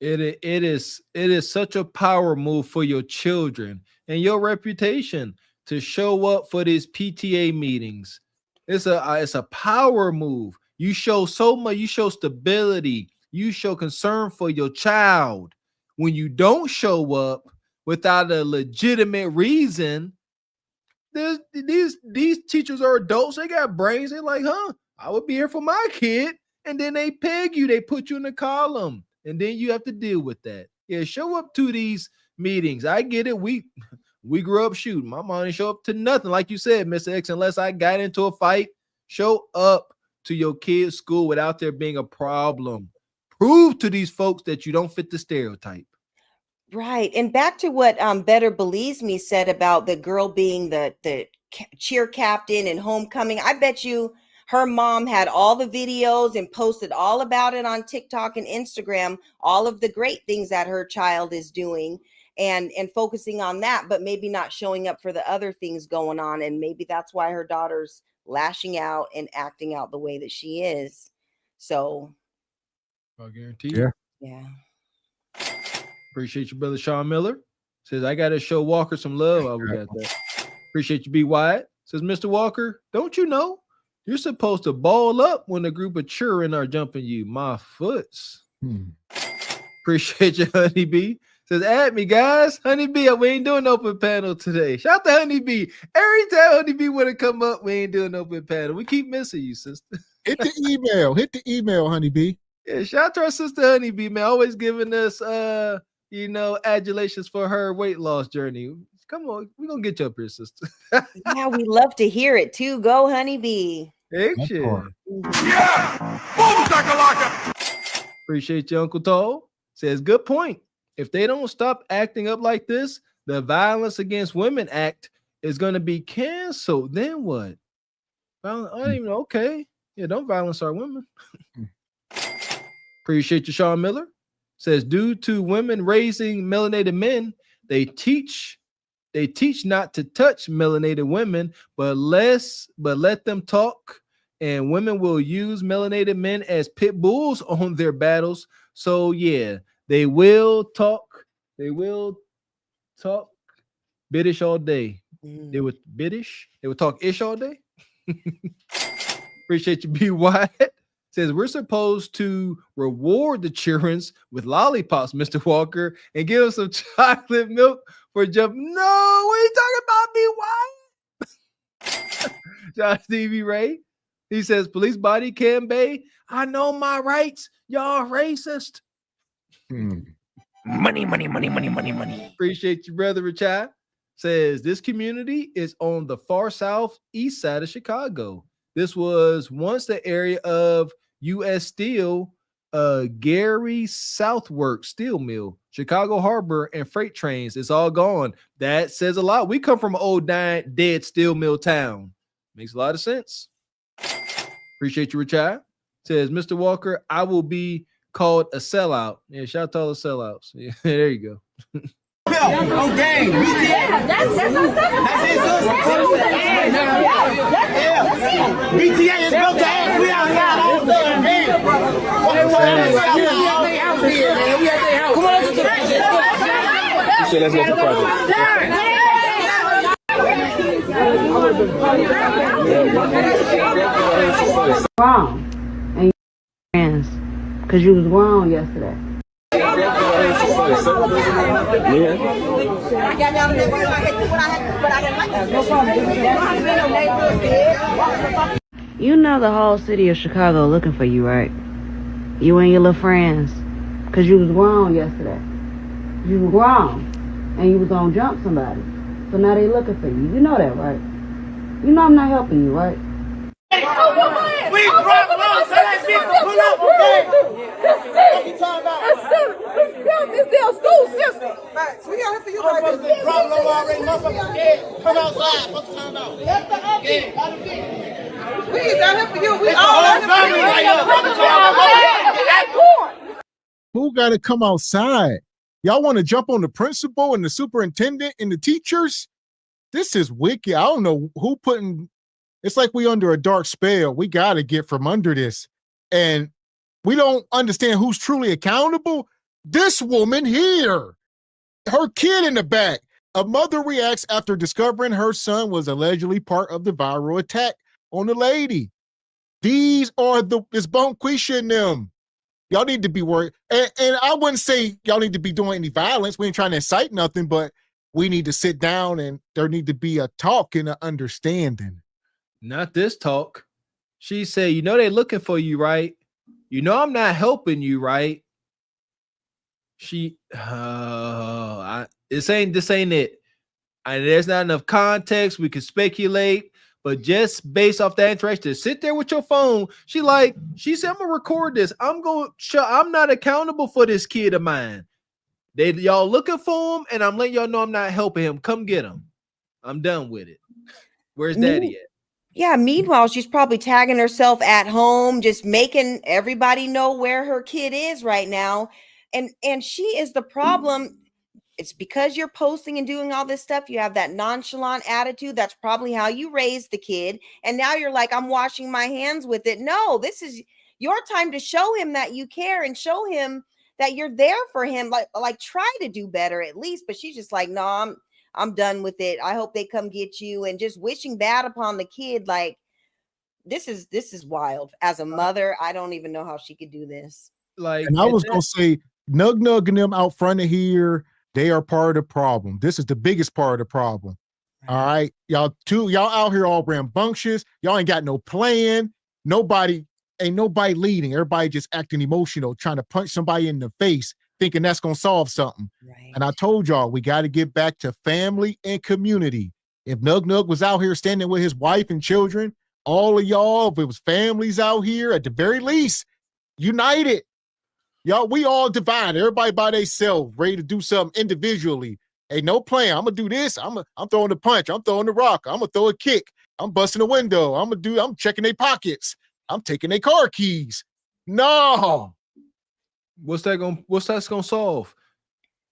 Speaker 3: It is such a power move for your children and your reputation to show up for these PTA meetings. It's a power move. You show so much. You show stability. You show concern for your child. When you don't show up without a legitimate reason, these teachers are adults. They got brains. They're like, I would be here for my kid. And then they peg you, they put you in the column, and then you have to deal with that. Yeah, show up to these meetings. I get it. We grew up shooting. My mom didn't show up to nothing. Like you said, Mr. X, unless I got into a fight, show up to your kid's school without there being a problem. Prove to these folks that you don't fit the stereotype.
Speaker 10: Right. And back to what Better Believes Me said about the girl being the cheer captain and homecoming. I bet you her mom had all the videos and posted all about it on TikTok and Instagram, all of the great things that her child is doing and focusing on that, but maybe not showing up for the other things going on. And maybe that's why her daughter's lashing out and acting out the way that she is. So
Speaker 3: I guarantee you.
Speaker 10: Yeah.
Speaker 3: Appreciate you, brother Sean Miller. Says, I got to show Walker some love. Oh, we got that. Appreciate you, B. Wyatt. Says, Mr. Walker, don't you know? You're supposed to ball up when a group of children are jumping you. My foots. Appreciate you, Honeybee. Says, add me, guys. Honeybee, we ain't doing open panel today. Shout out to Honeybee. Every time Honeybee would have come up, we ain't doing open panel. We keep missing you, sister.
Speaker 2: Hit the email. Hit the email, Honeybee.
Speaker 3: Yeah, shout out to our sister Honeybee, man. Always giving us adulations for her weight loss journey. Come on, we're gonna get you up here, sister.
Speaker 10: Yeah, we love to hear it too. Go, Honeybee.
Speaker 3: Yeah. Appreciate you, Uncle Tall. Says, good point. If they don't stop acting up like this, the Violence Against Women Act is going to be canceled. Then what? I don't even know. Okay. Yeah, don't violence our women. Appreciate you, Sean Miller. Says, due to women raising melanated men, they teach not to touch melanated women, but let them talk. And women will use melanated men as pit bulls on their battles. So yeah, they will talk. They will talk biddish all day. They would biddish. They would talk ish all day. Appreciate you, B. Wyatt. Says we're supposed to reward the childrens with lollipops, Mr. Walker, and give them some chocolate milk for jump. No, what are you talking about, B. Wyatt? Josh Stevie Ray. He says, police body cam bay. I know my rights. Y'all racist.
Speaker 6: Money, money, money, money, money, money.
Speaker 3: Appreciate you, brother Richard. Says this community is on the far southeast side of Chicago. This was once the area of U.S. Steel, Gary Southwork Steel Mill, Chicago Harbor, and freight trains. It's all gone. That says a lot. We come from an old dead steel mill town. Makes a lot of sense. Appreciate you, Richard. Says Mr. Walker, I will be called a sellout. Yeah, shout out to all the sellouts. Yeah, there you go.
Speaker 20: No game.
Speaker 18: Yeah, that's
Speaker 20: it, BTA is built to ass. We outside all the game. Come on, let's go for project.
Speaker 21: Wrong. And your friends, because you was wrong yesterday. You know the whole city of Chicago looking for you, right? You and your little friends, because you was wrong yesterday. You was wrong, and you was gonna jump somebody. So now they looking for you. You know that, right? You know I'm not helping you, right?
Speaker 20: We brought along so that people pull up, okay? What you talking about?
Speaker 18: It's their school system.
Speaker 20: We got it for you right now. Problem already, motherfuckers scared. Come outside. What you talking about? That's the update. We is out here for you. We all out here for you.
Speaker 2: Who got to come outside? Y'all want to jump on the principal and the superintendent and the teachers? This is wicked. I don't know who putting. It's like we under a dark spell. We got to get from under this. And we don't understand who's truly accountable. This woman here, her kid in the back. A mother reacts after discovering her son was allegedly part of the viral attack on the lady. These are it's Bonquisha and them. Y'all need to be worried. And I wouldn't say y'all need to be doing any violence. We ain't trying to incite nothing, but we need to sit down and there need to be a talk and an understanding.
Speaker 3: Not this talk. She said, you know, they're looking for you, right? You know, I'm not helping you, right? This ain't it. And there's not enough context. We can speculate, but just based off that interaction, to sit there with your phone. She said, I'm gonna record this. I'm not accountable for this kid of mine. Y'all looking for him, and I'm letting y'all know I'm not helping him. Come get him. I'm done with it. Where's daddy at?
Speaker 10: Yeah, meanwhile, she's probably tagging herself at home, just making everybody know where her kid is right now. And she is the problem. It's because you're posting and doing all this stuff. You have that nonchalant attitude. That's probably how you raised the kid. And now you're like, I'm washing my hands with it. No, this is your time to show him that you care and show him that you're there for him. Like try to do better at least. But she's just like, no, I'm done with it. I hope they come get you, and just wishing bad upon the kid. Like this is wild. As a mother, I don't even know how she could do this.
Speaker 2: And I was gonna say, Nug and them out front of here, they are part of the problem. This is the biggest part of the problem. All right, y'all out here all rambunctious. Y'all ain't got no plan. Ain't nobody leading. Everybody just acting emotional, trying to punch somebody in the face, thinking that's gonna solve something. Right. And I told y'all, we got to get back to family and community. If Nug was out here standing with his wife and children, all of y'all, if it was families out here, at the very least, united. Y'all, we all divided. Everybody by themselves, ready to do something individually. Hey, no plan. I'm gonna do this. I'm throwing the punch. I'm throwing the rock. I'm gonna throw a kick. I'm busting a window. I'm checking their pockets. I'm taking their car keys. No.
Speaker 3: What's that gonna solve?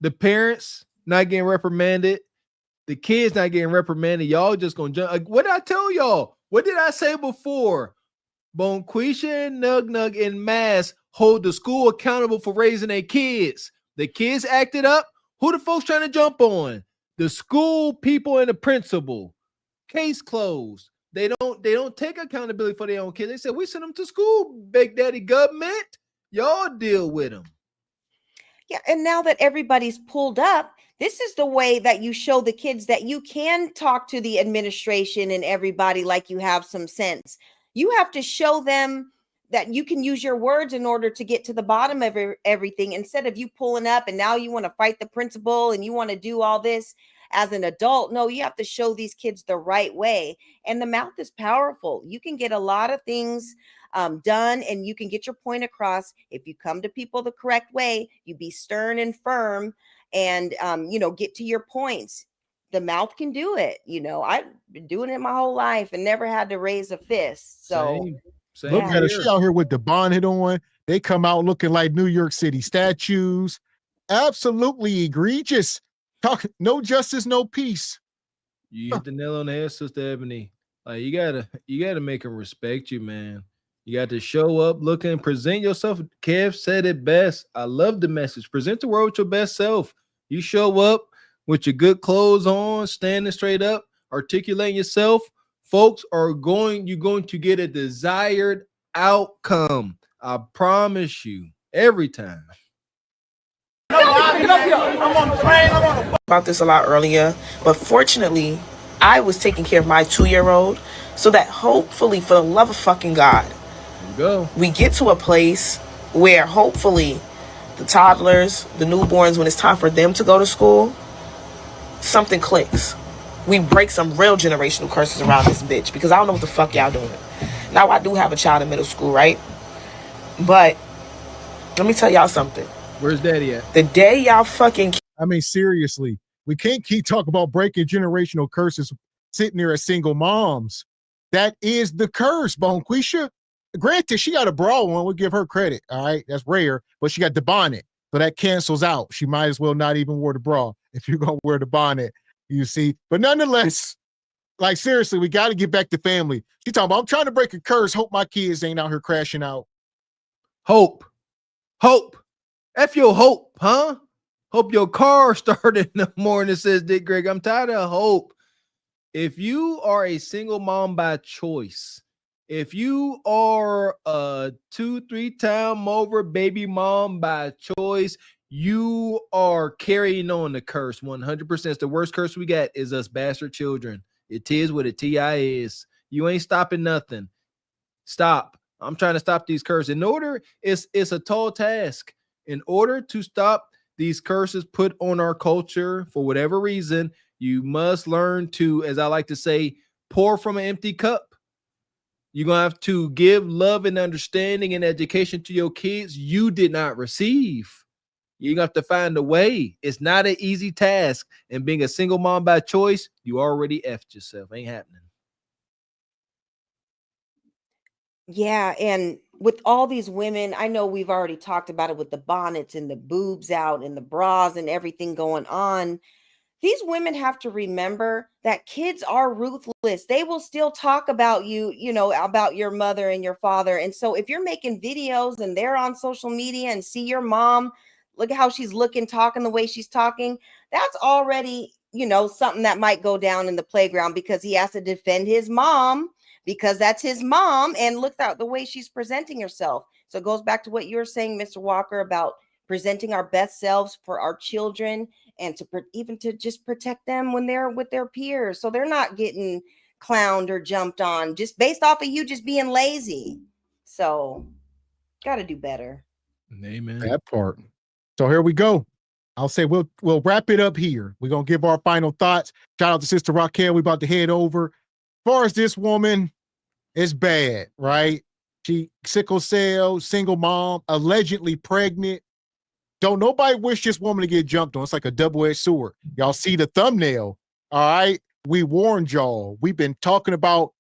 Speaker 3: The parents not getting reprimanded, the kids not getting reprimanded. Y'all just gonna jump. Like, what did I tell y'all? What did I say before? Bonquisha and Nug in mass hold the school accountable for raising their kids. The kids acted up. Who the folks trying to jump on? The school people and the principal. Case closed. They don't take accountability for their own kids. They said, we send them to school, Big Daddy government. Y'all deal with them.
Speaker 10: Yeah, and now that everybody's pulled up, this is the way that you show the kids that you can talk to the administration and everybody like you have some sense. You have to show them that you can use your words in order to get to the bottom of everything, instead of you pulling up and now you want to fight the principal and you want to do all this as an adult. No, you have to show these kids the right way. And the mouth is powerful. You can get a lot of things done, and you can get your point across if you come to people the correct way. You be stern and firm, and get to your points. The mouth can do it. I've been doing it my whole life and never had to raise a fist. So
Speaker 3: Same
Speaker 2: look at her. She out here with the bonnet on. They come out looking like New York City statues. Absolutely egregious. No justice, no peace.
Speaker 3: You hit the nail on the head, Sister Ebony. Like you gotta make them respect you, man. You got to show up, look and present yourself. Kev said it best. I love the message. Present the world with your best self. You show up with your good clothes on, standing straight up, articulating yourself. Folks you're going to get a desired outcome. I promise you, every time.
Speaker 12: About this a lot earlier, but fortunately, I was taking care of my 2-year-old, so that hopefully, for the love of fucking God, we get to a place where hopefully the toddlers, the newborns, when it's time for them to go to school, something clicks. We break some real generational curses around this bitch, because I don't know what the fuck y'all doing. Now, I do have a child in middle school, right? But let me tell y'all something.
Speaker 3: Where's Daddy at?
Speaker 12: The day y'all fucking...
Speaker 2: I mean, seriously, we can't keep talking about breaking generational curses sitting there as single moms. That is the curse, Bonquisha. Granted, she got a bra on. We'll give her credit. All right, that's rare, but she got the bonnet, so that cancels out. She might as well not even wear the bra if you're gonna wear the bonnet. You see, but nonetheless, like seriously, we got to get back to family. She talking about, I'm trying to break a curse. Hope my kids ain't out here crashing out.
Speaker 3: Hope. F your hope, huh? Hope your car started in the morning, says Dick Greg. I'm tired of hope. If you are a single mom by choice, if you are a 2-3 time over baby mom by choice, you are carrying on the curse 100%. It's the worst curse we got is us bastard children. It is what a TI is. You ain't stopping nothing. Stop. I'm trying to stop these curses. It's a tall task. In order to stop these curses put on our culture for whatever reason, you must learn to, as I like to say, pour from an empty cup. You're going to have to give love and understanding and education to your kids you did not receive. You're going to have to find a way. It's not an easy task. And being a single mom by choice, you already effed yourself. Ain't happening.
Speaker 10: Yeah, and with all these women, I know we've already talked about it with the bonnets and the boobs out and the bras and everything going on. These women have to remember that kids are ruthless. They will still talk about you, about your mother and your father. And so if you're making videos and they're on social media and see your mom, look at how she's looking, talking the way she's talking, that's already, something that might go down in the playground, because he has to defend his mom because that's his mom. And look at the way she's presenting herself. So it goes back to what you were saying, Mr. Walker, about presenting our best selves for our children, and even to just protect them when they're with their peers, so they're not getting clowned or jumped on just based off of you just being lazy. So got to do better.
Speaker 3: Amen.
Speaker 2: That part. So here we go. I'll say we'll wrap it up here. We're gonna give our final thoughts. Shout out to Sister Raquel. We about to head over. As far as this woman, it's bad, right? She sickle cell, single mom, allegedly pregnant. Don't nobody wish this woman to get jumped on. It's like a double-edged sword. Y'all see the thumbnail. All right. We warned y'all. We've been talking about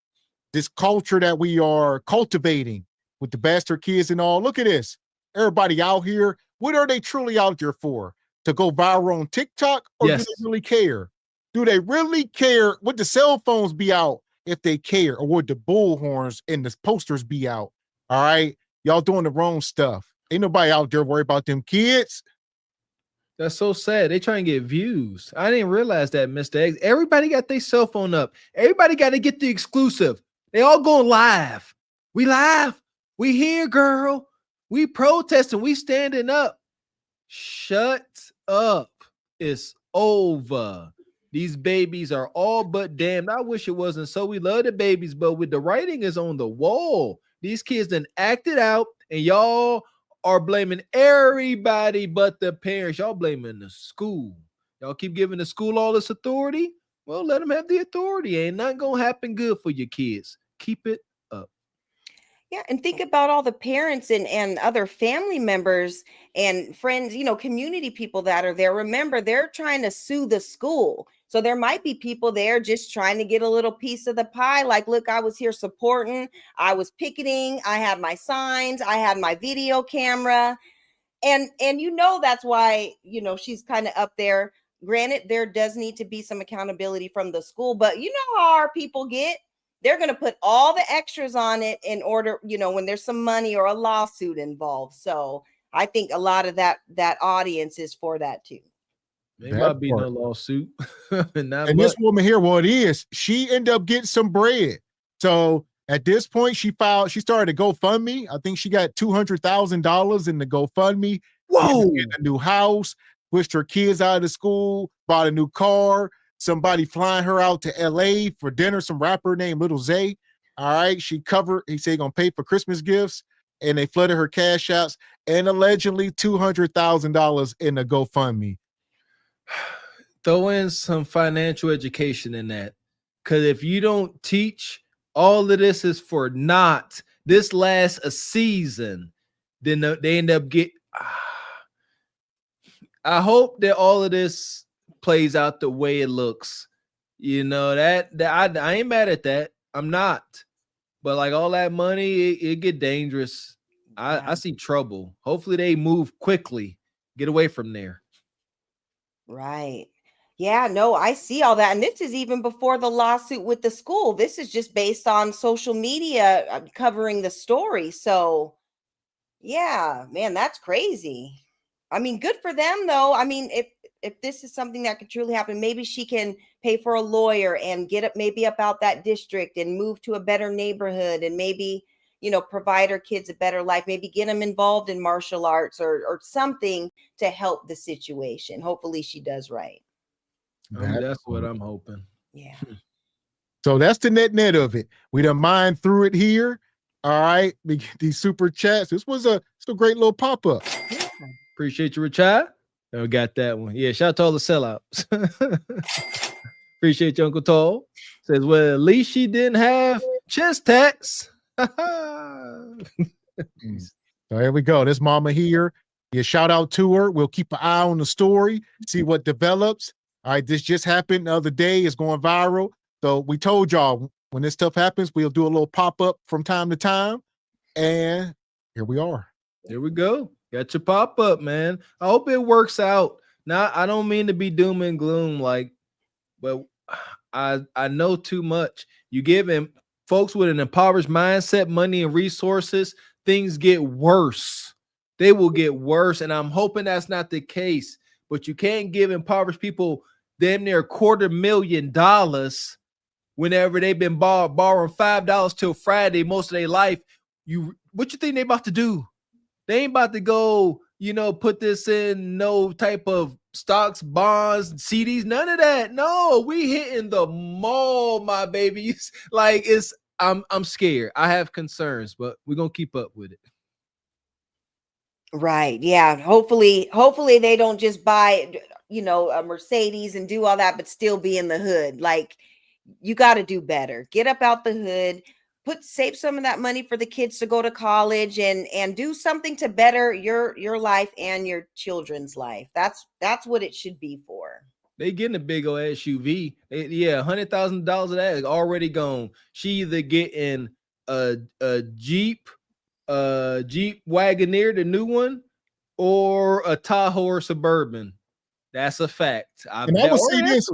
Speaker 2: this culture that we are cultivating with the bastard kids and all. Look at this. Everybody out here, what are they truly out there for? To go viral on TikTok? Or
Speaker 3: Yes.
Speaker 2: do they really care? Do they really care? Would the cell phones be out if they care? Or would the bullhorns and the posters be out? All right. Y'all doing the wrong stuff. Ain't nobody out there worried about them kids.
Speaker 3: That's so sad. They try and get views. I didn't realize that, Mr. X. Everybody got their cell phone up. Everybody got to get the exclusive. They all going live. We live. We here, girl. We protesting. We standing up. Shut up. It's over. These babies are all but damned. I wish it wasn't so. We love the babies, but with the writing is on the wall. These kids done acted out, and y'all are blaming everybody but the parents. Y'all blaming the school. Y'all keep giving the school all this authority. Well, let them have the authority. Ain't nothing gonna happen good for your kids. Keep it up.
Speaker 10: Yeah, and think about all the parents and other family members and friends, community people that are there. Remember, they're trying to sue the school. So there might be people there just trying to get a little piece of the pie. Like, look, I was here supporting, I was picketing, I had my signs, I had my video camera. And that's why, she's kind of up there. Granted, there does need to be some accountability from the school, but you know how our people get. They're going to put all the extras on it in order, when there's some money or a lawsuit involved. So I think a lot of that audience is for that too.
Speaker 3: There might be no lawsuit.
Speaker 2: And this woman here, well, it is. She ended up getting some bread. So at this point, she started a GoFundMe. I think she got $200,000 in the GoFundMe.
Speaker 3: Whoa!
Speaker 2: Get a new house, pushed her kids out of the school, bought a new car. Somebody flying her out to LA for dinner, some rapper named Little Zay. All right. He said gonna pay for Christmas gifts, and they flooded her cash apps and allegedly $200,000 in a GoFundMe.
Speaker 3: Throw in some financial education in that. Because if you don't teach all of this is for naught, this lasts a season, then they end up I hope that all of this plays out the way it looks. That I ain't mad at that. I'm not. But like all that money, it get dangerous. I see trouble. Hopefully they move quickly. Get away from there.
Speaker 10: Right. Yeah, no, I see all that. And this is even before the lawsuit with the school. This is just based on social media covering the story. So yeah, man, that's crazy. I mean, good for them though. I mean, if this is something that could truly happen, maybe she can pay for a lawyer and get up maybe about that district and move to a better neighborhood and maybe, provide her kids a better life, maybe get them involved in martial arts or something to help the situation. Hopefully she does right.
Speaker 3: That's what I'm hoping.
Speaker 10: Yeah.
Speaker 2: So that's the net of it. We done mined through it here. All right. These super chats. This was a great little pop-up.
Speaker 10: Yeah.
Speaker 3: Appreciate you, Richard. We got that one. Yeah, shout out to all the sellouts. Appreciate you, Uncle Tall. Says, well, at least she didn't have chest tats.
Speaker 2: So here we go. This mama here. Yeah, shout out to her. We'll keep an eye on the story, see what develops. All right, this just happened the other day. It's going viral. So we told y'all when this stuff happens, we'll do a little pop-up from time to time. And here we are.
Speaker 3: Here we go. Got your pop-up, man. I hope it works out. Now, I don't mean to be doom and gloom, but I know too much. You give him folks with an impoverished mindset, money and resources, things get worse. They will get worse. And I'm hoping that's not the case. But you can't give impoverished people damn near $250,000 whenever they've been borrowing $5 till Friday most of their life. What you think they about to do? They ain't about to go, put this in no type of stocks, bonds, CDs, none of that. No, we hitting the mall, my babies. I'm scared. I have concerns, but we're gonna keep up with it.
Speaker 10: Right. Yeah. Hopefully they don't just buy, a Mercedes and do all that, but still be in the hood. Like, you got to do better. Get up out the hood, save some of that money for the kids to go to college and do something to better your life and your children's life. That's what it should be for.
Speaker 3: They getting a big old SUV. $100,000 of that is already gone. She either getting a Jeep Wagoneer, the new one, or a Tahoe or Suburban. That's a fact.
Speaker 2: And I would say this,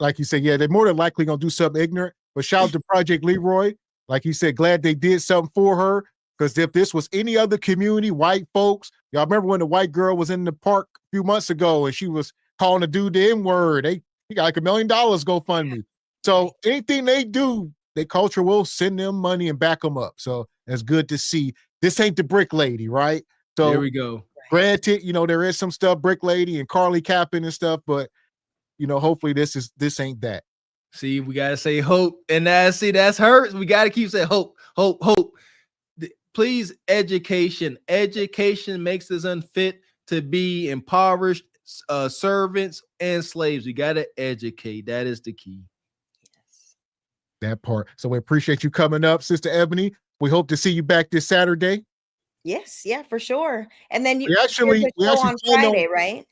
Speaker 2: like you said, yeah, they're more than likely gonna do something ignorant. But shout out to Project Leroy. Like you said, glad they did something for her. Because if this was any other community, white folks, y'all remember when the white girl was in the park a few months ago and she was calling a dude the N-word? He got like $1 million GoFundMe. So anything they do, their culture will send them money and back them up. So it's good to see. This ain't the Brick Lady, right? So
Speaker 3: here we go.
Speaker 2: Granted, there is some stuff, Brick Lady and Carly Capping and stuff, but hopefully this ain't that.
Speaker 3: See, we gotta say hope, and that's hurts. We gotta keep saying hope, hope, hope. Please, education makes us unfit to be impoverished servants and slaves. We gotta educate. That is the key.
Speaker 2: That part. So we appreciate you coming up, Sister Ebony. We hope to see you back this Saturday.
Speaker 10: Yes, yeah, for sure. And then
Speaker 2: We actually
Speaker 10: on
Speaker 2: plan on-
Speaker 10: Friday, right?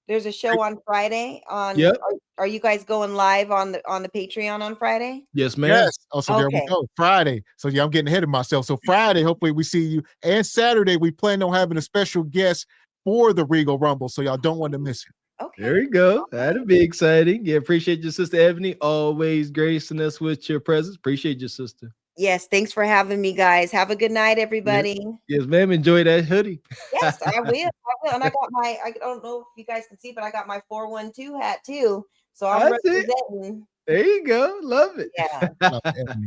Speaker 10: There's a show on Friday.
Speaker 3: Yep.
Speaker 10: Are you guys going live on the Patreon on Friday?
Speaker 3: Yes, ma'am.
Speaker 2: Yes. Oh, so there we go. Friday. So yeah, I'm getting ahead of myself. So Friday, hopefully we see you. And Saturday, we plan on having a special guest for the Regal Rumble. So y'all don't want to miss it.
Speaker 10: Okay.
Speaker 3: There you go. That'd be exciting. Yeah, appreciate your sister Ebony. Always gracing us with your presence. Appreciate your sister.
Speaker 10: Yes, thanks for having me, guys. Have a good night, everybody.
Speaker 3: Yes, ma'am. Enjoy that hoodie.
Speaker 10: Yes, I will. And I got I don't know if you guys can see, but I got my 412 hat too. So I'm representing.
Speaker 3: There you go. Love it.
Speaker 10: Yeah.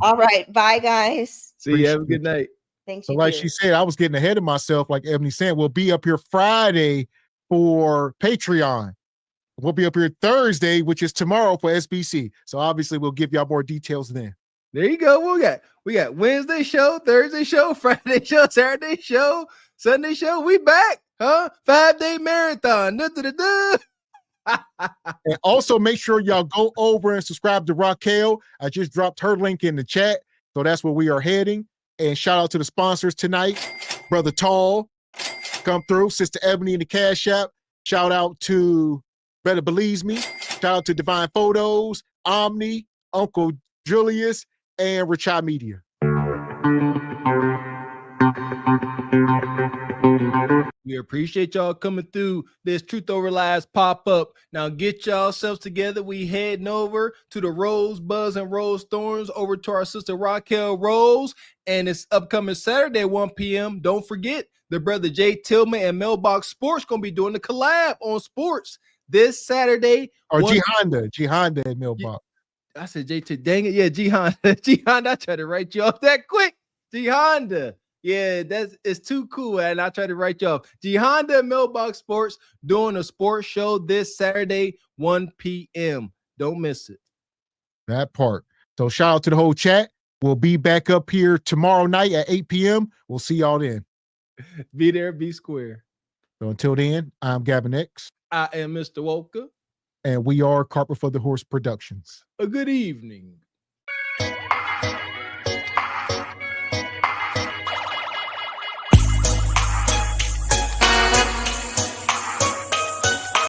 Speaker 10: All right. Bye, guys.
Speaker 3: See you. Have a good night.
Speaker 10: Thanks.
Speaker 2: So like she said, I was getting ahead of myself, like Ebony said. We'll be up here Friday for Patreon. We'll be up here Thursday, which is tomorrow for SBC. So obviously we'll give y'all more details then.
Speaker 3: There you go. We got Wednesday show, Thursday show, Friday show, Saturday show, Sunday show. We back, huh? 5-day marathon.
Speaker 2: And also make sure y'all go over and subscribe to Raquel. I just dropped her link in the chat. So that's where we are heading. And shout out to the sponsors tonight. Brother Tall, come through. Sister Ebony in the Cash App. Shout out to Better Believes Me. Shout out to Divine Photos, Omni, Uncle Julius, and Richard Media.
Speaker 3: We appreciate y'all coming through this Truth Over Lies pop-up. Now get yourselves together. We heading over to the Rose Buzz and Rose Thorns, over to our sister Raquel Rose, and it's upcoming Saturday at 1 p.m. Don't forget, the brother Jay Tillman and Mailbox Sports going to be doing the collab on sports this Saturday.
Speaker 2: Or G Honda at Mailbox.
Speaker 3: I said JT, dang it. Yeah, G Honda. G Honda, I tried to write you off that quick. G Honda. Yeah, it's too cool. And I tried to write you off. G Honda Mailbox Sports doing a sports show this Saturday, 1 p.m. Don't miss it.
Speaker 2: That part. So shout out to the whole chat. We'll be back up here tomorrow night at 8 p.m. We'll see y'all then.
Speaker 3: Be there, be square.
Speaker 2: So until then, I'm Gavin X.
Speaker 3: I am Mr. Walker.
Speaker 2: And we are Carpet for the Horse Productions.
Speaker 3: A good evening.